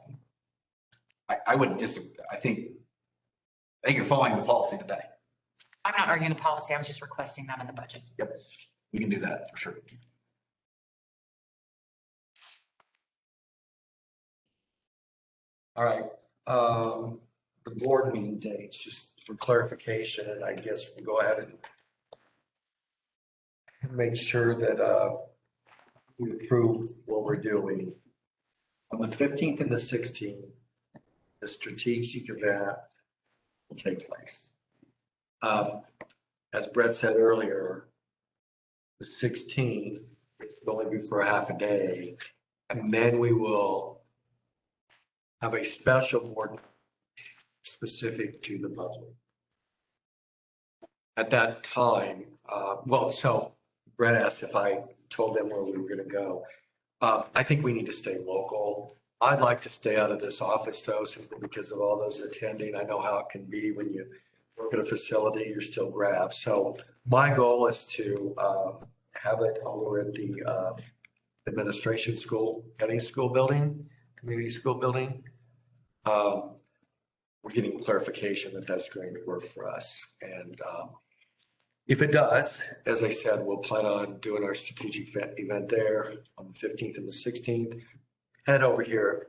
Speaker 5: I wouldn't disagree. I think you're following the policy today.
Speaker 7: I'm not arguing the policy. I was just requesting that in the budget.
Speaker 5: Yep, we can do that for sure.
Speaker 4: All right, the board meeting dates, just for clarification, and I guess we'll go ahead and make sure that we approve what we're doing. On the 15th and the 16th, the strategic event will take place. As Brett said earlier, the 16th will only be for a half a day, and then we will have a special board specific to the budget. At that time, so Brett asked if I told them where we were gonna go. I think we need to stay local. I'd like to stay out of this office though, simply because of all those attending. I know how it can be when you work at a facility, you're still grabbed. So my goal is to have it over at the administration school, county school building, community school building. We're getting clarification that that's going to work for us. And if it does, as I said, we'll plan on doing our strategic event there on the 15th and the 16th. Head over here,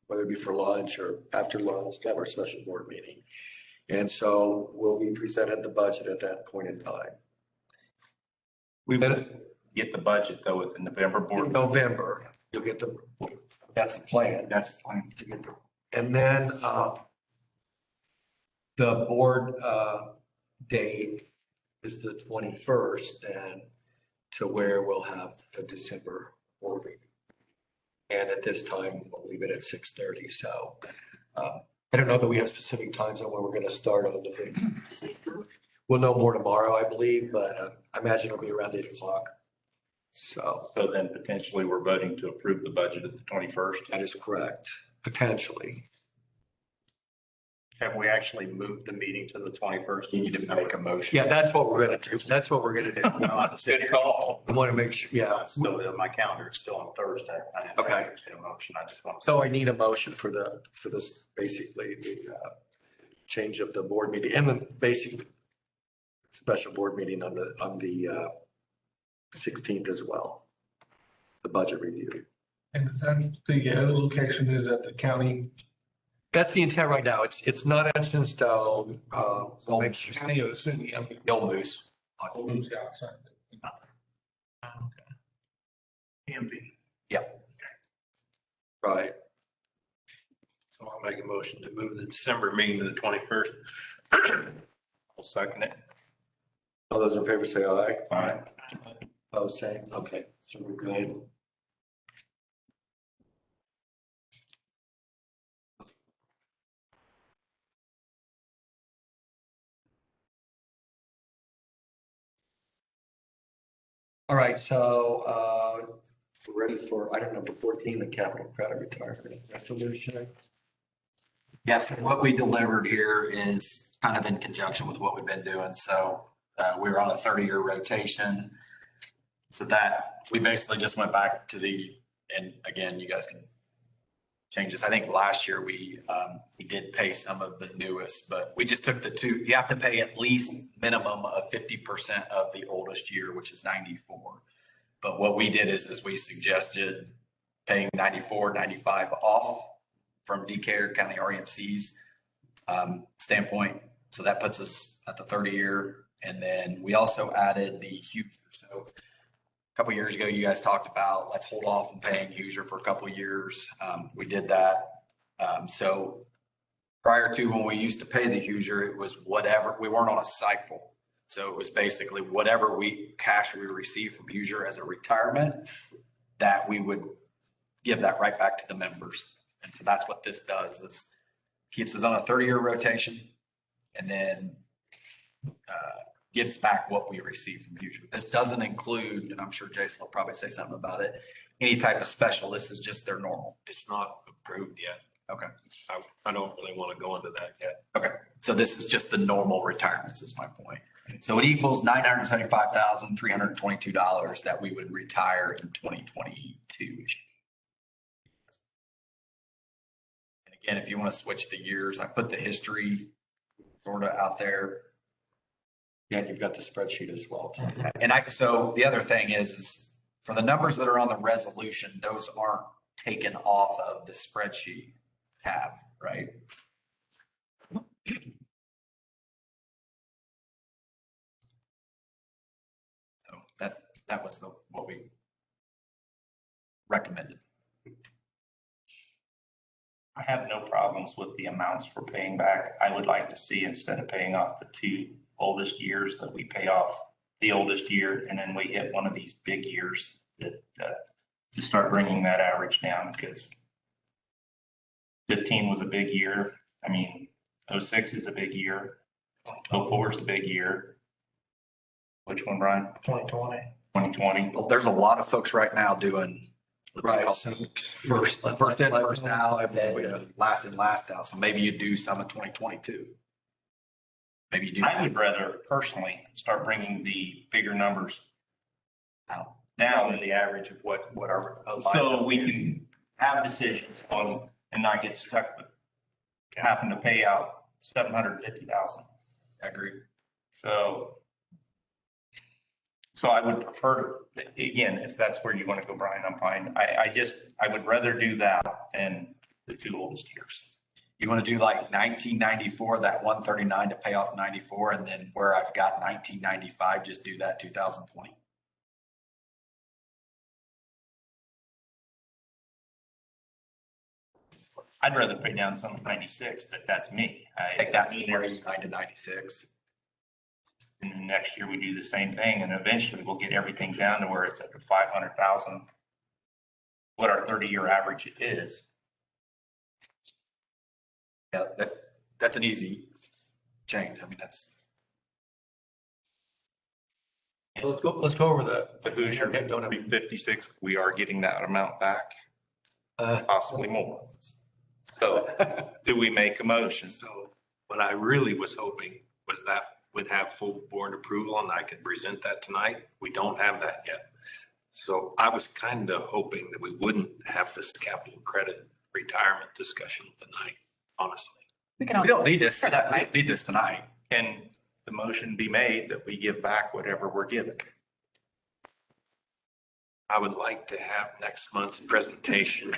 Speaker 4: whether it be for lunch or after lunch, to have our special board meeting. And so we'll be presented the budget at that point in time.
Speaker 9: We would get the budget though at the November board.
Speaker 4: In November, you'll get that's the plan.
Speaker 9: That's the plan.
Speaker 4: To get and then the board date is the 21st, then to where we'll have the December board meeting. And at this time, we'll leave it at 6:30. So I don't know that we have specific times on when we're going to start on the 15th. We'll know more tomorrow, I believe, but I imagine it'll be around 8 o'clock. So
Speaker 9: then potentially we're voting to approve the budget at the 21st.
Speaker 4: that is correct, potentially.
Speaker 10: Have we actually moved the meeting to the 21st?
Speaker 5: You need to make a motion.
Speaker 4: Yeah, that's what we're going to do. That's what we're going to do.
Speaker 10: Good call.
Speaker 4: I want to make sure, yeah.
Speaker 10: It's still in my calendar. It's still on Thursday. I didn't
Speaker 4: Okay.
Speaker 10: entertain a motion. I just want.
Speaker 4: So I need a motion for this, basically, the change of the board meeting and then basically special board meeting on the 16th as well. The budget review.
Speaker 2: And is that the other location is at the county?
Speaker 4: That's the intent right now. It's not etched in stone. We'll make sure.
Speaker 2: County or the city? I mean,
Speaker 4: No moose.
Speaker 2: who's outside?
Speaker 11: EMP.
Speaker 4: Right.
Speaker 8: So I'll make a motion to move the December meeting to the 21st.
Speaker 9: I'll second it.
Speaker 4: All those in favor say aye.
Speaker 9: All right.
Speaker 4: Oh, same. Okay, so we're good. All right, so we're ready for item number 14, the capital credit retirement resolution.
Speaker 5: Yes, what we delivered here is kind of in conjunction with what we've been doing. So we were on a 30-year rotation. So that we basically just went back to and again, you guys can change this. I think last year we did pay some of the newest, but we just took the two. You have to pay at least minimum of 50% of the oldest year, which is 94. But what we did is we suggested paying 94, 95 off from Decatur County REMC's standpoint. So that puts us at the 30-year. And then we also added the Hoosier. So a couple of years ago, you guys talked about let's hold off on paying Hoosier for a couple of years. We did that. So prior to when we used to pay the Hoosier, it was whatever, we weren't on a cycle. So it was basically whatever cash we received from Hoosier as a retirement, that we would give that right back to the members. And so that's what this does, is keeps us on a 30-year rotation and then gives back what we receive from Hoosier. This doesn't include, and I'm sure Jason will probably say something about it, any type of special. This is just their normal.
Speaker 8: It's not approved yet.
Speaker 5: Okay.
Speaker 8: I don't really want to go into that yet.
Speaker 5: Okay. So this is just the normal retirements is my point. So it equals $975,322 that we would retire in 2022. And again, if you want to switch the years, I put the history sort of out there.
Speaker 4: Yeah, and you've got the spreadsheet as well. Too.
Speaker 5: And so the other thing is for the numbers that are on the resolution, those aren't taken off of the spreadsheet tab, right? So that was what we recommended.
Speaker 9: I have no problems with the amounts we're paying back. I would like to see, instead of paying off the two oldest years, that we pay off the oldest year and then we hit one of these big years that to start bringing that average down, because 15 was a big year. I mean, 06 is a big year. 04 is a big year. Which one, Brian?
Speaker 11: 2020.
Speaker 9: 2020.
Speaker 5: Well, there's a lot of folks right now doing.
Speaker 4: Right.
Speaker 5: First in, first out, last in, last out. So maybe you do some in 2022. Maybe you do.
Speaker 9: I would rather personally start bringing the bigger numbers down
Speaker 10: in the average of what our.
Speaker 9: so we can have decisions on and not get stuck with having to pay out 750,000.
Speaker 5: I agree.
Speaker 9: So I would prefer, again, if that's where you want to go, Brian, I'm fine. I would rather do that than the 2 oldest years.
Speaker 5: You want to do like 1994, that 139 to pay off 94, and then where I've got 1995, just do that 2020.
Speaker 9: I'd rather pay down some of 96, but that's me.
Speaker 5: Take that from 49 to 96.
Speaker 9: And then next year we do the same thing, and eventually we'll get everything down to where it's at 500,000, what our 30-year average is.
Speaker 5: Yeah, that's an easy change. I mean, that's.
Speaker 4: Let's go over that.
Speaker 9: The Hoosier don't have 56. We are getting that amount back, possibly more. So do we make a motion?
Speaker 8: So what I really was hoping was that would have full board approval and I could present that tonight. We don't have that yet. So I was kind of hoping that we wouldn't have this capital credit retirement discussion tonight, honestly.
Speaker 7: We can
Speaker 5: We don't need
Speaker 7: always
Speaker 5: this.
Speaker 7: for that,
Speaker 5: We
Speaker 7: right?
Speaker 5: don't need this tonight.
Speaker 9: Can the motion be made that we give back whatever we're given?
Speaker 8: I would like to have next month's presentation.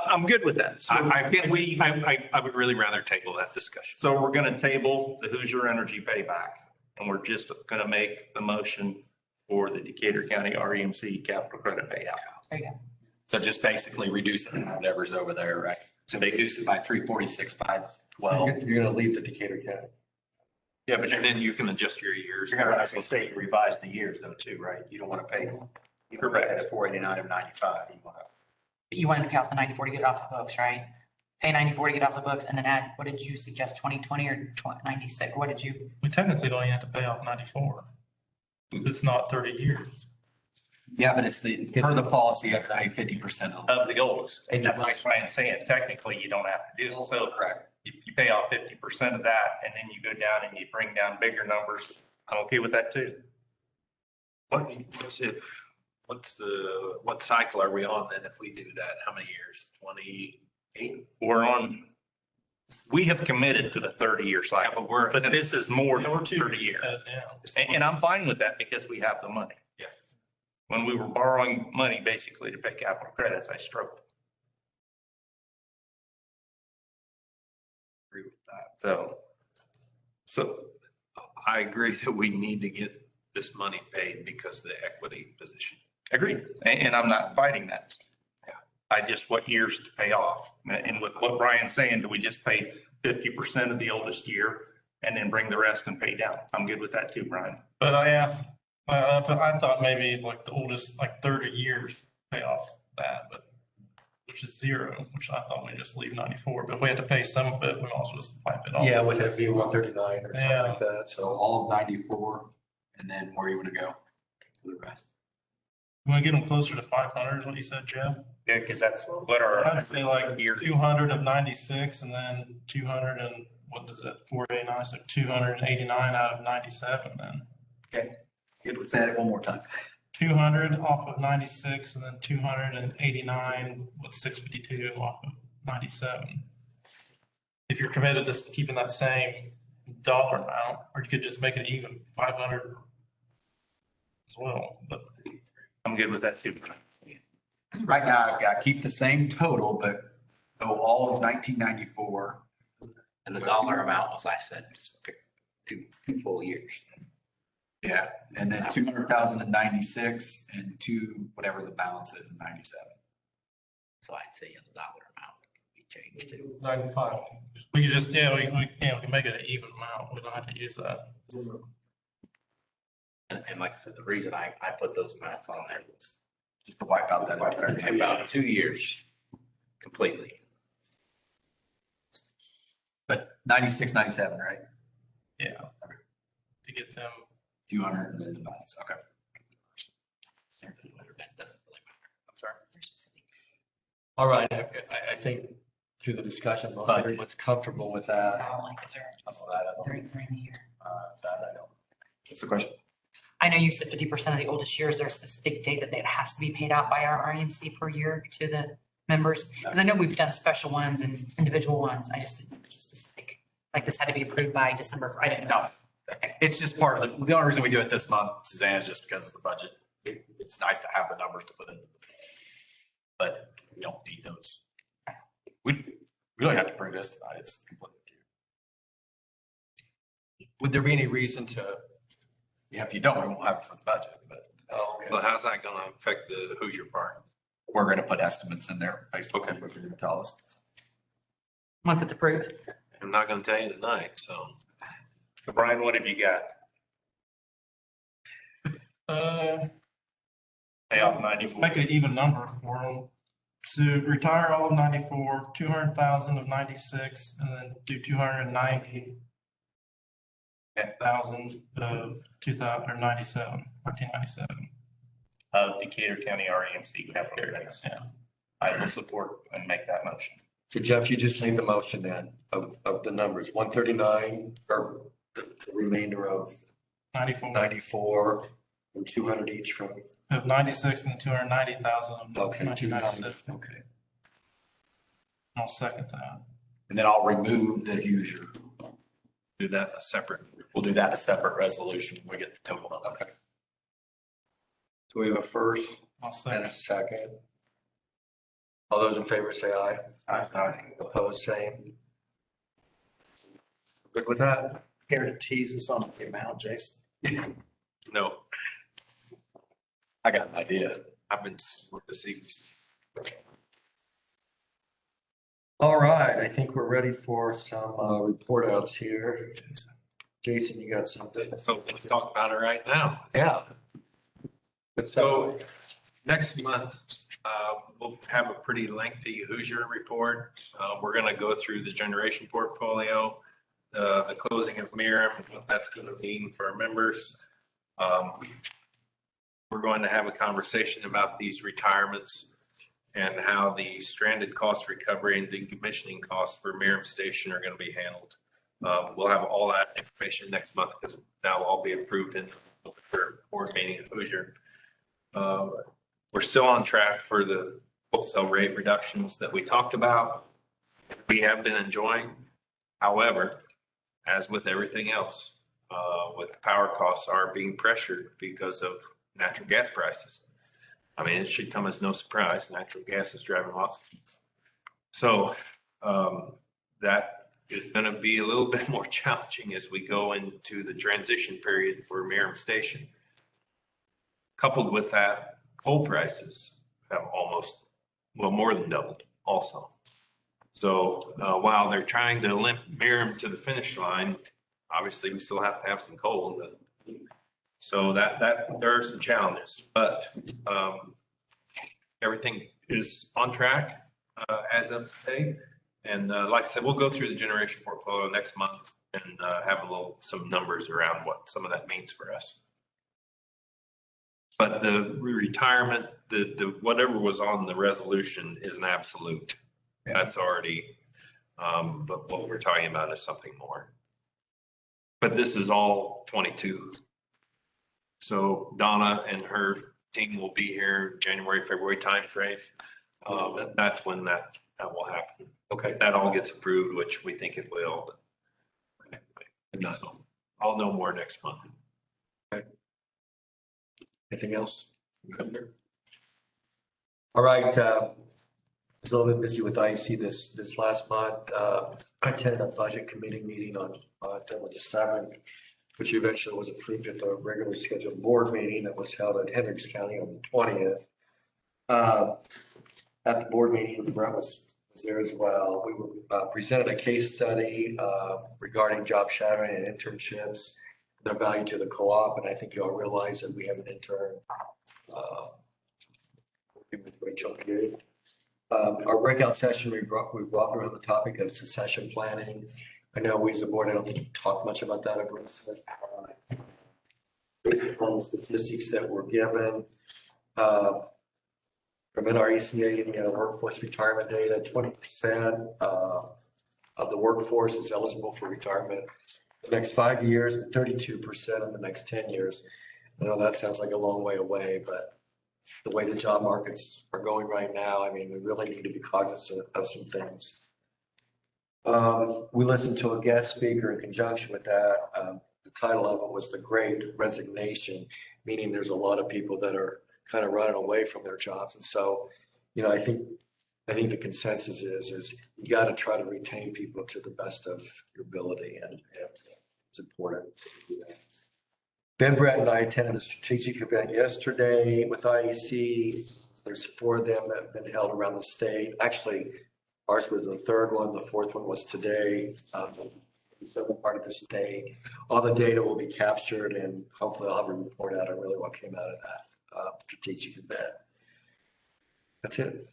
Speaker 9: I'm good with that. So
Speaker 8: I would really rather table that discussion.
Speaker 9: So we're going to table the Hoosier Energy payback, and we're just going to make the motion for the Decatur County REMC capital credit payout.
Speaker 7: There you go.
Speaker 5: So just basically reducing whatever's over there, right? So reduce it by 346, 512.
Speaker 4: You're gonna leave the Decatur County.
Speaker 9: Yeah, but
Speaker 8: And then you can adjust your years.
Speaker 10: You're gonna say you revise the years though too, right? You don't want to pay. You don't pay at 489 of 95. You want to.
Speaker 7: But you wanted to pay off the 94 to get it off the books, right? Pay 94 to get off the books and then add, what did you suggest, 2020 or 96? What did you?
Speaker 11: We technically don't even have to pay off 94. Because it's not 30 years.
Speaker 5: Yeah, but it's per the policy of 50%
Speaker 9: of the oldest. And that's why I'm saying technically you don't have to do it. So
Speaker 5: correct.
Speaker 9: You pay off 50% of that and then you go down and you bring down bigger numbers. I'm okay with that too.
Speaker 8: What cycle are we on then if we do that? How many years? 28?
Speaker 9: We have committed to the 30-year
Speaker 8: Yeah,
Speaker 9: cycle,
Speaker 8: but
Speaker 9: but this is more than
Speaker 11: We're 2
Speaker 9: 30 years.
Speaker 11: ahead now.
Speaker 9: And I'm fine with that because we have the money.
Speaker 8: Yeah.
Speaker 9: When we were borrowing money basically to pay capital credits, I struggled.
Speaker 8: Agree with that.
Speaker 9: So
Speaker 8: I agree that we need to get this money paid because of the equity position.
Speaker 9: agreed. And I'm not fighting that.
Speaker 8: Yeah.
Speaker 9: I just, what years to pay off? And with what Brian's saying, do we just pay 50% of the oldest year and then bring the rest and pay down? I'm good with that too, Brian.
Speaker 11: But I thought maybe like the oldest, like 30 years pay off that, but which is 0, which I thought we just leave 94. But if we had to pay some of it, we also just wipe it off.
Speaker 4: Yeah, with it being 139 or something
Speaker 11: Yeah.
Speaker 4: like that.
Speaker 5: So all of 94, and then where you want to go for the rest.
Speaker 11: You want to get them closer to 500 is what you said, Jeff?
Speaker 9: Yeah, because that's what our.
Speaker 11: I'd say like
Speaker 9: year.
Speaker 11: 200 of 96 and then 200 and what is it, 489, so 289 out of 97 then.
Speaker 5: Good with that one more time.
Speaker 11: 200 off of 96 and then 289 with 652 off of 97. If you're committed to keeping that same dollar amount, or you could just make it even 500 as well, but
Speaker 9: I'm good with that too.
Speaker 5: Right now, I've got keep the same total, but go all of 1994.
Speaker 6: And the dollar amount, as I said, just pick two full years.
Speaker 5: Yeah. And then 200,000 in 96 and whatever the balance is in 97.
Speaker 6: So I'd say the dollar amount could be changed to.
Speaker 11: 95. We could just, we can make it an even amount. We don't have to use that.
Speaker 6: And like I said, the reason I put those amounts on there was
Speaker 5: Just to wipe out that.
Speaker 6: about 2 years completely.
Speaker 5: But 96, 97, right?
Speaker 10: Yeah. To get them.
Speaker 5: 200 and then the balance. Okay.
Speaker 6: That doesn't really matter.
Speaker 5: I'm sorry.
Speaker 4: All right, I think through the discussions, everyone's comfortable with that.
Speaker 7: Like, is there
Speaker 5: That's that.
Speaker 7: during the year?
Speaker 5: That I don't. What's the question?
Speaker 7: I know you said 50% of the oldest years, there's a specific date that it has to be paid out by our REMC per year to the members. Because I know we've done special ones and individual ones. I just didn't, just specific, like this had to be approved by December. I didn't know.
Speaker 5: No, it's just part of the only reason we do it this month, Suzanne, is just because of the budget. It's nice to have the numbers to put in. But we don't need those. We don't have to prove this tonight. It's completely.
Speaker 4: Would there be any reason to?
Speaker 5: Yeah, if you don't, we won't have it for the budget, but
Speaker 8: Well, how's that gonna affect the Hoosier part?
Speaker 5: we're gonna put estimates in there based on what you're gonna tell us.
Speaker 7: Once it's approved.
Speaker 8: I'm not gonna tell you tonight, so.
Speaker 9: Brian, what have you got? Pay off 94.
Speaker 10: Make it an even number for them. To retire all of 94, 200,000 of 96, and then do 290,000 of 2000 or 1997.
Speaker 9: Decatur County REMC capital raise.
Speaker 10: Yeah.
Speaker 9: I will support and make that motion.
Speaker 4: So Jeff, you just made the motion then of the numbers, 139 or the remainder of
Speaker 10: 94
Speaker 4: 94 and 200 each from,
Speaker 10: of 96 and 290,000 of
Speaker 4: okay,
Speaker 10: 1997.
Speaker 4: okay.
Speaker 10: I'll second that.
Speaker 5: And then I'll remove the Hoosier.
Speaker 8: Do that in a separate.
Speaker 5: We'll do that in a separate resolution when we get the total number.
Speaker 4: Okay. So we have a first
Speaker 10: I'll
Speaker 4: and
Speaker 10: second.
Speaker 4: a second. All those in favor say aye.
Speaker 9: Aye.
Speaker 4: Opposed, same. Good with that?
Speaker 10: Here to tease us on the amount, Jason.
Speaker 8: No,
Speaker 5: I got an idea.
Speaker 8: I've been deceived.
Speaker 4: All right, I think we're ready for some report outs here. Jason, you got something?
Speaker 8: So let's talk about it right now.
Speaker 4: Yeah. But
Speaker 8: So next month, we'll have a pretty lengthy Hoosier report. We're gonna go through the generation portfolio, the closing of Miriam, what that's gonna mean for our members. We're going to have a conversation about these retirements and how the stranded cost recovery and decommissioning costs for Miriam Station are gonna be handled. We'll have all that information next month because that will all be approved in the board meeting in Hoosier. We're still on track for the wholesale rate reductions that we talked about. We have been enjoying. However, as with everything else, with power costs are being pressured because of natural gas prices. I mean, it should come as no surprise. Natural gas is driving lots of things. So that is going to be a little bit more challenging as we go into the transition period for Miriam Station. Coupled with that, coal prices have almost, well, more than doubled also. So while they're trying to limp Miriam to the finish line, obviously we still have to have some coal. So that there are some challenges, but everything is on track as of today. And like I said, we'll go through the generation portfolio next month and have some numbers around what some of that means for us. But the retirement, the whatever was on the resolution is an absolute. That's already, but what we're talking about is something more. But this is all 22. So Donna and her team will be here January, February timeframe. That's when that will happen.
Speaker 4: Okay.
Speaker 8: If that all gets approved, which we think it will. Okay. So I'll know more next month.
Speaker 4: Anything else? All right, I was a little bit busy with IEC this last month. I attended a budget committee meeting on October the 7th, which eventually was approved at the regularly scheduled board meeting that was held at Hendricks County on the 20th. At the board meeting, Brett was there as well. We were presented a case study regarding job shadowing and internships, their value to the co-op, and I think you all realize that we have an intern working with Rachel here. Our breakout session, we brought around the topic of succession planning I know we as a board, I don't think we talked much about that. On the statistics that were given, from NRECA, Indiana workforce retirement data, 20%, of the workforce is eligible for retirement the next 5 years and 32% in the next 10 years. I know that sounds like a long way away, but the way the job markets are going right now, I mean, we really need to be cognizant of some things. We listened to a guest speaker in conjunction with that. The title of it was The Great Resignation, meaning there's a lot of people that are kind of running away from their jobs. And so, I think the consensus is you got to try to retain people to the best of your ability, and it's important to do that. Ben, Brett, and I attended a strategic event yesterday with IEC. There's 4 of them that have been held around the state. Actually, ours was the 3rd one. The 4th one was today. The southern part of the state. All the data will be captured, and hopefully I'll have a report out on really what came out of that strategic event. That's it.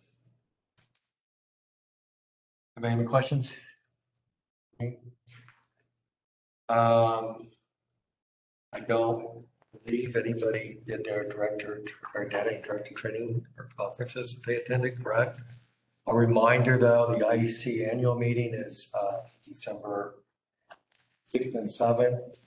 Speaker 4: Any questions? I don't believe anybody did their director or data director training or conferences that they attended, correct? A reminder though, the IEC annual meeting is December 6th and 7th.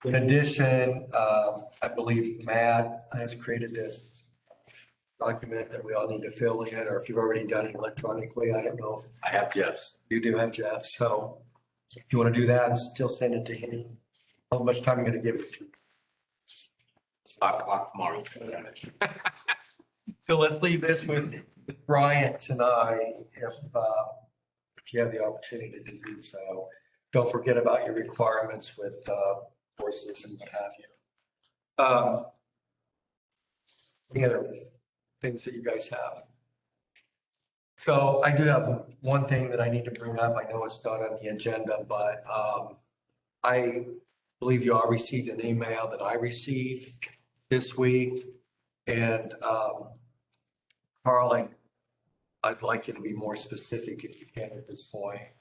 Speaker 4: In addition, I believe Matt has created this document that we all need to fill in, or if you've already done it electronically, I don't know if
Speaker 6: I have Jeff's.
Speaker 4: you do have Jeff. So if you want to do that and still send it to him, how much time are you going to give it to?
Speaker 6: 5 o'clock tomorrow.
Speaker 4: So let's leave this with Bryant and I, if you have the opportunity to do so. Don't forget about your requirements with courses and what have you. Any other things that you guys have? So I do have one thing that I need to bring up. I know it's not on the agenda, but I believe you all received an email that I received this week. And Carl, I'd like you to be more specific if you can at this point.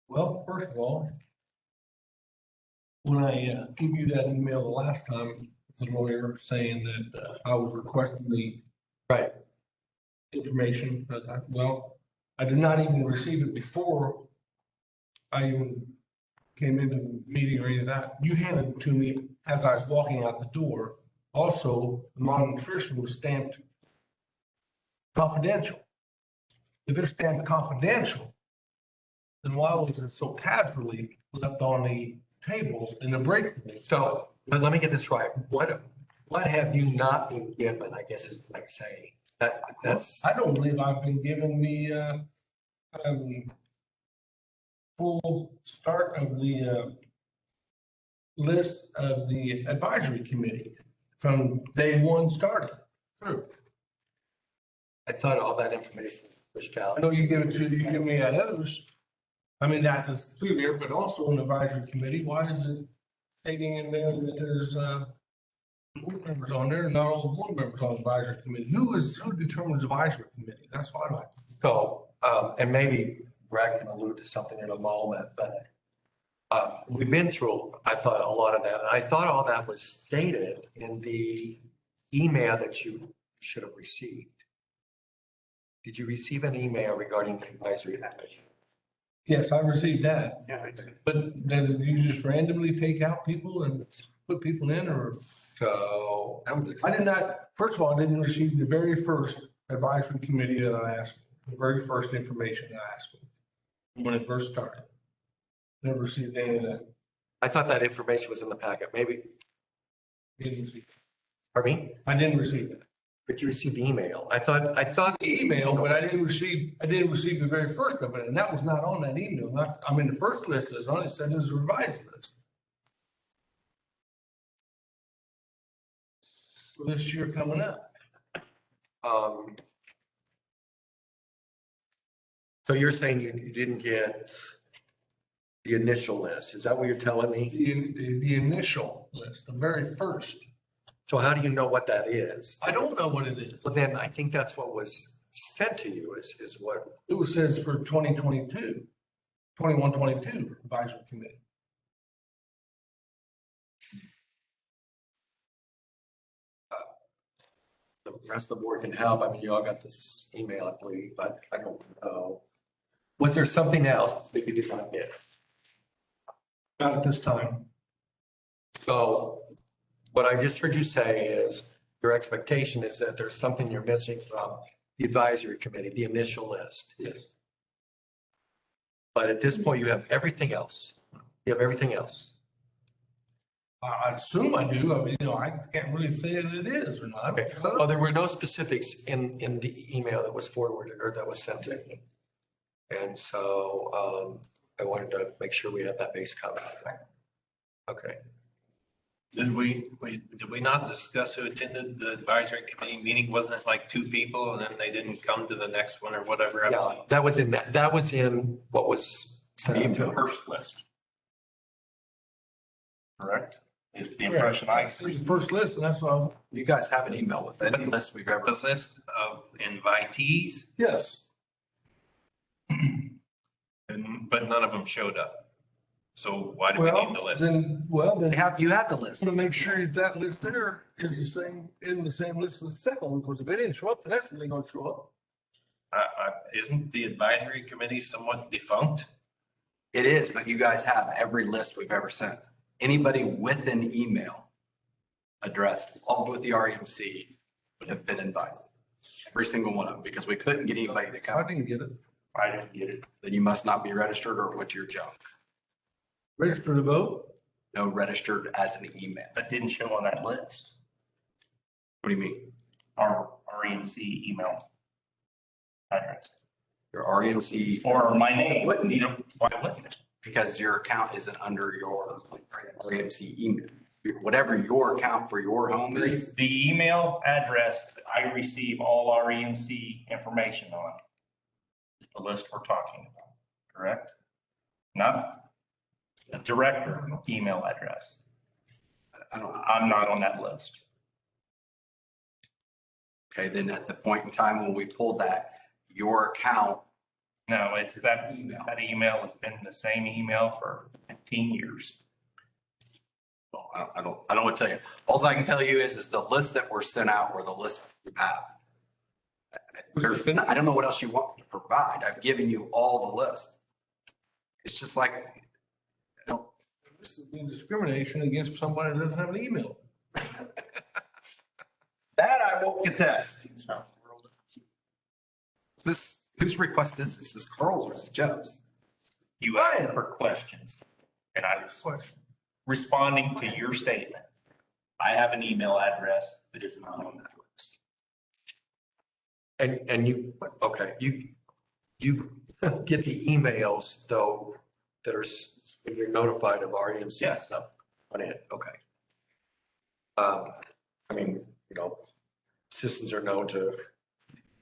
Speaker 2: Well, first of all, when I gave you that email the last time, the lawyer saying that I was requesting the
Speaker 4: Right.
Speaker 2: information, but I did not even receive it before I even came into the meeting or any of that. You handed it to me as I was walking out the door. Also, the modern nutrition was stamped confidential. If it's stamped confidential, then why was it so casually left on the table in the break room?
Speaker 4: So, but let me get this right. What have you not been given, I guess is what I'm saying. That's,
Speaker 2: I don't believe I've been given the full start of the list of the advisory committee from day one starting through.
Speaker 4: I thought all that information was pushed out.
Speaker 2: I know you give me that others. I mean, that is through there, but also an advisory committee. Why is it stating in there that there's board members on there, not all the board members on the advisory committee? Who determines advisory committee? That's what I'd like to.
Speaker 4: So, and maybe Brad can allude to something in a moment, but we've been through, I thought, a lot of that. And I thought all that was stated in the email that you should have received. Did you receive an email regarding the advisory committee?
Speaker 2: Yes, I received that. Yeah. But did you just randomly take out people and put people in, or?
Speaker 4: So that was,
Speaker 2: I did not, first of all, I didn't receive the very first advisory committee that I asked, the very first information that I asked for when it first started. Never received any of that.
Speaker 4: I thought that information was in the packet, maybe.
Speaker 2: Didn't receive it.
Speaker 4: Pardon me?
Speaker 2: I didn't receive it.
Speaker 4: But you received the email. I thought
Speaker 2: The email, but I didn't receive the very first of it, and that was not on that email. The first list is on it, said it was a revised list. So this year coming up.
Speaker 4: So you're saying you didn't get the initial list? Is that what you're telling me?
Speaker 2: The initial list, the very first
Speaker 4: So how do you know what that is?
Speaker 2: I don't know what it is.
Speaker 4: Well, then I think that's what was sent to you is what,
Speaker 2: It was says for 2022, 21, 22 advisory committee.
Speaker 4: the rest of the board can help. I mean, you all got this email, I believe, but I don't know. Was there something else that you did not get?
Speaker 2: Not at this time.
Speaker 4: So what I just heard you say is your expectation is that there's something you're missing from the advisory committee, the initial list.
Speaker 2: Yes.
Speaker 4: But at this point, you have everything else. You have everything else.
Speaker 2: I assume I do. I mean, I can't really say that it is or not.
Speaker 4: Okay. Well, there were no specifics in the email that was forwarded or that was sent to me. And so I wanted to make sure we had that base covered. Okay.
Speaker 8: Did we not discuss who attended the advisory committee meeting? Wasn't it like 2 people and then they didn't come to the next one or whatever?
Speaker 4: Yeah, that was in what was sent
Speaker 9: The
Speaker 4: to me.
Speaker 9: first list. Correct? Is the impression I
Speaker 2: It's the first list, and that's what I was.
Speaker 5: You guys have an email with any list we've ever.
Speaker 8: The list of invitees,
Speaker 2: Yes.
Speaker 8: but none of them showed up. So why do we need the list?
Speaker 2: Then
Speaker 5: You have the list.
Speaker 2: to make sure that list there is the same, in the same list as the second one, because if they didn't show up, the next one ain't gonna show up.
Speaker 8: Isn't the advisory committee somewhat defunct?
Speaker 5: It is, but you guys have every list we've ever sent. Anybody with an email address involved with the REMC would have been invited. Every single one of them, because we couldn't get anybody to
Speaker 2: I
Speaker 5: come.
Speaker 2: didn't get it.
Speaker 9: I didn't get it.
Speaker 5: Then you must not be registered or what's your job?
Speaker 2: Register to vote?
Speaker 5: No, registered as an email.
Speaker 9: That didn't show on that list.
Speaker 5: What do you mean?
Speaker 9: Our REMC email address
Speaker 5: Your REMC,
Speaker 9: or my name.
Speaker 5: Wouldn't
Speaker 9: You know, why wouldn't it?
Speaker 5: because your account isn't under your REMC email. Whatever your account for your home is,
Speaker 9: The email address that I receive all REMC information on is the list we're talking about, correct? Not the director email address.
Speaker 5: I don't,
Speaker 9: I'm not on that list.
Speaker 5: okay, then at the point in time when we pulled that, your account,
Speaker 9: No, it's that email has been the same email for 15 years.
Speaker 5: well, I don't know what to tell you. All I can tell you is the list that were sent out were the list you have. I don't know what else you want to provide. I've given you all the list. It's just like,
Speaker 2: This is being discrimination against somebody that doesn't have an email.
Speaker 5: that I won't contest. This, whose request is this? Is this Carl's or is it Jeff's?
Speaker 9: You asked for questions and I was responding to your statement. I have an email address that is not on that list.
Speaker 4: And you, okay, you get the emails though, that are, when you're notified of REMC
Speaker 9: Yes.
Speaker 4: stuff on it, okay. I mean, systems are known to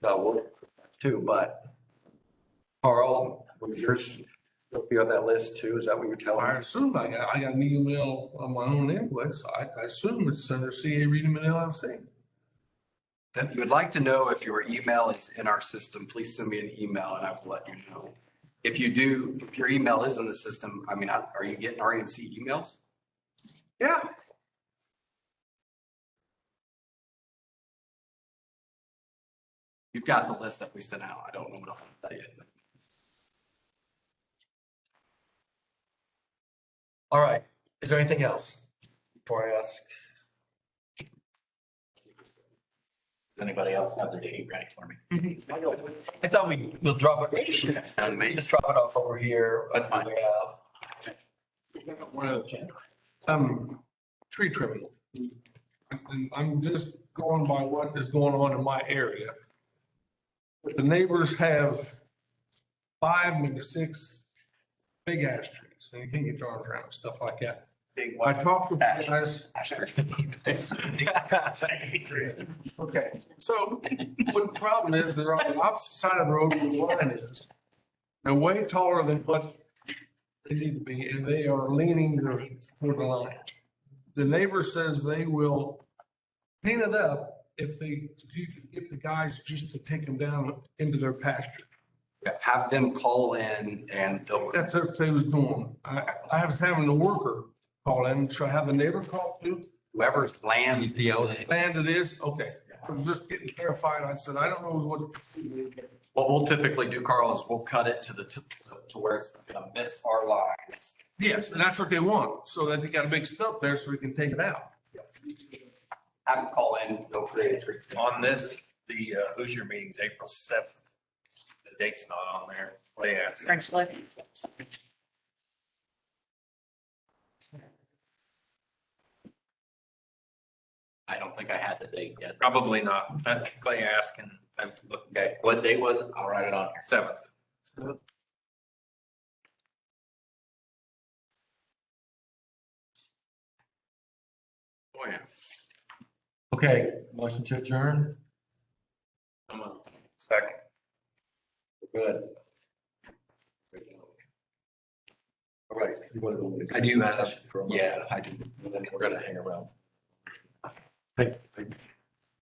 Speaker 4: not work too, but Carl, was yours, you'll be on that list too, is that what you're telling
Speaker 2: I
Speaker 4: me?
Speaker 2: assume I got an email on my own anyway, so I assume it's under CA Readman LLC.
Speaker 5: If you would like to know if your email is in our system, please send me an email and I will let you know. If you do, if your email is in the system, I mean, are you getting REMC emails?
Speaker 2: Yeah.
Speaker 5: You've got the list that we sent out. I don't know what else to tell you.
Speaker 4: All right, is there anything else before I ask?
Speaker 9: Does anybody else have their sheet ready for me?
Speaker 4: I thought we'll drop it,
Speaker 5: And me,
Speaker 4: just drop it off over here.
Speaker 9: That's fine.
Speaker 2: One other thing. Tree trimming. I'm just going by what is going on in my area. If the neighbors have 5, maybe 6 big ash trees, and you can't get your arms around stuff like that.
Speaker 9: Big
Speaker 2: I
Speaker 9: one.
Speaker 2: talked with you guys.
Speaker 9: Okay.
Speaker 2: Okay, so what the problem is, they're on the opposite side of the road where the line is. They're way taller than what they need to be, and they are leaning toward the line. The neighbor says they will clean it up if you could get the guys just to take them down into their pasture.
Speaker 5: Have them call in and they'll,
Speaker 2: That's what they was doing. I was having the worker call in. Should I have the neighbor call too?
Speaker 5: whoever's land
Speaker 2: Land it is? Okay. I'm just getting clarified. I said, I don't know what.
Speaker 5: what we'll typically do, Carl, is we'll cut it to where it's gonna miss our lines.
Speaker 2: Yes, and that's what they want, so that they got a big stump there so we can take it out.
Speaker 5: Have them call in, they'll create a tree.
Speaker 8: On this, the Hoosier meeting's April 7th. The date's not on there. They asked.
Speaker 7: French lift.
Speaker 6: I don't think I had the date yet.
Speaker 8: Probably not. Clay asking,
Speaker 6: Okay, what date was it? I'll write it on here.
Speaker 8: 7th. Oh, yeah.
Speaker 4: Okay, motion to adjourn.
Speaker 8: Come on.
Speaker 9: Second.
Speaker 4: Good. All right. You want to go?
Speaker 5: I do have, yeah, I do.
Speaker 4: And then we're gonna hang around.
Speaker 2: Thank you.